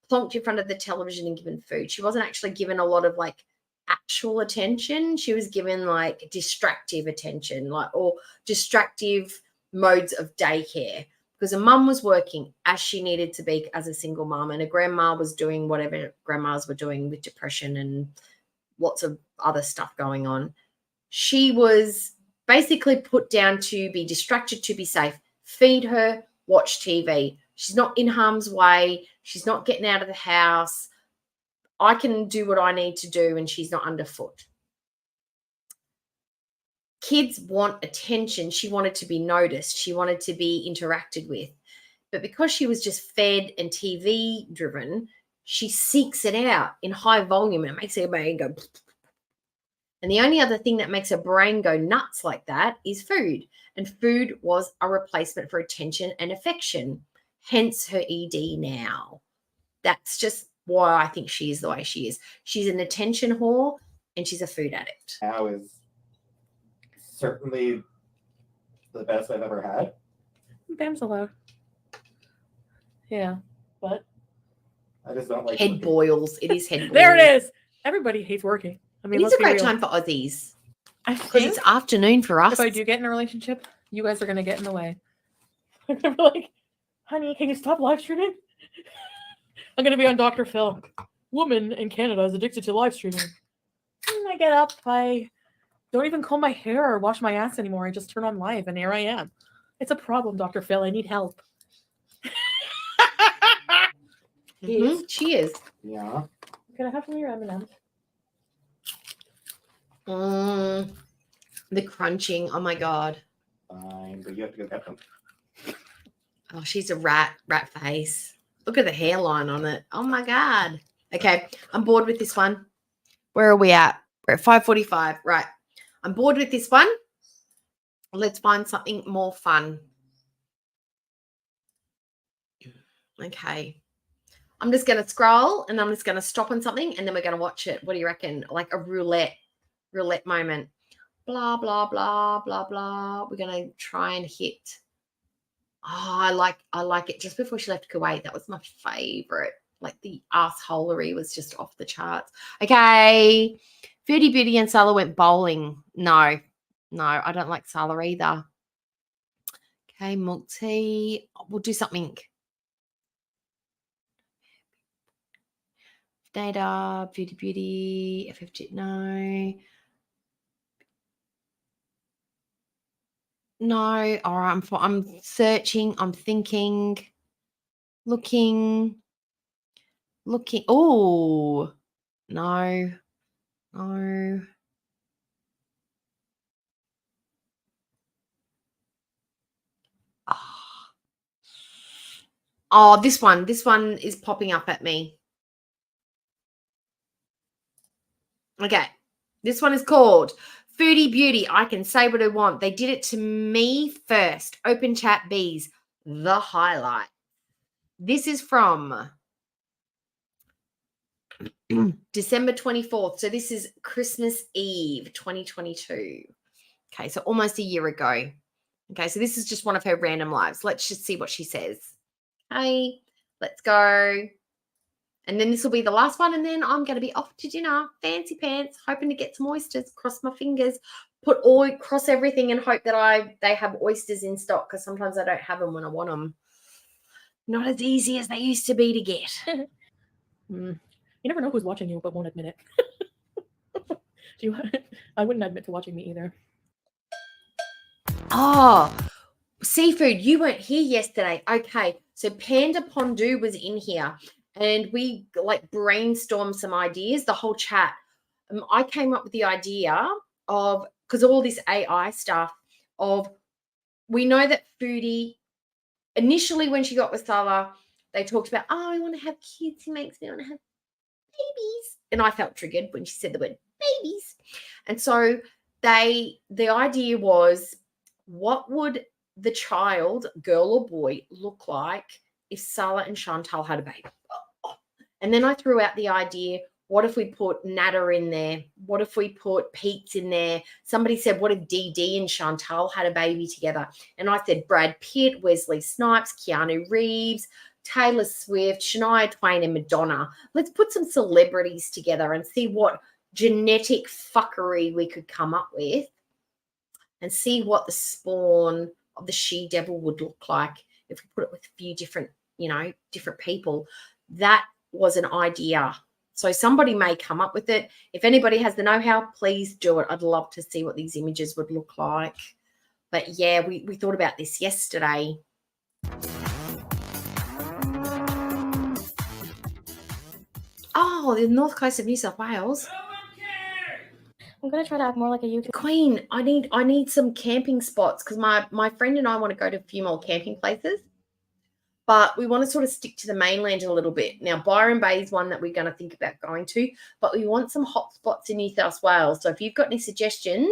E: plonked in front of the television and given food. She wasn't actually given a lot of like actual attention. She was given like distractive attention, or distractive modes of daycare, because a mum was working as she needed to be as a single mum, and a grandma was doing whatever grandmas were doing with depression and lots of other stuff going on. She was basically put down to be distracted, to be safe. Feed her, watch TV. She's not in harm's way. She's not getting out of the house. I can do what I need to do, and she's not underfoot. Kids want attention. She wanted to be noticed. She wanted to be interacted with. But because she was just fed and TV driven, she seeks it out in high volume, and it makes her brain go. And the only other thing that makes her brain go nuts like that is food. And food was a replacement for attention and affection, hence her ED now. That's just why I think she is the way she is. She's an attention whore and she's a food addict.
I: Now is certainly the best I've ever had.
B: Bam's allowed. Yeah, but
I: I just don't like
E: head
I: working.
E: boils. It is head boils.
B: there it is. Everybody hates working. I mean,
E: It's a great time for Aussies
B: I
E: because
B: think
E: it's afternoon for us.
B: if I do get in a relationship, you guys are gonna get in the way. I'm gonna be like, honey, can you stop live streaming? I'm gonna be on Dr. Phil. Woman in Canada is addicted to live streaming. And I get up, I don't even comb my hair or wash my ass anymore. I just turn on live, and here I am. It's a problem, Dr. Phil. I need help.
E: Cheers.
I: Yeah.
B: Can I have some of your M&Ms?
E: The crunching. Oh my God.
I: Fine, but you have to go get them.
E: Oh, she's a rat face. Look at the hairline on it. Oh my God. Okay, I'm bored with this one. Where are we at? We're at 5:45. Right. I'm bored with this one. Let's find something more fun. Okay. I'm just going to scroll and I'm just going to stop on something and then we're going to watch it. What do you reckon? Like a roulette moment. Blah, blah, blah, blah, blah. We're going to try and hit. Oh, I like it. Just before she left Kuwait, that was my favorite. Like the assholery was just off the charts. Okay. Foodie Beauty and Sala went bowling. No, I don't like Sala either. Okay, milk tea. We'll do something. Data, Beauty, FFG, no. No, all right, I'm searching, I'm thinking, looking. Oh, no. Oh, this one is popping up at me. Okay, this one is called Foodie Beauty. I can say what I want. They did it to me first. Open chat bees, the highlight. This is from December 24th. So this is Christmas Eve 2022. Okay, so almost a year ago. Okay, so this is just one of her random lives. Let's just see what she says. Hey, let's go. And then this will be the last one. And then I'm going to be off to dinner, fancy pants, hoping to get some oysters. Cross my fingers, cross everything and hope that they have oysters in stock, because sometimes I don't have them when I want them. Not as easy as they used to be to get.
B: You never know who's watching you but won't admit it. I wouldn't admit to watching me either.
E: Oh, seafood. You weren't here yesterday. Okay. So Panda Pondu was in here and we like brainstormed some ideas, the whole chat. I came up with the idea of, because all this AI stuff of, we know that Foodie, initially when she got with Salah, they talked about, oh, I want to have kids. He makes me want to have babies. And I felt triggered when she said the word babies. And so the idea was, what would the child, girl or boy, look like if Salah and Chantal had a baby? And then I threw out the idea, what if we put Nada in there? What if we put Pete's in there? Somebody said, what if Dee and Chantal had a baby together? And I said, Brad Pitt, Wesley Snipes, Keanu Reeves, Taylor Swift, Shania Twain, and Madonna. Let's put some celebrities together and see what genetic fuckery we could come up with, and see what the spawn of the she-devil would look like if we put it with a few different, different people. That was an idea. So somebody may come up with it. If anybody has the know-how, please do it. I'd love to see what these images would look like. But yeah, we thought about this yesterday. Oh, the north coast of New South Wales.
J: I'm gonna try to act more like a YouTuber.
E: Queen, I need some camping spots, because my friend and I want to go to a few more camping places, but we want to sort of stick to the mainland a little bit. Now, Byron Bay is one that we're going to think about going to, but we want some hot spots in New South Wales. So if you've got any suggestions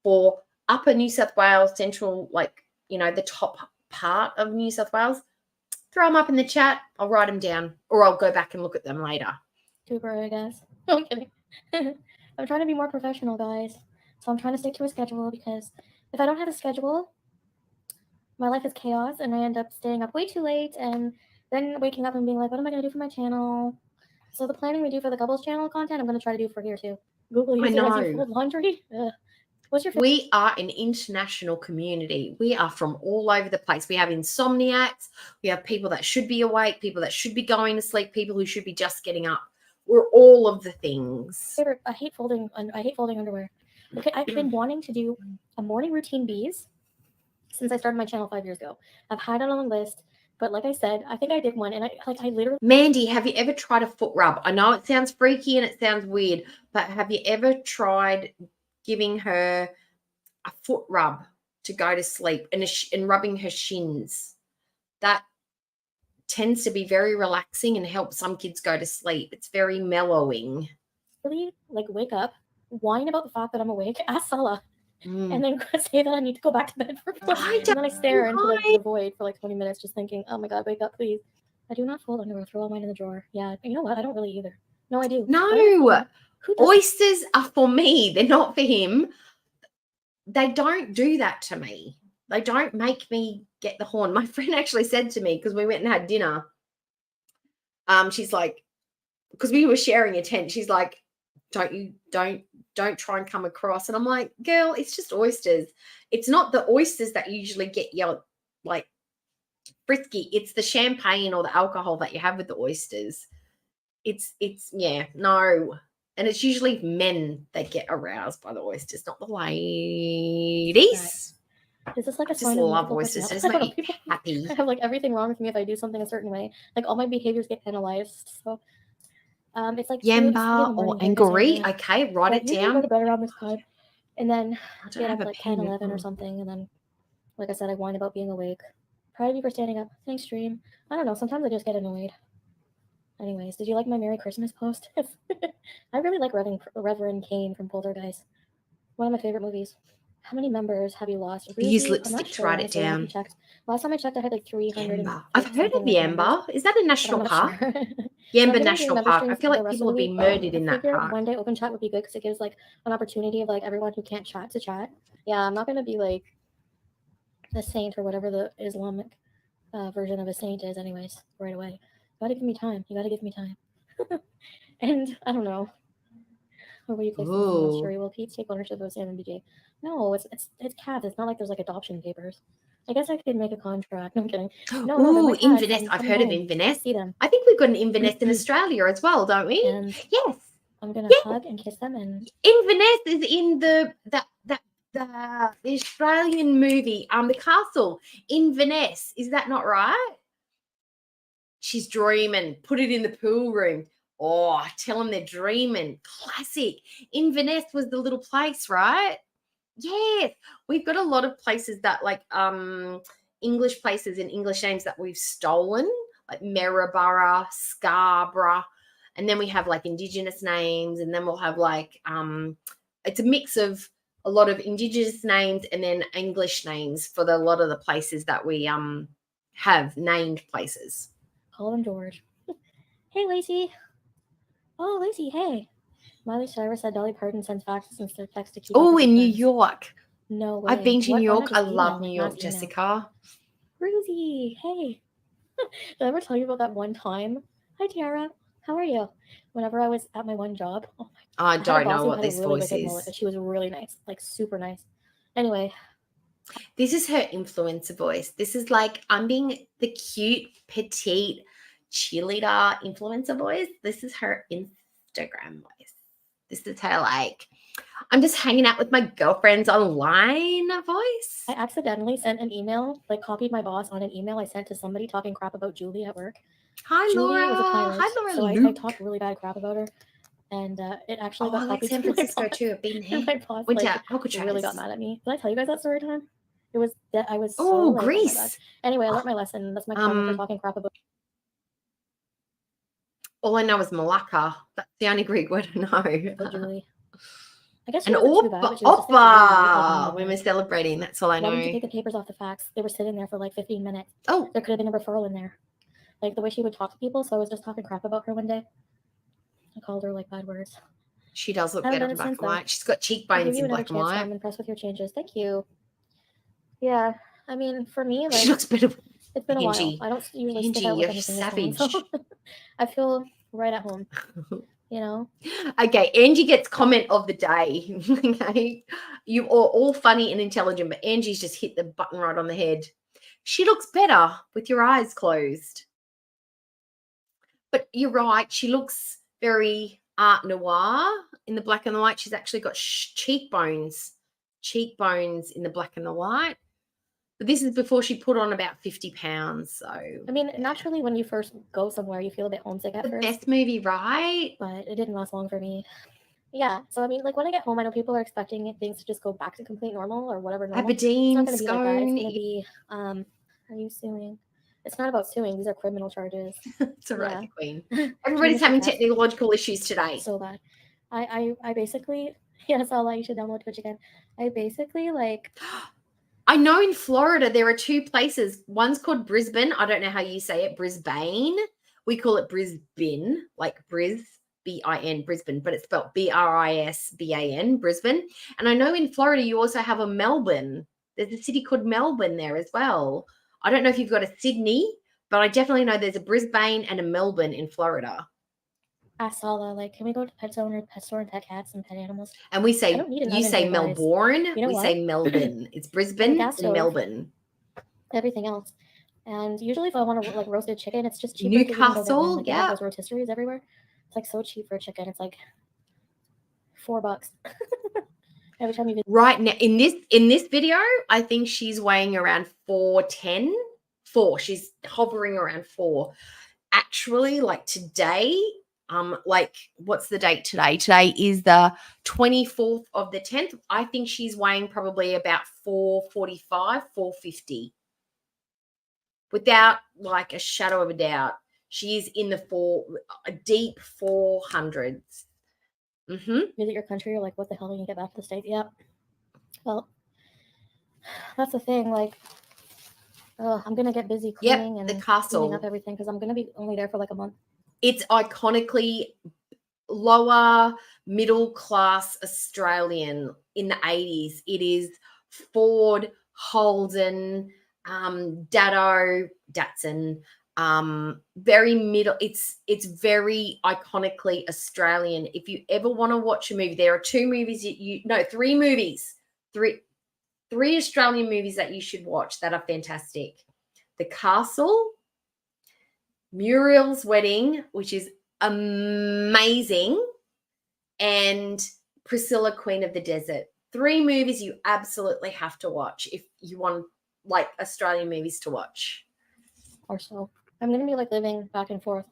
E: for upper New South Wales, central, the top part of New South Wales, throw them up in the chat. I'll write them down, or I'll go back and look at them later.
J: YouTuber, I guess. No, I'm kidding. I'm trying to be more professional, guys. So I'm trying to stick to a schedule, because if I don't have a schedule, my life is chaos, and I end up staying up way too late and then waking up and being like, what am I going to do for my channel? So the planning we do for the couples channel content, I'm going to try to do for here too. Google
E: I know.
J: as you fold laundry. What's your favorite?
E: We are an international community. We are from all over the place. We have insomniacs. We have people that should be awake, people that should be going to sleep, people who should be just getting up. We're all of the things.
J: I hate folding underwear. Okay, I've been wanting to do a morning routine bees since I started my channel 5 years ago. I've had it on a list, but like I said, I think I did one, and I literally.
E: Mandy, have you ever tried a foot rub? I know it sounds freaky and it sounds weird, but have you ever tried giving her a foot rub to go to sleep and rubbing her shins? That tends to be very relaxing and helps some kids go to sleep. It's very mellowing.
J: Really, wake up, whine about the fact that I'm awake, ask Salah, and then say that I need to go back to bed for 4 hours. And then I stare into the void for 20 minutes, just thinking, oh my God, wake up, please. I do not fold underwear. Throw all mine in the drawer. Yeah, you know what? I don't really either. No, I do.
E: No, oysters are for me. They're not for him. They don't do that to me. They don't make me get the horn. My friend actually said to me, because we went and had dinner, she's like, because we were sharing a tent, she's like, don't try and come across. And I'm like, girl, it's just oysters. It's not the oysters that usually get you frisky. It's the champagne or the alcohol that you have with the oysters. It's no. And it's usually men that get aroused by the oysters, not the ladies.
J: Is this like a
E: sign of love oysters? It just make me happy.
J: I have everything wrong with me if I do something a certain way. All my behaviors get penalized. So it's like
E: Yamba or angry. Okay, write it down.
J: Go to bed around this time, and then
E: get up
J: at 10, 11 or something, and then, like I said, I whine about being awake. Proud of you for standing up. Thanks, stream. I don't know. Sometimes I just get annoyed. Anyways, did you like my Merry Christmas post? I really like Reverend Kane from Poltergeist. One of my favorite movies. How many members have you lost?
E: Use lipstick to write it down.
J: Last time I checked, I had 300.
E: I've heard of Yamba. Is that a national park? Yamba National Park. I feel like people have been murdered in that park.
J: One day open chat would be good, because it gives an opportunity of everyone who can't chat to chat. Yeah, I'm not going to be the saint or whatever the Islamic version of a saint is anyways right away. You gotta give me time. And I don't know. Or will you play something else?
E: Ooh.
J: Sure, will Pete take ownership of Sam and BJ? No, it's cats. It's not like there's like adoption papers. I guess I could make a contract. No, I'm kidding. No, they're
E: Ooh,
J: my cats.
E: Inverness.
J: I'm
E: I've
J: coming
E: heard of
J: home.
E: Inverness.
J: See them.
E: I think we've got an Inverness in Australia as well, don't we?
J: And
E: Yes.
J: I'm gonna
E: Yes.
J: hug and kiss them. And
E: Inverness is in the Australian movie, The Castle. Inverness. Is that not right? She's dreaming. Put it in the pool room. Oh, tell them they're dreaming. Classic. Inverness was the little place, right? Yes. We've got a lot of places that like English places and English names that we've stolen, like Maryborough, Scarborough. And then we have like Indigenous names, and then we'll have like it's a mix of a lot of Indigenous names and then English names for a lot of the places that we have named places.
J: call them George. Hey, Lacey. Oh, Lacey, hey. Miley Cyrus said Dolly Parton sends faxes instead of text to keep up
E: Oh,
J: with
E: in
J: her
E: New
J: friends.
E: York.
J: No way.
E: I've been to
J: What?
E: New
J: Why not
E: York. I
J: just
E: love
J: email?
E: New York,
J: Mass email.
E: Jessica.
J: Rosie, hey. Did I ever tell you about that one time? Hi, Tiara. How are you? Whenever I was at my one job. Oh my
E: I
J: had a
E: don't
J: boss
E: know
J: who
E: what
J: had a
E: this
J: really
E: voice
J: wicked mullet,
E: is.
J: but she was really nice, like super nice. Anyway,
E: This is her influencer voice. This is like, I'm being the cute, petite cheerleader influencer voice. This is her Instagram voice. This is her like, I'm just hanging out with my girlfriends online voice.
J: I accidentally sent an email, like copied my boss on an email I sent to somebody talking crap about Julie at work.
E: Hi,
J: Julie
E: Laura.
J: was a tyrant,
E: Hi, Laura.
J: so I
E: Luke.
J: talked really bad crap about her, and it actually
E: Oh,
J: got
E: I like
J: copied
E: San
J: to my
E: Francisco
J: boss.
E: too. I've been there.
J: And my boss
E: Went
J: like
E: to Alcatraz.
J: really got mad at me. Did I tell you guys that story time? It was that I was so
E: Oh,
J: like,
E: Greece.
J: oh my god. Anyway, I learned my lesson. That's my karma for talking crap about.
E: All I know is Malacca. That's the only Greek word I know.
J: Julie. I guess she
E: And
J: wasn't too bad, but she was just like, really rude, like,
E: Oppa. Women celebrating. That's all I
J: why didn't you
E: know.
J: take the papers off the fax? They were sitting there for like 15 minutes.
E: Oh,
J: There could have been a referral in there. Like the way she would talk to people. So I was just talking crap about her one day. I called her like bad words.
E: she does look
J: Haven't
E: better
J: done
E: in
J: it
E: black
J: since,
E: and
J: though.
E: white. She's got
J: I'll give
E: cheekbones
J: you
E: in
J: another
E: black and
J: chance. I'm
E: white.
J: impressed with your changes. Thank you. Yeah, I mean, for me,
E: She
J: like
E: looks better.
J: it's been a while.
E: Angie.
J: I don't usually
E: Angie,
J: stick out with
E: you're
J: anything this long, so
E: savage.
J: I feel right at home. You know.
E: Okay, Angie gets comment of the day. Okay, you are all funny and intelligent, but Angie's just hit the button right on the head. She looks better with your eyes closed. But you're right. She looks very art noir in the black and the white. She's actually got cheekbones in the black and the white. But this is before she put on about 50 pounds. So
J: I mean, naturally, when you first go somewhere, you feel a bit homesick at
E: the
J: first.
E: best movie, right?
J: But it didn't last long for me. Yeah, so I mean, like when I get home, I know people are expecting things to just go back to complete normal or whatever normal.
E: Aberdeen,
J: it's not going to be like that. It's
E: scone.
J: going to be, are you suing? It's not about suing. These are criminal charges.
E: It's all right,
J: Yeah.
E: Queen. Everybody's having technological issues today.
J: So bad. I basically, yes, I'll let you should download Twitch again. I basically like.
E: I know in Florida there are two places. One's called Brisbane. I don't know how you say it. Brisbane. We call it Brisbane, like B-I-N, Brisbane, but it's spelled B-R-I-S-B-A-N, Brisbane. And I know in Florida you also have a Melbourne. There's a city called Melbourne there as well. I don't know if you've got a Sydney, but I definitely know there's a Brisbane and a Melbourne in Florida.
J: Asked Sala, like, can we go to pet store and pet cats and pet animals?
E: And we say, you say Melbourne,
J: you know
E: we say Melbourne. It's Brisbane and Melbourne.
J: Everything else. And usually if I want to like roasted chicken, it's just cheaper.
E: Newcastle,
J: like, yeah. Those rotisseries everywhere. It's like so cheap for a chicken. It's like $4 every time you visit.
E: Right now in this video, I think she's weighing around 410. 4. She's hovering around 4. Actually, like today, like what's the date today? Today is the 24th of the 10th. I think she's weighing probably about 445, 450. Without like a shadow of a doubt. She is in the deep 400s.
J: Visit your country, you're like, what the hell when you get back to the States? Yep. Well, that's the thing. Like, I'm gonna get busy cleaning and
E: the castle,
J: cleaning up everything because I'm gonna be only there for like a month.
E: It's iconically lower middle class Australian in the 80s. It is Ford, Holden, Datsun, Very middle. It's very iconically Australian. If you ever want to watch a movie, there are three movies, three Australian movies that you should watch that are fantastic. The Castle, Muriel's Wedding, which is amazing, and Priscilla, Queen of the Desert. 3 movies you absolutely have to watch if you want like Australian movies to watch.
J: Or so. I'm going to be like living back and forth.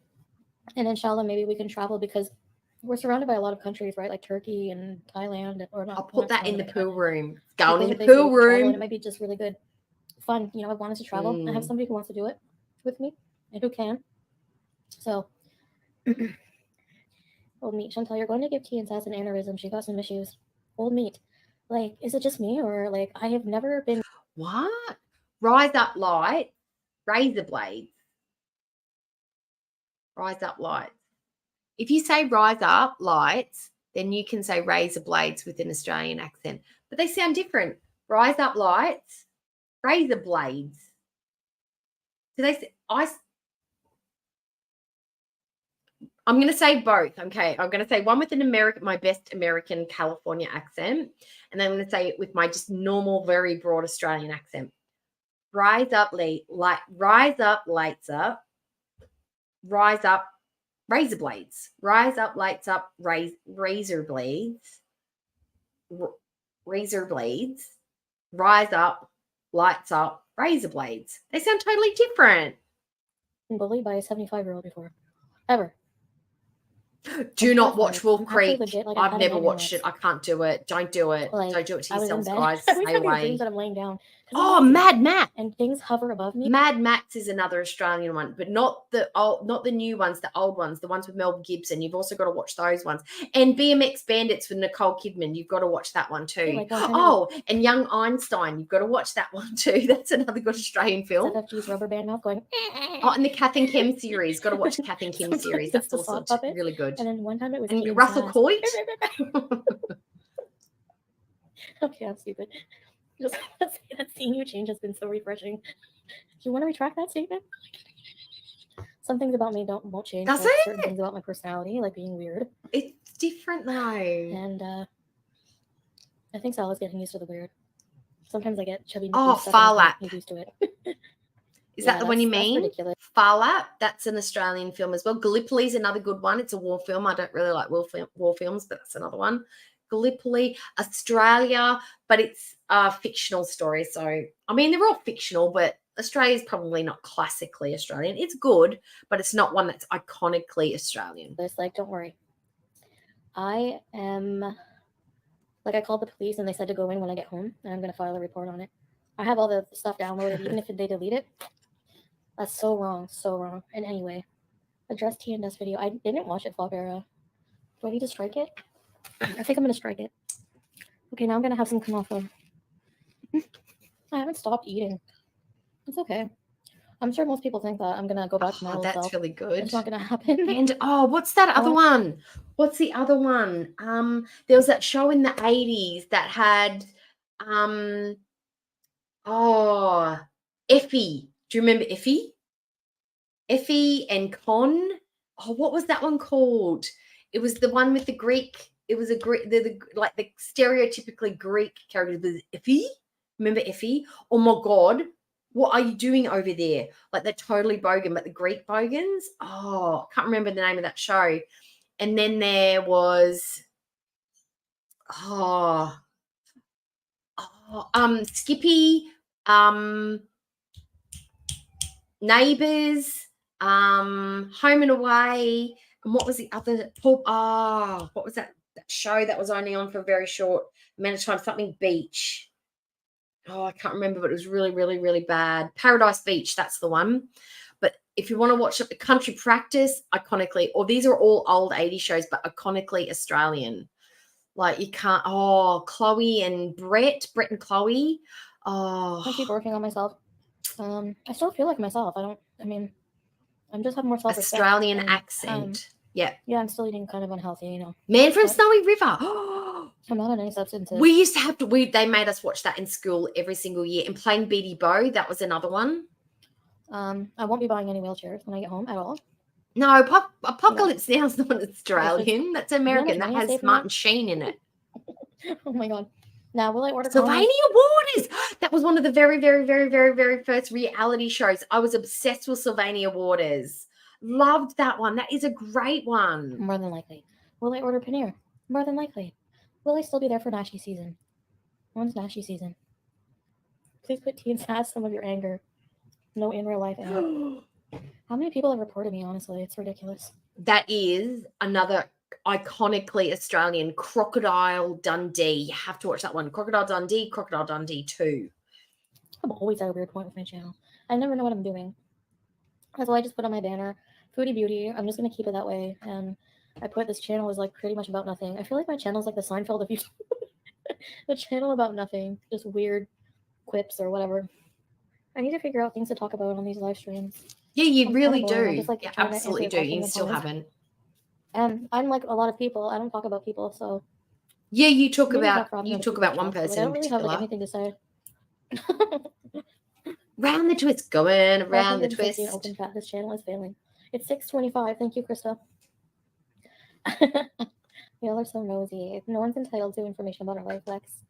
J: And inshallah, maybe we can travel because we're surrounded by a lot of countries, right? Like Turkey and Thailand. Or not.
E: I'll put that in the pool room.
J: Going
E: Going in the pool room.
J: It might be just really good fun. You know, I've wanted to travel. I have somebody who wants to do it with me and who can. So, old meat. Chantal, you're going to give T and Sass an aneurysm. She got some issues. Old meat. Like, is it just me or like I have never been.
E: What? Rise Up Light, razor blades. Rise Up Lights. If you say Rise Up Lights, then you can say razor blades with an Australian accent. But they sound different. Rise Up Lights, razor blades. Do they say, I'm going to say both. Okay, I'm going to say one with my best American California accent, and then I'm going to say it with my just normal, very broad Australian accent. Rise up, rise up, lights up. Rise up, razor blades. Rise up, lights up, razor blades. Razor blades. Rise up, lights up, razor blades. They sound totally different.
J: Been bullied by a 75-year-old before, ever.
E: Do not watch Wolf Creek.
J: Legit, like,
E: I've never watched it. I can't do it. Don't do it.
J: Like,
E: Don't do it to
J: I was in
E: yourselves,
J: bed.
E: guys.
J: I was
E: Stay
J: having
E: away.
J: dreams that I'm laying down.
E: Oh, Mad Max.
J: And things hover above me.
E: Mad Max is another Australian one, but not the new ones, the old ones, the ones with Mel Gibson. You've also got to watch those ones. And BMX Bandits with Nicole Kidman. You've got to watch that one too. And Young Einstein. You've got to watch that one too. That's another good Australian film.
J: FFG's rubber band mouth going.
E: Oh, and the Kath and Kim series. Got to watch the Kath and Kim series. That's also really good.
J: And then one time it was
E: and Russell Coit.
J: Okay, I'm stupid. Just want to say that seeing you change has been so refreshing. Do you want to retract that statement? Some things about me won't change.
E: Does
J: like
E: it?
J: Certain things about my personality, like being weird.
E: It's different though.
J: And I think Sal's getting used to the weird. Sometimes I get chubby.
E: Oh, Far Lap.
J: He's used to it.
E: Is that the one you mean? Far Lap. That's an Australian film as well. Gallipoli's another good one. It's a war film. I don't really like war films, but that's another one. Gallipoli, Australia, but it's a fictional story. So, I mean, they're all fictional, but Australia's probably not classically Australian. It's good, but it's not one that's iconically Australian.
J: It's like, don't worry. I am, like, I called the police and they said to go in when I get home, and I'm going to file a report on it. I have all the stuff downloaded, even if they delete it. That's so wrong, so wrong. And anyway, address T&S video. I didn't watch it, Falbera. Do I need to strike it? I think I'm going to strike it. Okay, now I'm going to have some kanafa. I haven't stopped eating. It's okay. I'm sure most people think that I'm going to go back to my old self.
E: That's really good.
J: It's not going to happen.
E: And, what's that other one? What's the other one? There was that show in the 80s that had, Effie. Do you remember Effie? Effie and Con. Oh, what was that one called? It was the one with the Greek. It was a Greek, the stereotypically Greek character was Effie. Remember Effie? Oh my God, what are you doing over there? Like they're totally bogan, but the Greek bogans. Oh, I can't remember the name of that show. And then there was, Skippy, Neighbours, Home and Away, and what was the other? What was that show that was only on for a very short amount of time? Something Beach. Oh, I can't remember, but it was really, really, really bad. Paradise Beach, that's the one. But if you want to watch it, Country Practice, iconically, or these are all old 80s shows, but iconically Australian. Like you can't. Oh, Chloe and Brett and Chloe. Oh,
J: I keep working on myself. I still feel like myself. I'm just having more self-respect.
E: Australian accent. Yeah.
J: Yeah, I'm still eating kind of unhealthy, you know.
E: Man from Snowy River.
J: I'm not on any substances.
E: We used to have to. They made us watch that in school every single year. And Playing Beatty Bow, that was another one.
J: I won't be buying any wheelchairs when I get home at all.
E: No, Apocalypse Now is not Australian. That's American. That
J: money I
E: has
J: saved from
E: Martin
J: that?
E: Sheen in it.
J: Oh my god. Now will I order
E: Sylvania
J: condoms?
E: Waters. That was one of the very, very, very, very, very first reality shows. I was obsessed with Sylvania Waters. Loved that one. That is a great one.
J: More than likely. Will I order paneer? More than likely. Will I still be there for Nashi season? When's Nashi season? Please put tea and sass some of your anger. No in real life anger. How many people have reported me, honestly? It's ridiculous.
E: That is another iconically Australian, Crocodile Dundee. You have to watch that one. Crocodile Dundee 2.
J: I'm always at a weird point with my channel. I never know what I'm doing. That's why I just put on my banner, Foodie Beauty. I'm just going to keep it that way. And I put this channel is like pretty much about nothing. I feel like my channel is like the Seinfeld of YouTube. The channel about nothing. Just weird quips or whatever. I need to figure out things to talk about on these live streams.
E: Yeah, you
J: I'm
E: really
J: kinda bored. I'm
E: do.
J: just, like,
E: You
J: trying to
E: absolutely
J: answer
E: do.
J: questions
E: You
J: and
E: still
J: comments.
E: haven't.
J: And I'm like a lot of people. I don't talk about people, so
E: Yeah, you talk
J: maybe it's not
E: about
J: for other
E: you talk
J: people
E: about
J: to
E: one
J: talk, but
E: person
J: I
E: in
J: don't really have like
E: particular.
J: anything to say.
E: Round the twist, going around the
J: 515
E: twist.
J: open fat. This channel is failing. It's 6:25. Thank you, Krista. Y'all are so nosy. No one's entitled to information about our life, Lex.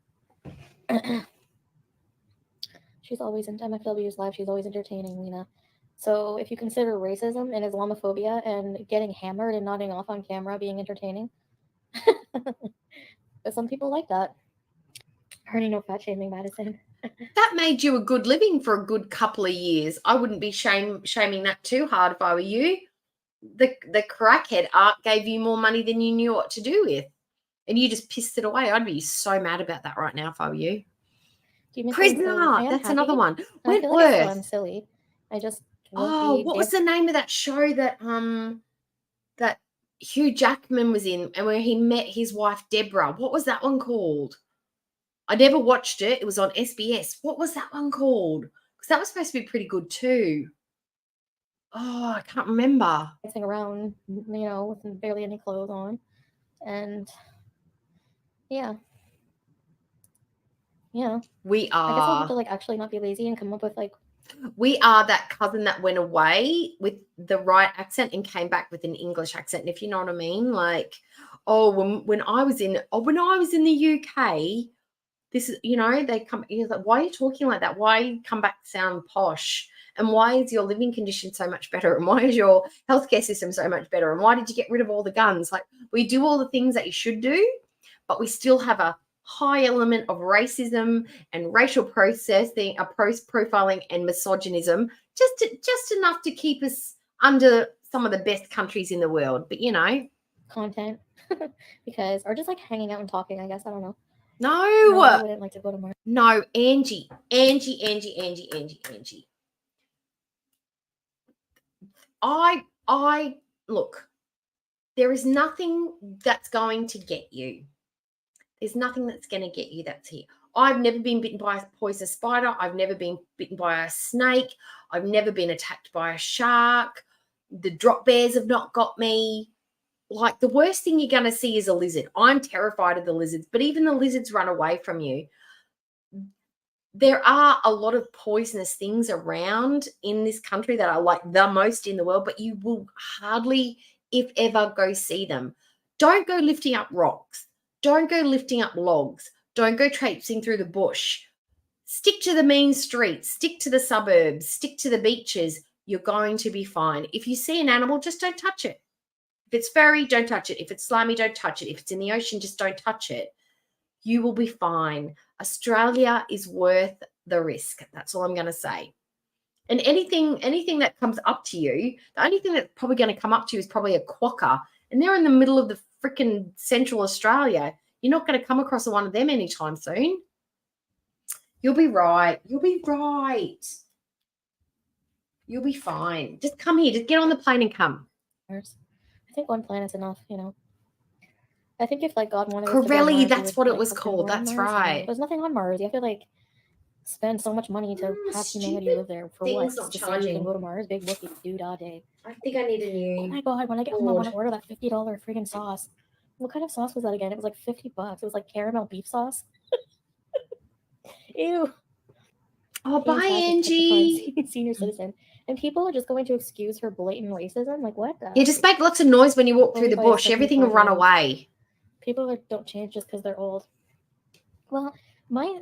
J: She's always in MFW's live. She's always entertaining, Lena. So if you consider racism and Islamophobia and getting hammered and nodding off on camera being entertaining, but some people like that. Already no fat shaming, Madison.
E: That made you a good living for a good couple of years. I wouldn't be shaming that too hard if I were you. The crackhead art gave you more money than you knew what to do with, and you just pissed it away. I'd be so mad about that right now if I were you. Prisoner, that's another one.
J: I feel like I am silly. I just
E: what was the name of that show that that Hugh Jackman was in, and where he met his wife Deborah? What was that one called? I never watched it. It was on SBS. What was that one called? Because that was supposed to be pretty good too. Oh, I can't remember.
J: Dancing around, with barely any clothes on, and yeah.
E: We
J: I guess I'll have
E: are.
J: to actually not be lazy and come up with
E: We are that cousin that went away with the right accent and came back with an English accent. If you know what I mean, when I was in the UK, this is they come. You're like, why are you talking like that? Why you come back to sound posh? And why is your living condition so much better? And why is your healthcare system so much better? And why did you get rid of all the guns? We do all the things that you should do, but we still have a high element of racism and racial processing, profiling and misogynism, just enough to keep us under some of the best countries in the world. But
J: content or just hanging out and talking. I guess I don't know.
E: No,
J: I wouldn't like to go to Mars.
E: No, Angie. I look. There is nothing that's going to get you. There's nothing that's going to get you that's here. I've never been bitten by a poisonous spider. I've never been bitten by a snake. I've never been attacked by a shark. The drop bears have not got me. The worst thing you're going to see is a lizard. I'm terrified of the lizards, but even the lizards run away from you. There are a lot of poisonous things around in this country that are the most in the world, but you will hardly, if ever, go see them. Don't go lifting up rocks. Don't go lifting up logs. Don't go traipsing through the bush. Stick to the main streets. Stick to the suburbs. Stick to the beaches. You're going to be fine. If you see an animal, just don't touch it. If it's furry, don't touch it. If it's slimy, don't touch it. If it's in the ocean, just don't touch it. You will be fine. Australia is worth the risk. That's all I'm going to say. And anything that comes up to you, the only thing that's probably going to come up to you is probably a quokka. And they're in the middle of the freaking Central Australia. You're not going to come across one of them anytime soon. You'll be right. You'll be right. You'll be fine. Just come here. Just get on the plane and come.
J: I think one planet's enough, I think if God wanted
E: Corelli, that's what it was called. That's right.
J: There's nothing on Mars. You have to spend so much money to have humanity live there for what?
E: Not
J: to
E: charging.
J: say you can go to Mars, big whoopie dude all day.
E: I think I need a new.
J: Oh my god! When I get home, I want to order that $50 freaking sauce. What kind of sauce was that again? It was $50. It was caramel beef sauce. Ew.
E: Oh,
J: She
E: bye,
J: has this petrified
E: Angie.
J: senior citizen, and people are just going to excuse her blatant racism. Like what?
E: Yeah, just make lots of noise when you walk through
J: Bullied
E: the
J: by a
E: bush. Everything will run
J: 75-year-old.
E: away.
J: People don't change just because they're old. Well, I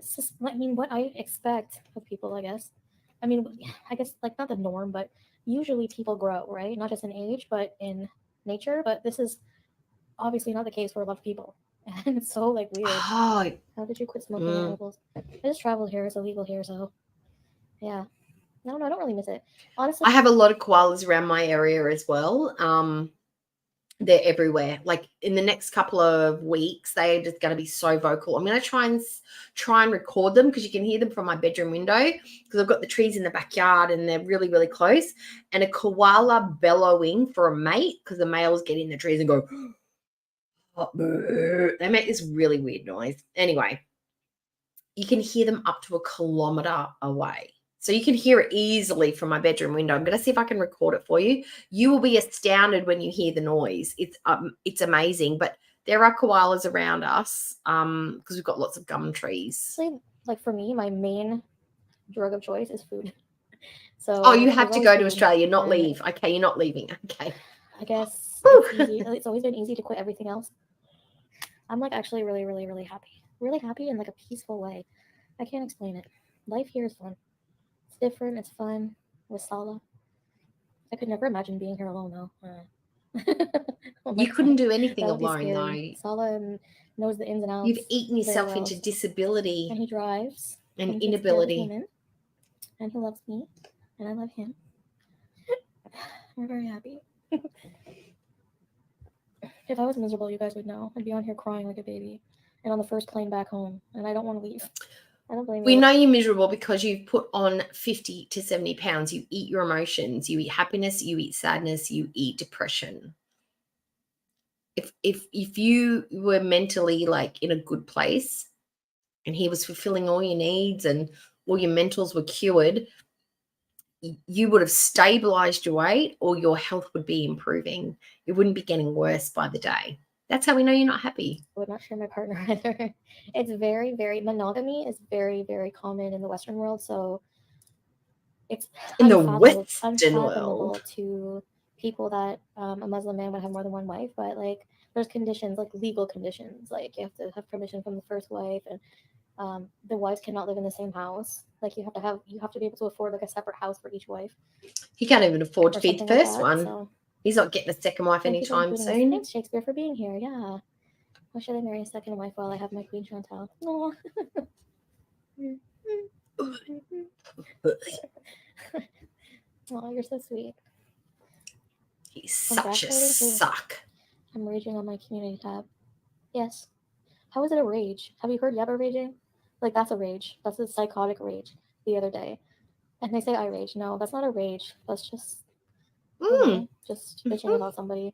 J: mean, what I expect of people, I guess. I mean, I guess like not the norm, but usually people grow, right? Not just in age, but in nature. But this is obviously not the case for a lot of people, and it's so like weird.
E: Oh,
J: How did you quit smoking at edibles? I just traveled here; it's illegal here, so yeah. No, I don't really miss it. Honestly,
E: I have a lot of koalas around my area as well. They're everywhere. Like in the next couple of weeks, they're just going to be so vocal. I'm going to try and record them because you can hear them from my bedroom window because I've got the trees in the backyard and they're really, really close. And a koala bellowing for a mate because the males get in the trees and go, they make this really weird noise. Anyway, you can hear them up to 1 kilometer away. So you can hear it easily from my bedroom window. I'm going to see if I can record it for you. You will be astounded when you hear the noise. It's amazing. But there are koalas around us because we've got lots of gum trees.
J: like for me, my main drug of choice is food. So
E: oh, you have to go to
J: food,
E: Australia, not
J: and
E: leave. Okay, you're not leaving. Okay.
J: I guess it's easy. It's always been easy to quit everything else. I'm like actually really, really, really happy. Really happy in like a peaceful way. I can't explain it. Life here is fun. It's different. It's fun with Sala. I could never imagine being here alone though. Oh my
E: You couldn't
J: God.
E: do anything
J: That would be
E: alone,
J: scary.
E: though.
J: Sala knows the ins and outs.
E: You've eaten
J: very
E: yourself
J: well.
E: into disability
J: And he drives.
E: and
J: he takes care of the
E: inability.
J: human, and he loves me, and I love him. We're very happy. If I was miserable, you guys would know. I'd be on here crying like a baby and on the first plane back home, and I don't want to leave. I don't blame you.
E: We know you're miserable because you've put on 50 to 70 pounds. You eat your emotions. You eat happiness. You eat sadness. You eat depression. If you were mentally like in a good place and he was fulfilling all your needs and all your mentals were cured, you would have stabilized your weight or your health would be improving. It wouldn't be getting worse by the day. That's how we know you're not happy.
J: I would not share my partner either. It's very, very, monogamy is very, very common in the Western world. So it's
E: In the
J: unfathomable
E: Western world.
J: to people that a Muslim man would have more than one wife. But like there's conditions, like legal conditions. Like you have to have permission from the first wife, and the wives cannot live in the same house. Like you have to be able to afford like a separate house for each wife.
E: He can't even afford to
J: or
E: feed the
J: something like
E: first
J: that,
E: one.
J: So.
E: He's not getting a second wife
J: Thank you for
E: anytime
J: including us.
E: soon.
J: Thanks, Shakespeare, for being here. Yeah. Why should I marry a second wife while I have my Queen Chantal? No. Oh, you're so sweet.
E: He's such a suck.
J: I'm raging on my community tab. Yes. How is it a rage? Have you heard Yabba raging? Like, that's a rage. That's a psychotic rage the other day. And they say I rage. No, that's not a rage. That's just, just bitching about somebody.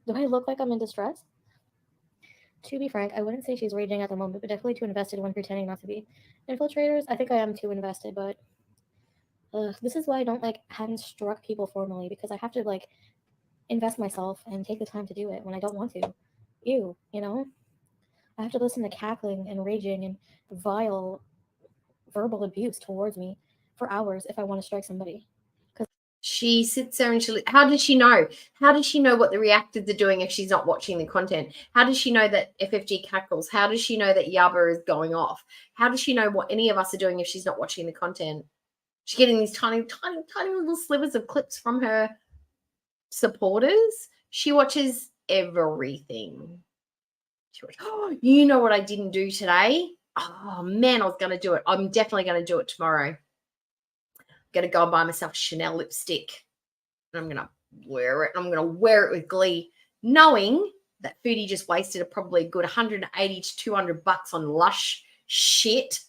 J: Do I look like I'm in distress? To be frank, I wouldn't say she's raging at the moment, but definitely too invested when pretending not to be. Infiltrators, I think I am too invested, but this is why I hadn't struck people formally, because I have to invest myself and take the time to do it when I don't want to. Ew, I have to listen to cackling and raging and vile verbal abuse towards me for hours if I want to strike somebody.
E: She sits there and how does she know? How does she know what the reactors are doing if she's not watching the content? How does she know that FFG cackles? How does she know that Yabba is going off? How does she know what any of us are doing if she's not watching the content? She's getting these tiny, tiny, tiny little slivers of clips from her supporters. She watches everything. You know what I didn't do today? Oh, man, I was going to do it. I'm definitely going to do it tomorrow. Going to go and buy myself Chanel lipstick. And I'm going to wear it. I'm going to wear it with glee, knowing that Foodie just wasted probably a good $180 to $200 on Lush shit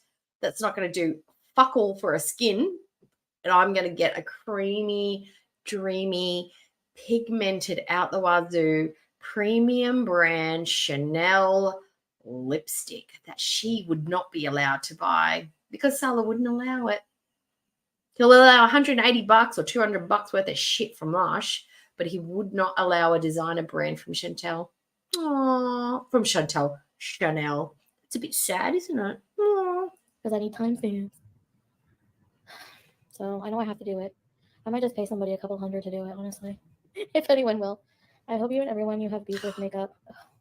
E: that's not going to do fuck all for her skin. And I'm going to get a creamy, dreamy, pigmented out the wazoo premium brand Chanel lipstick that she would not be allowed to buy because Salah wouldn't allow it. He'll allow $180 or $200 worth of shit from Lush, but he would not allow a designer brand from Chanel. Aww, from Chanel. It's a bit sad, isn't it?
J: Because I need time stamps. So I know I have to do it. I might just pay somebody a couple $100 to do it, honestly. If anyone will. I hope you and everyone you have beef with makeup.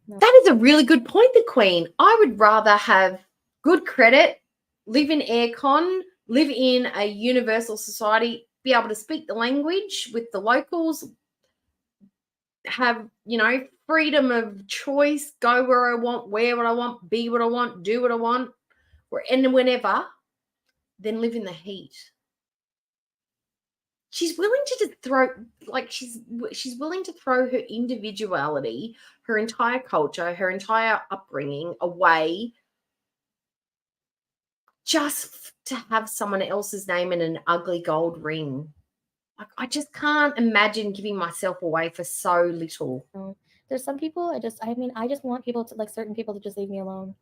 J: No.
E: That is a really good point, the Queen. I would rather have good credit, live in aircon, live in a universal society, be able to speak the language with the locals, have, freedom of choice, go where I want, wear what I want, be what I want, do what I want, and whenever, then live in the heat. She's willing to just throw, she's willing to throw her individuality, her entire culture, her entire upbringing away just to have someone else's name in an ugly gold ring. Like, I just can't imagine giving myself away for so little.
J: There's some people, I just want people to, like, certain people to just leave me alone.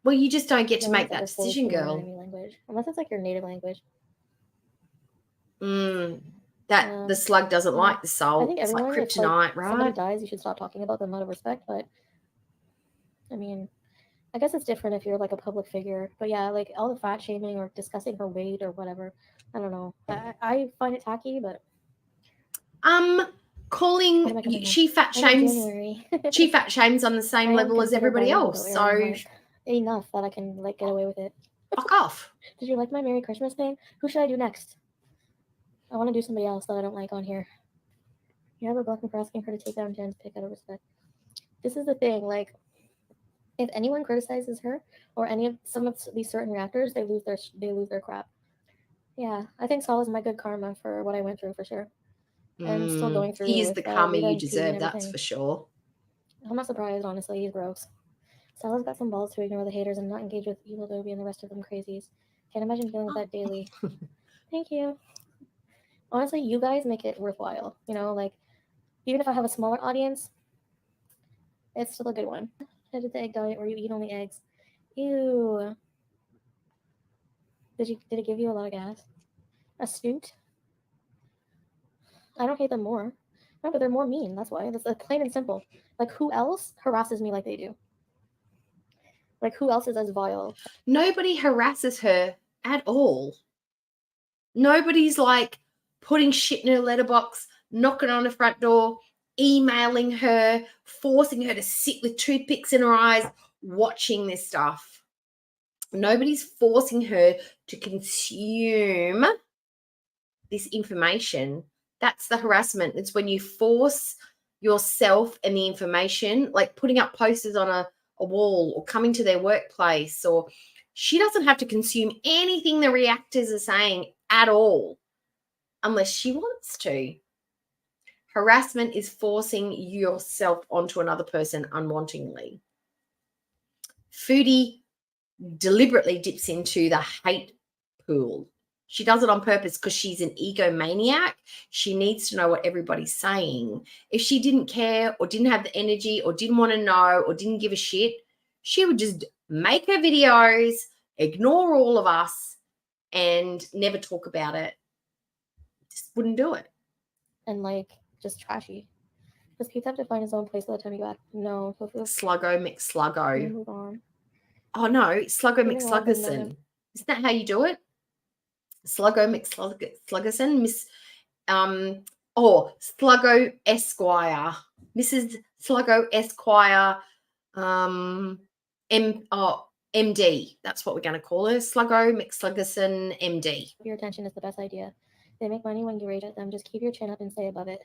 E: Well, you just don't get to
J: No
E: make
J: one's ever
E: that
J: forced
E: decision,
J: to learn
E: girl.
J: any language, unless it's like your native language.
E: The slug doesn't like the soul.
J: I think
E: it's like
J: everyone,
E: kryptonite,
J: if somebody
E: right?
J: dies, you should stop talking about them out of respect. But I mean, I guess it's different if you're like a public figure. But yeah, like all the fat shaming or discussing her weight or whatever. I don't know. I find it tacky, but
E: calling she fat shames. She fat shames on the same level as everybody else. So
J: like, enough that I can like get away with it.
E: Fuck off.
J: Did you like my Merry Christmas thing? Who should I do next? I want to do somebody else that I don't like on here. You have a blessing for asking her to take down Jen's pick out of respect. This is the thing, like, if anyone criticizes her or some of these certain reactors, they lose their crap. Yeah, I think Saul is my good karma for what I went through for sure. And still going through.
E: He is
J: with,
E: the karma
J: Rita
E: you
J: and Pete and
E: deserve, that's
J: everything.
E: for sure.
J: I'm not surprised, honestly. He's gross. Stella's got some balls to ignore the haters and not engage with Evil Dobie and the rest of them crazies. Can't imagine dealing with that daily. Thank you. Honestly, you guys make it worthwhile. Like, even if I have a smaller audience, it's still a good one. I did the egg diet where you eat only eggs. Ew. Did it give you a lot of gas? A snoot? I don't hate them more. No, but they're more mean. That's why. That's plain and simple. Like, who else harasses me like they do? Like, who else is as vile?
E: Nobody harasses her at all. Nobody's like putting shit in her letterbox, knocking on her front door, emailing her, forcing her to sit with toothpicks in her eyes, watching this stuff. Nobody's forcing her to consume this information. That's the harassment. It's when you force yourself and the information, like putting up posters on a wall or coming to their workplace, or she doesn't have to consume anything the reactors are saying at all unless she wants to. Harassment is forcing yourself onto another person unwantingly. Foodie deliberately dips into the hate pool. She does it on purpose because she's an egomaniac. She needs to know what everybody's saying. If she didn't care or didn't have the energy or didn't want to know or didn't give a shit, she would just make her videos, ignore all of us, and never talk about it. Just wouldn't do it.
J: And, like, just trashy. Does Pete have to find his own place by the time you got? No.
E: Sluggo McSluggo.
J: Move on.
E: Oh, no. Sluggo McSluggerson. Isn't that how you do it? Sluggo McSluggerson. Miss, Sluggo Esquire. Mrs. Sluggo Esquire, MD. That's what we're going to call her. Sluggo McSluggerson, MD.
J: Your attention is the best idea. They make money when you rage at them. Just keep your chin up and stay above it.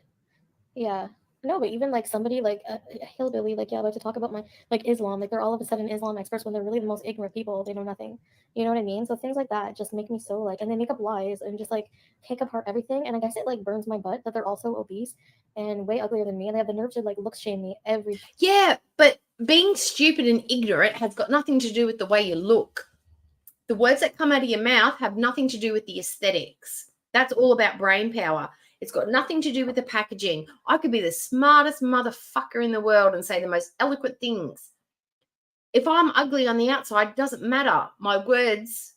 J: Yeah. No, but even like somebody like a hillbilly, like, yeah, I like to talk about my like Islam, like they're all of a sudden Islam experts when they're really the most ignorant people. They know nothing. You know what I mean? So things like that just make me so like, and they make up lies and just like pick apart everything. And I guess it like burns my butt that they're also obese and way uglier than me, and they have the nerve to like look shame me every.
E: Yeah, but being stupid and ignorant has got nothing to do with the way you look. The words that come out of your mouth have nothing to do with the aesthetics. That's all about brain power. It's got nothing to do with the packaging. I could be the smartest motherfucker in the world and say the most eloquent things. If I'm ugly on the outside, it doesn't matter. My words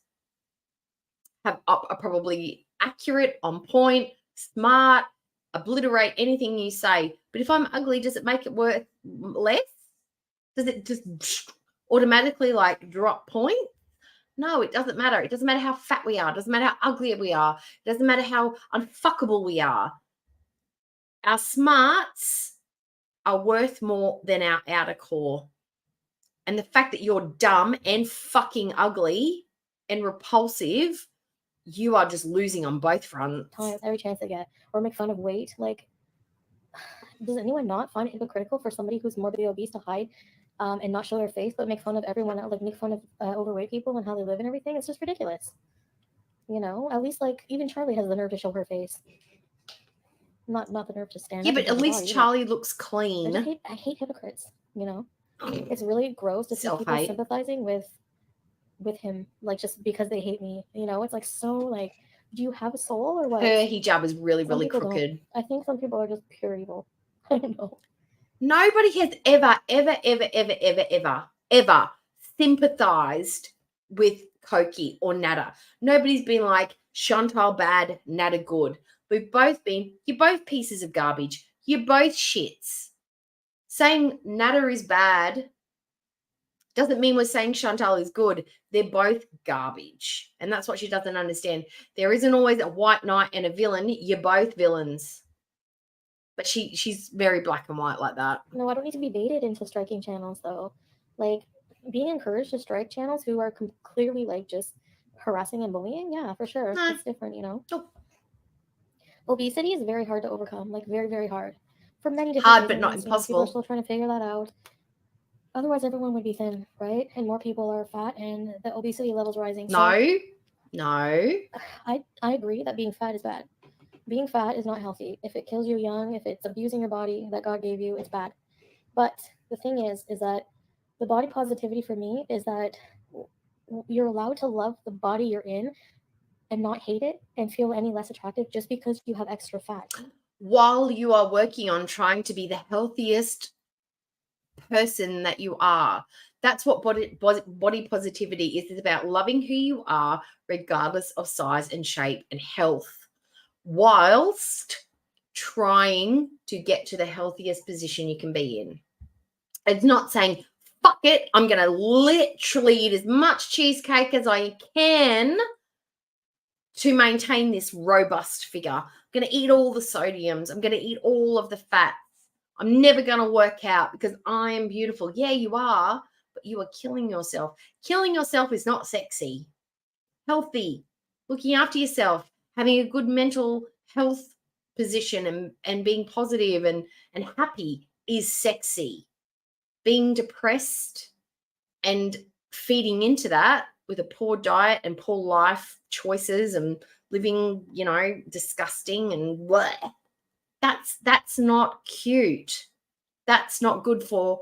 E: are probably accurate, on point, smart, obliterate anything you say. But if I'm ugly, does it make it worth less? Does it just automatically like drop points? No, it doesn't matter. It doesn't matter how fat we are. It doesn't matter how ugly we are. It doesn't matter how unfuckable we are. Our smarts are worth more than our outer core. And the fact that you're dumb and fucking ugly and repulsive, you are just losing on both fronts.
J: Times every chance they get, or make fun of weight. Like, does anyone not find it hypocritical for somebody who's morbidly obese to hide and not show their face, but make fun of everyone else, like make fun of overweight people and how they live and everything? It's just ridiculous. You know, at least like even Charlie has the nerve to show her face. Not the nerve to stand.
E: Yeah,
J: up
E: but
J: and
E: at
J: show
E: least
J: her body,
E: Charlie looks clean.
J: I hate hypocrites. You know, it's really gross to see people
E: Self-hate.
J: sympathizing with him, like just because they hate me. You know, it's like so like, do you have a soul or what?
E: Her hijab is really,
J: Some
E: really
J: people don't.
E: crooked.
J: I think some people are just pure evil. I don't know.
E: Nobody has ever sympathized with Koki or Nada. Nobody's been like, Chantal bad, Nada good. We've both been, you're both pieces of garbage. You're both shits. Saying Nada is bad doesn't mean we're saying Chantal is good. They're both garbage. And that's what she doesn't understand. There isn't always a white knight and a villain. You're both villains. But she's very black and white like that.
J: No, I don't need to be baited into striking channels though. Like being encouraged to strike channels who are clearly like just harassing and bullying. Yeah, for sure.
E: Nah.
J: It's different, you know.
E: Nope.
J: Obesity is very hard to overcome. Like very, very hard. For many different
E: Hard,
J: reasons.
E: but not
J: You know,
E: impossible.
J: people are still trying to figure that out. Otherwise, everyone would be thin, right? And more people are fat, and the obesity level's rising. So
E: No.
J: I agree that being fat is bad. Being fat is not healthy. If it kills you young, if it's abusing your body that God gave you, it's bad. But the thing is that the body positivity for me is that you're allowed to love the body you're in and not hate it and feel any less attractive just because you have extra fat.
E: While you are working on trying to be the healthiest person that you are. That's what body positivity is. It's about loving who you are regardless of size and shape and health, whilst trying to get to the healthiest position you can be in. It's not saying, fuck it, I'm going to literally eat as much cheesecake as I can to maintain this robust figure. I'm going to eat all the sodiums. I'm going to eat all of the fats. I'm never going to work out because I am beautiful. Yeah, you are, but you are killing yourself. Killing yourself is not sexy. Healthy, looking after yourself, having a good mental health position and being positive and happy is sexy. Being depressed and feeding into that with a poor diet and poor life choices and living, you know, disgusting and what? That's not cute. That's not good for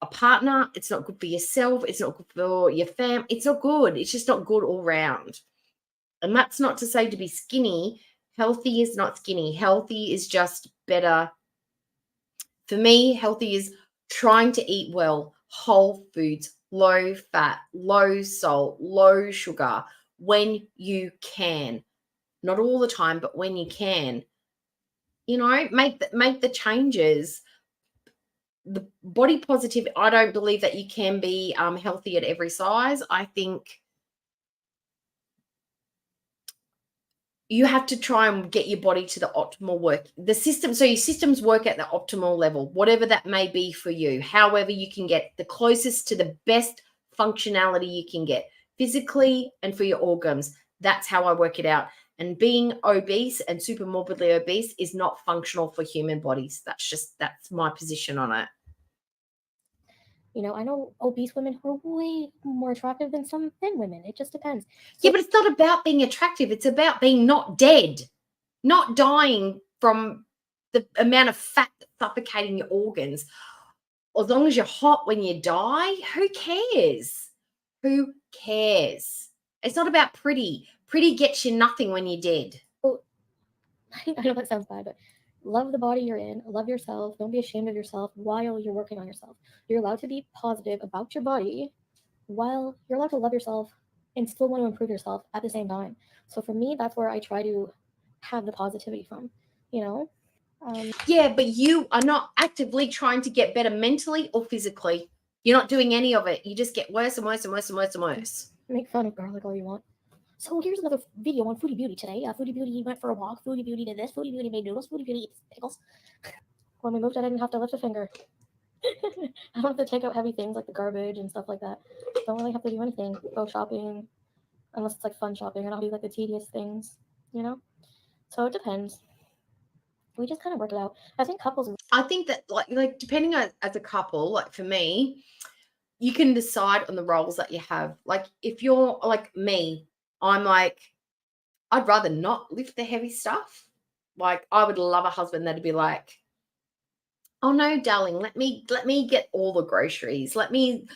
E: a partner. It's not good for yourself. It's not good for your fam. It's not good. It's just not good all round. And that's not to say to be skinny. Healthy is not skinny. Healthy is just better. For me, healthy is trying to eat well, whole foods, low fat, low salt, low sugar, when you can. Not all the time, but when you can. You know, make the changes. The body positive, I don't believe that you can be healthy at every size. I think you have to try and get your body to the optimal work. The system, so your systems work at the optimal level, whatever that may be for you. However, you can get the closest to the best functionality you can get physically and for your organs. That's how I work it out. And being obese and super morbidly obese is not functional for human bodies. That's my position on it.
J: You know, I know obese women who are way more attractive than some thin women. It just depends.
E: Yeah, but it's not about being attractive. It's about being not dead, not dying from the amount of fat that's suffocating your organs. As long as you're hot when you die, who cares? Who cares? It's not about pretty. Pretty gets you nothing when you're dead.
J: I know that sounds bad, but love the body you're in. Love yourself. Don't be ashamed of yourself while you're working on yourself. You're allowed to be positive about your body while you're allowed to love yourself and still want to improve yourself at the same time. So for me, that's where I try to have the positivity from, you know?
E: Yeah, but you are not actively trying to get better mentally or physically. You're not doing any of it. You just get worse and worse and worse and worse and worse.
J: Make fun of garlic all you want. So here's another video on Foodie Beauty today. Foodie Beauty went for a walk. Foodie Beauty did this. Foodie Beauty made noodles. Foodie Beauty eats pickles. When we moved, I didn't have to lift a finger. I don't have to take out heavy things like the garbage and stuff like that. Don't really have to do anything. Go shopping, unless it's like fun shopping. I don't do like the tedious things, you know? So it depends. We just kind of work it out. I think couples.
E: I think that like depending on as a couple, like for me, you can decide on the roles that you have. Like if you're like me, I'm like, I'd rather not lift the heavy stuff. Like I would love a husband that'd be like, oh no, darling, let me get all the groceries. Let me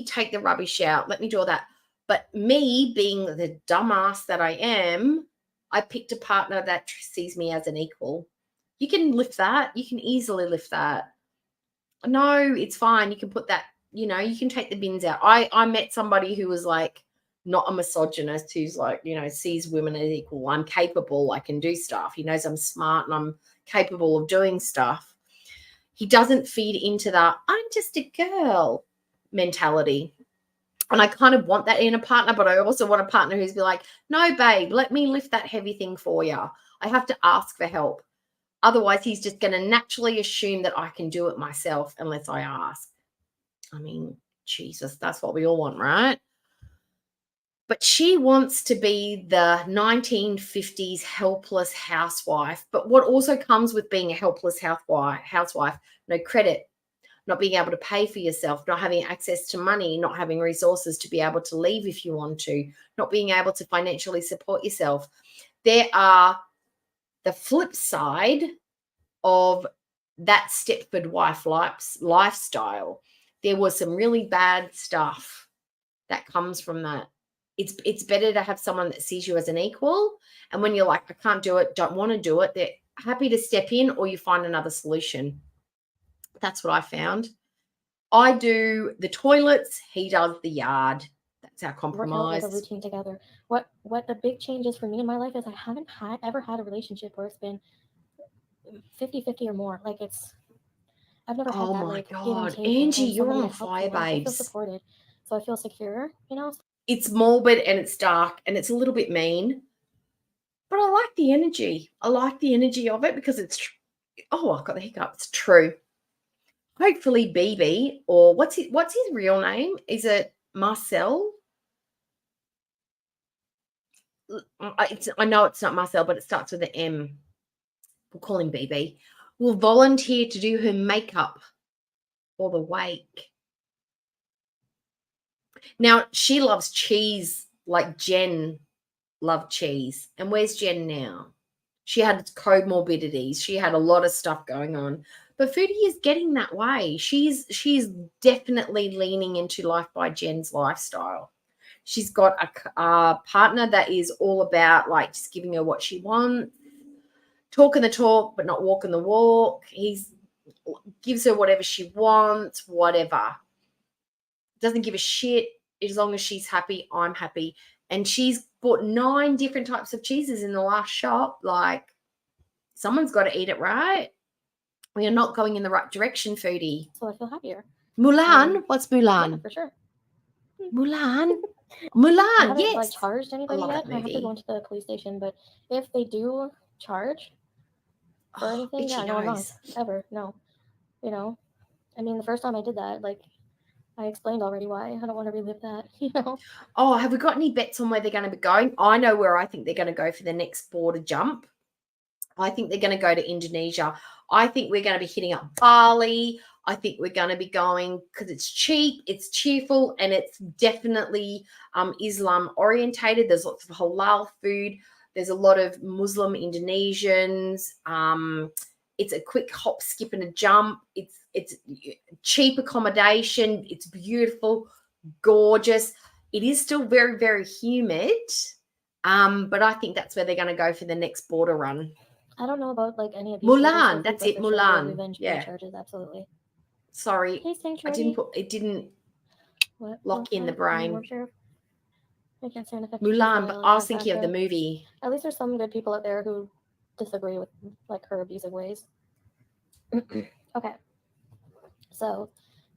E: take the rubbish out. Let me do all that. But me being the dumbass that I am, I picked a partner that sees me as an equal. You can lift that. You can easily lift that. No, it's fine. You can put that, you know, you can take the bins out. I met somebody who was like not a misogynist, who's like, you know, sees women as equal. I'm capable. I can do stuff. He knows I'm smart and I'm capable of doing stuff. He doesn't feed into that I'm just a girl mentality. And I kind of want that in a partner, but I also want a partner who's be like, no, babe, let me lift that heavy thing for you. I have to ask for help. Otherwise, he's just going to naturally assume that I can do it myself unless I ask. I mean, Jesus, that's what we all want, right? But she wants to be the 1950s helpless housewife. But what also comes with being a helpless housewife, no credit, not being able to pay for yourself, not having access to money, not having resources to be able to leave if you want to, not being able to financially support yourself. There are the flip side of that Stepford wife lifestyle. There was some really bad stuff that comes from that. It's better to have someone that sees you as an equal. And when you're like, I can't do it, don't want to do it, they're happy to step in or you find another solution. That's what I found. I do the toilets, he does the yard. That's our compromise.
J: Work out like a routine together. What the big change is for me in my life is I haven't ever had a relationship where it's been 50-50 or more. Like I've never had that.
E: Oh my
J: like,
E: God,
J: give and take
E: Angie,
J: and
E: you're
J: somebody
E: on
J: to help
E: fire,
J: you. I feel
E: babes.
J: supported, so I feel secure. You know.
E: It's morbid and it's dark and it's a little bit mean, but I like the energy. I like the energy of it because it's. Oh, I've got the hiccups. True. Hopefully, BB or what's his real name? Is it Marcel? I know it's not Marcel, but it starts with an M. We'll call him BB. Will volunteer to do her makeup for the wake. Now, she loves cheese like Jen loved cheese. And where's Jen now? She had comorbidities. She had a lot of stuff going on. But Foodie is getting that way. She's definitely leaning into Life by Jen's lifestyle. She's got a partner that is all about like just giving her what she wants, talking the talk but not walking the walk. He gives her whatever she wants, whatever. Doesn't give a shit. As long as she's happy, I'm happy. And she's bought 9 different types of cheeses in the last shop. Like, someone's got to eat it, right? We are not going in the right direction, Foodie.
J: So I feel happier.
E: Mulan? What's Mulan?
J: Yeah, for sure.
E: Mulan?
J: I
E: Mulan,
J: haven't
E: yes.
J: like charged anybody
E: love
J: yet.
E: that
J: I have to go
E: movie.
J: into the police station, but if they do charge for anything,
E: itchy
J: no, I'm not
E: nose.
J: ever. No, you know. I mean, the first time I did that, like, I explained already why. I don't want to relive that, you know.
E: Oh, have we got any bets on where they're going to be going? I know where I think they're going to go for the next border jump. I think they're going to go to Indonesia. I think we're going to be hitting up Bali. I think we're going to be going because it's cheap, it's cheerful, and it's definitely Islam orientated. There's lots of halal food. There's a lot of Muslim Indonesians. It's a quick hop, skip, and a jump. It's cheap accommodation. It's beautiful, gorgeous. It is still very, very humid, but I think that's where they're going to go for the next border run.
J: I don't know about like any of these
E: Mulan,
J: charges,
E: that's
J: but
E: it,
J: for sure,
E: Mulan.
J: revenge
E: Yeah.
J: charges, absolutely.
E: Sorry,
J: Hey,
E: I didn't put. It didn't lock in the brain.
J: I can't stand effective
E: Mulan, but I was thinking of the movie.
J: At least there's some good people out there who disagree with like her abusive ways. Okay, so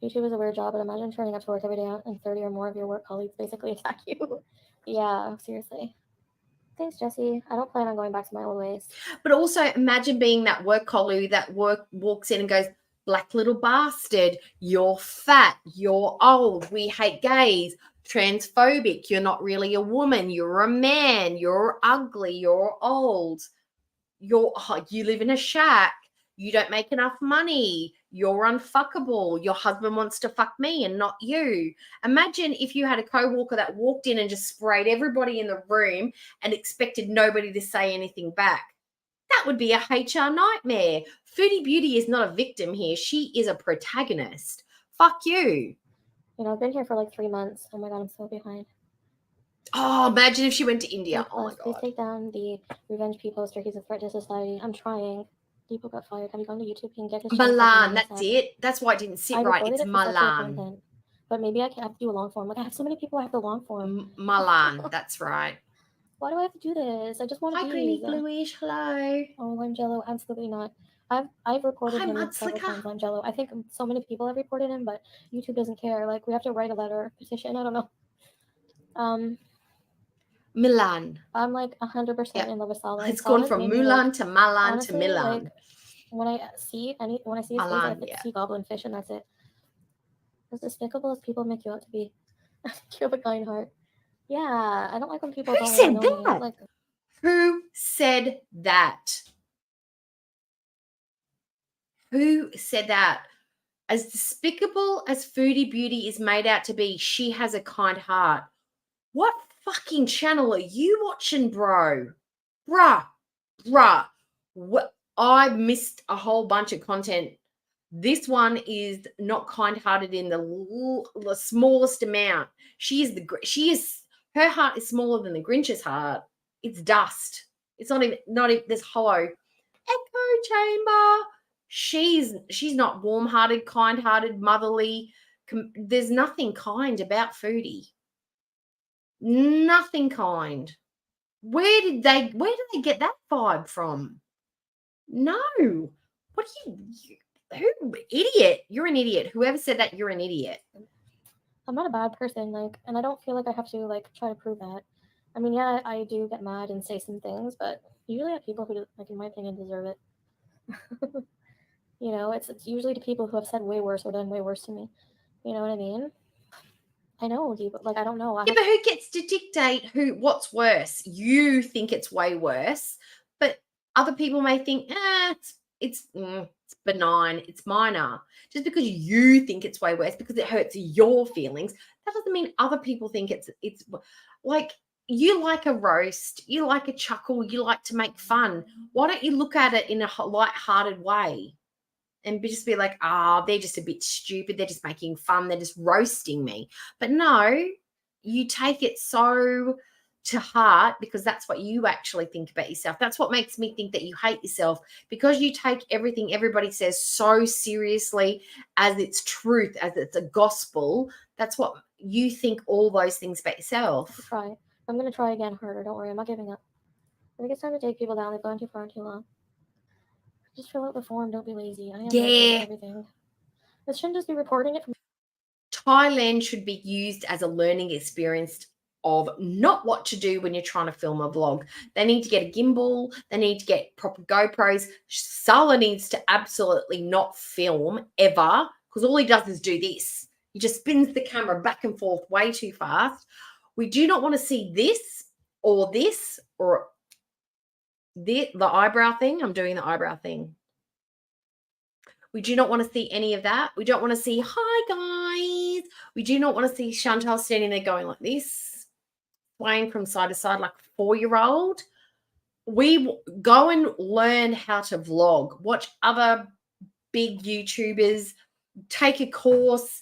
J: YouTube is a weird job, but imagine turning up to work every day and 30 or more of your work colleagues basically attack you. Yeah, seriously. Thanks, Jesse. I don't plan on going back to my old ways.
E: But also imagine being that work colleague that walks in and goes, black little bastard, you're fat, you're old, we hate gays, transphobic, you're not really a woman, you're a man, you're ugly, you're old, you live in a shack, you don't make enough money, you're unfuckable, your husband wants to fuck me and not you. Imagine if you had a co-worker that walked in and just sprayed everybody in the room and expected nobody to say anything back. That would be a HR nightmare. Foodie Beauty is not a victim here. She is a protagonist. Fuck you.
J: You know, I've been here for like 3 months. Oh my God, I'm so behind.
E: Oh, imagine if she went to India. Oh my
J: Please
E: God.
J: take down the revenge P poster. He's a threat to society. I'm trying. Depot got fired. Have you gone to YouTube? You can get his
E: Milan, that's it. That's why it didn't sit right. It's
J: it for sexual
E: Milan.
J: content. But maybe I can have to do a long form. Like I have so many people I have the long form.
E: Milan, that's right.
J: Why do I have to do this? I just want to
E: Hi,
J: be.
E: Greeny Bluish. Hello.
J: Oh, Lime Jello, absolutely not. I've reported
E: Hi,
J: him
E: Mud
J: several
E: Slicker.
J: times, Lime Jello. I think so many people have reported him, but YouTube doesn't care. Like we have to write a letter, petition. I don't know.
E: Milan.
J: I'm like 100% in love with Salah.
E: It's gone from Mulan to Milan
J: honestly,
E: to Milan.
J: Like, when I see his face, I see goblin fish, and that's it. As despicable as people make you out to be, you have a kind heart. Yeah, I don't like when people
E: Who
J: don't
E: said
J: know me.
E: that?
J: Like,
E: who said that? Who said that? As despicable as Foodie Beauty is made out to be, she has a kind heart. What fucking channel are you watching, bro? Bruh. What? I missed a whole bunch of content. This one is not kind-hearted in the smallest amount. Her heart is smaller than the Grinch's heart. It's dust. It's not even this hollow echo chamber. She's not warm-hearted, kind-hearted, motherly. There's nothing kind about Foodie. Nothing kind. Where did they get that vibe from? No. What are who idiot? You're an idiot. Whoever said that, you're an idiot.
J: I'm not a bad person, like, and I don't feel like I have to like try to prove that. I mean, yeah, I do get mad and say some things, but usually have people who, like, in my opinion, deserve it. You know, it's usually to people who have said way worse or done way worse to me. You know what I mean? I know, but like I don't know.
E: But who gets to dictate what's worse? You think it's way worse, but other people may think, it's benign, it's minor. Just because you think it's way worse because it hurts your feelings, that doesn't mean other people think it's like you like a roast, you like a chuckle, you like to make fun. Why don't you look at it in a light-hearted way and just be like, they're just a bit stupid, they're just making fun, they're just roasting me. But no, you take it so to heart because that's what you actually think about yourself. That's what makes me think that you hate yourself, because you take everything everybody says so seriously as it's truth, as it's a gospel. That's what you think, all those things about yourself.
J: I'm going to try again harder. Don't worry. I'm not giving up. I think it's time to take people down. They've gone too far and too long. Just fill out the form. Don't be lazy. I am everything. This shouldn't just be reporting it from
E: Thailand should be used as a learning experience of not what to do when you're trying to film a vlog. They need to get a gimbal. They need to get proper GoPros. Salah needs to absolutely not film ever, because all he does is do this. He just spins the camera back and forth way too fast. We do not want to see this or the eyebrow thing. I'm doing the eyebrow thing. We do not want to see any of that. We don't want to see, hi, guys. We do not want to see Chantal standing there going like this, swaying from side to side like a 4-year-old. We go and learn how to vlog. Watch other big YouTubers. Take a course.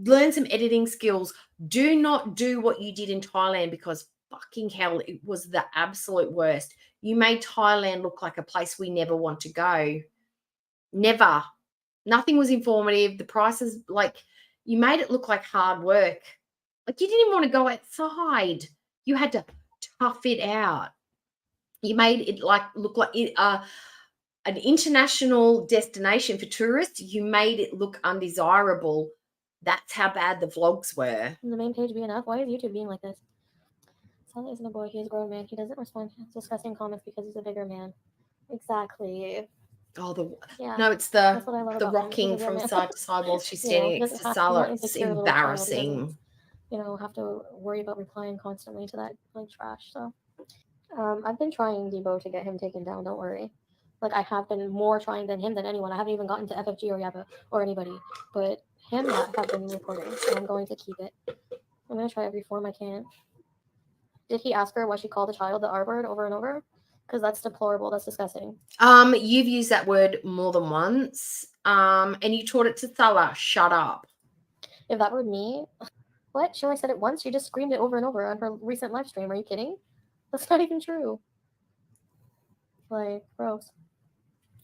E: Learn some editing skills. Do not do what you did in Thailand, because fucking hell, it was the absolute worst. You made Thailand look like a place we never want to go. Never. Nothing was informative. The prices, like, you made it look like hard work. Like, you didn't even want to go outside. You had to tough it out. You made it look like an international destination for tourists, you made it look undesirable. That's how bad the vlogs were.
J: The main page be enough. Why is YouTube being like this? Sally isn't a boy. He's a grown man. He doesn't respond to disgusting comments because he's a bigger man. Exactly.
E: Oh,
J: Yeah.
E: no, it's
J: That's what I love
E: the
J: about him.
E: rocking
J: He's a
E: from
J: grown man.
E: side to side while she's
J: You know,
E: standing
J: he
E: next
J: doesn't
E: to
J: have
E: Salah.
J: to,
E: It's
J: insecure little child. He
E: embarrassing.
J: doesn't, you know, have to worry about replying constantly to that like trash. So I've been trying Debo to get him taken down, don't worry. Like I have been more trying than him than anyone. I haven't even gotten to FFG or Yabba or anybody. But him that have been reporting. So I'm going to keep it. I'm gonna try every form I can. Did he ask her why she called the child the R word over and over? Because that's deplorable. That's disgusting.
E: You've used that word more than once. And you taught it to Salah. Shut up.
J: If that were me, what? She only said it once. She just screamed it over and over on her recent live stream. Are you kidding? That's not even true. Like, gross.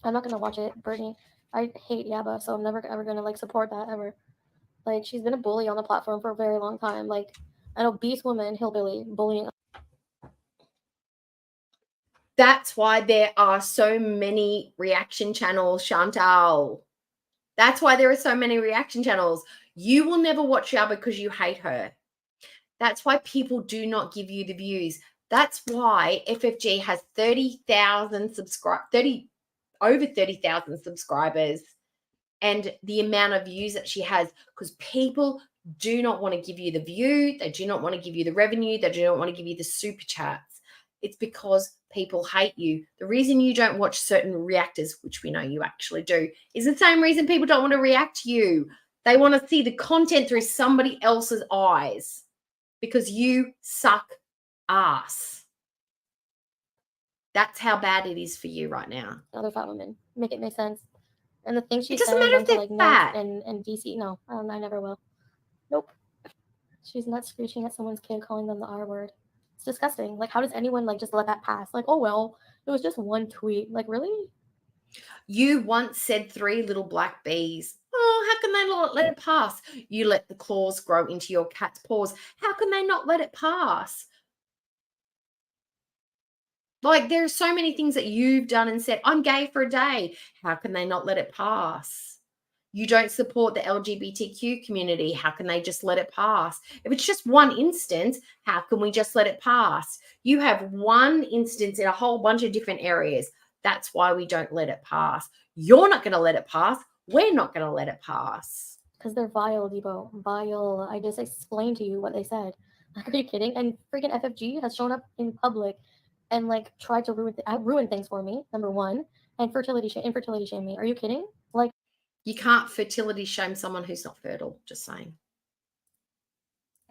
J: I'm not gonna watch it, Brittany. I hate Yabba, so I'm never ever gonna like support that ever. Like, she's been a bully on the platform for a very long time. Like, an obese woman, hillbilly, bullying.
E: That's why there are so many reaction channels, Chantal. That's why there are so many reaction channels. You will never watch Yabba because you hate her. That's why people do not give you the views. That's why FFG has 30,000 over 30,000 subscribers and the amount of views that she has, because people do not want to give you the view. They do not want to give you the revenue. They do not want to give you the super chats. It's because people hate you. The reason you don't watch certain reactors, which we know you actually do, is the same reason people don't want to react to you. They want to see the content through somebody else's eyes because you suck ass. That's how bad it is for you right now.
J: Other fat women. Make it make sense. And the things she's
E: It doesn't
J: saying
E: matter if
J: to
E: they're
J: like
E: fat.
J: Nurse and DC. No, I never will. Nope. She's not screeching at someone's kid, calling them the R word. It's disgusting. Like, how does anyone like just let that pass? Like, oh well, it was just one tweet. Like, really?
E: You once said 3 little black bees. Oh, how can they not let it pass? You let the claws grow into your cat's paws. How can they not let it pass? Like, there are so many things that you've done and said, I'm gay for a day. How can they not let it pass? You don't support the LGBTQ community. How can they just let it pass? If it's just one instance, how can we just let it pass? You have one instance in a whole bunch of different areas. That's why we don't let it pass. You're not going to let it pass. We're not going to let it pass.
J: Because they're vile, Debo. Vile. I just explained to you what they said. Like, are you kidding? And freaking FFG has shown up in public and like tried to ruin things for me. Number one, and infertility shame me. Are you kidding? Like,
E: you can't fertility shame someone who's not fertile. Just saying.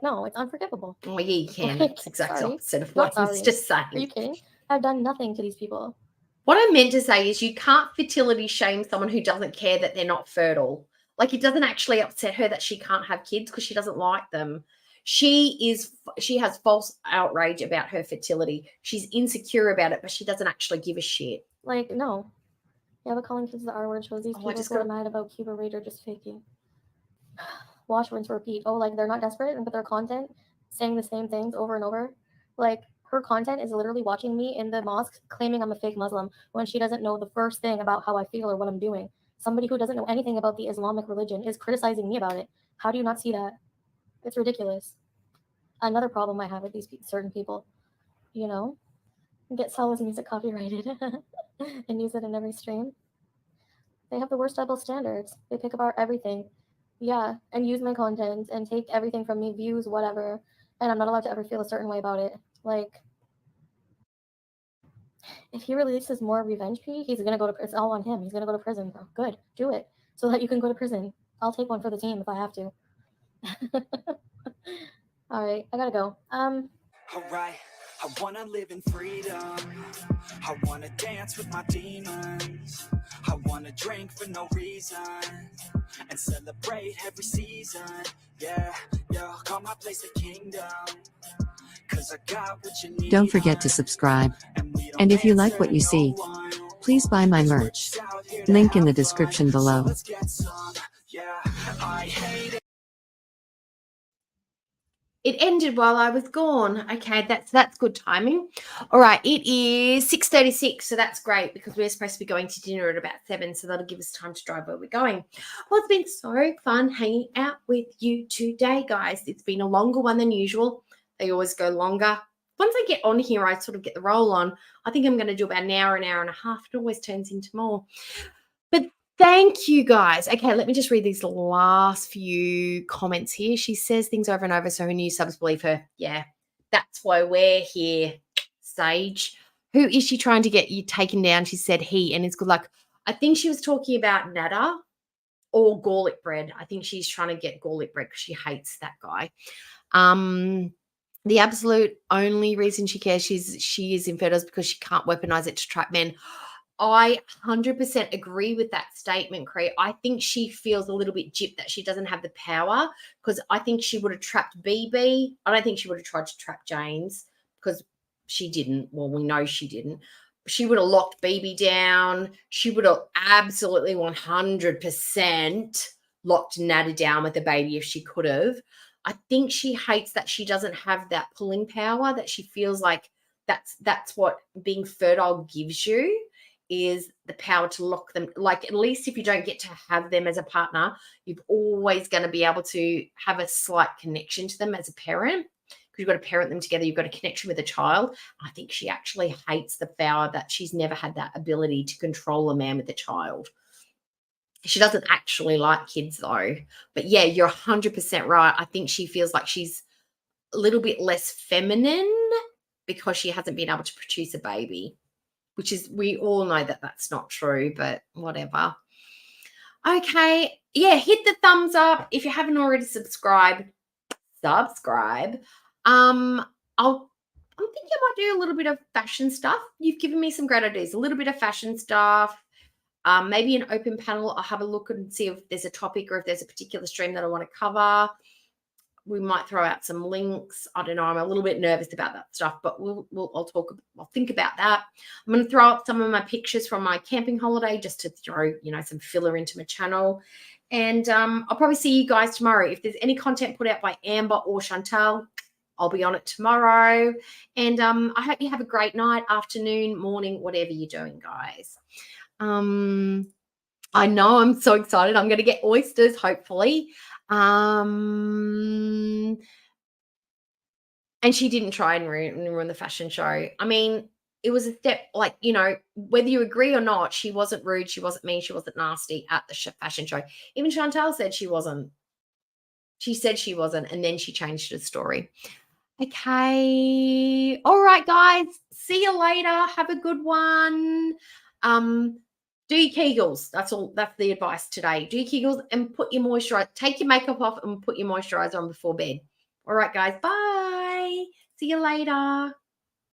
J: No, it's unforgivable.
E: Oh yeah, you can.
J: Like,
E: It's exactly
J: sorry.
E: opposite of
J: Not
E: what I was
J: sorry.
E: just saying.
J: Are you kidding? I've done nothing to these people.
E: What I meant to say is you can't fertility shame someone who doesn't care that they're not fertile. Like, it doesn't actually upset her that she can't have kids because she doesn't like them. She has false outrage about her fertility. She's insecure about it, but she doesn't actually give a shit.
J: Like, no. Yeah, but calling kids the R word shows these people who are mad about Cuba Raider just faking. Wash, rinse, repeat. Oh, like, they're not desperate, but their content saying the same things over and over. Like, her content is literally watching me in the mosque claiming I'm a fake Muslim when she doesn't know the first thing about how I feel or what I'm doing. Somebody who doesn't know anything about the Islamic religion is criticizing me about it. How do you not see that? It's ridiculous. Another problem I have with these certain people, you know, get Salah's music copyrighted and use it in every stream. They have the worst double standards. They pick apart everything. Yeah, and use my content and take everything from me, views, whatever, and I'm not allowed to ever feel a certain way about it. Like, if he releases more revenge pee, he's gonna go to. It's all on him. He's gonna go to prison. Oh, good, do it so that you can go to prison. I'll take one for the team if I have to. All right, I gotta go.
K: All right, I wanna live in freedom. I wanna dance with my demons. I wanna drink for no reason and celebrate every season. Yeah, yeah, call my place a kingdom. Cause I got what you need.
L: Don't forget to subscribe. And if you like what you see, please buy my merch. Link in the description below.
K: Yeah, I hate it.
E: It ended while I was gone. Okay, that's good timing. All right, it is 6:36, so that's great because we're supposed to be going to dinner at about 7, so that'll give us time to drive where we're going. Well, it's been so fun hanging out with you today, guys. It's been a longer one than usual. They always go longer. Once I get on here, I sort of get the roll on. I think I'm going to do about an hour and a half. It always turns into more. But thank you, guys. Okay, let me just read these last few comments here. She says things over and over, so her new subs believe her. Yeah, that's why we're here, Sage. Who is she trying to get you taken down? She said he, and it's good luck. I think she was talking about Nada or garlic bread. I think she's trying to get garlic bread because she hates that guy. The absolute only reason she cares she is infertile is because she can't weaponize it to trap men. I 100% agree with that statement, Cree. I think she feels a little bit gypped that she doesn't have the power because I think she would have trapped BB. I don't think she would have tried to trap James because she didn't. Well, we know she didn't. She would have locked BB down. She would have absolutely 100% locked Nada down with the baby if she could have. I think she hates that she doesn't have that pulling power, that she feels like that's what being fertile gives you, is the power to lock them. Like, at least if you don't get to have them as a partner, you're always going to be able to have a slight connection to them as a parent, because you've got to parent them together. You've got a connection with a child. I think she actually hates the power that she's never had that ability to control a man with a child. She doesn't actually like kids though. But yeah, you're 100% right. I think she feels like she's a little bit less feminine because she hasn't been able to produce a baby, which is, we all know that that's not true, but whatever. Okay. Yeah, hit the thumbs up. If you haven't already subscribed. I'm thinking I might do a little bit of fashion stuff. You've given me some great ideas. A little bit of fashion stuff. Maybe an open panel. I'll have a look and see if there's a topic or if there's a particular stream that I want to cover. We might throw out some links. I don't know. I'm a little bit nervous about that stuff, but I'll think about that. I'm going to throw up some of my pictures from my camping holiday just to throw, some filler into my channel. And I'll probably see you guys tomorrow. If there's any content put out by Amber or Chantal, I'll be on it tomorrow. And I hope you have a great night, afternoon, morning, whatever you're doing, guys. I know, I'm so excited. I'm going to get oysters, hopefully. And she didn't try and ruin the fashion show. I mean, it was a step, like, whether you agree or not, she wasn't rude, she wasn't mean, she wasn't nasty at the fashion show. Even Chantal said she wasn't. She said she wasn't, and then she changed her story. Okay. All right, guys. See you later. Have a good one. Do your Kegels. That's all. That's the advice today. Do your Kegels and put your moisturizer. Take your makeup off and put your moisturizer on before bed. All right, guys. Bye. See you later.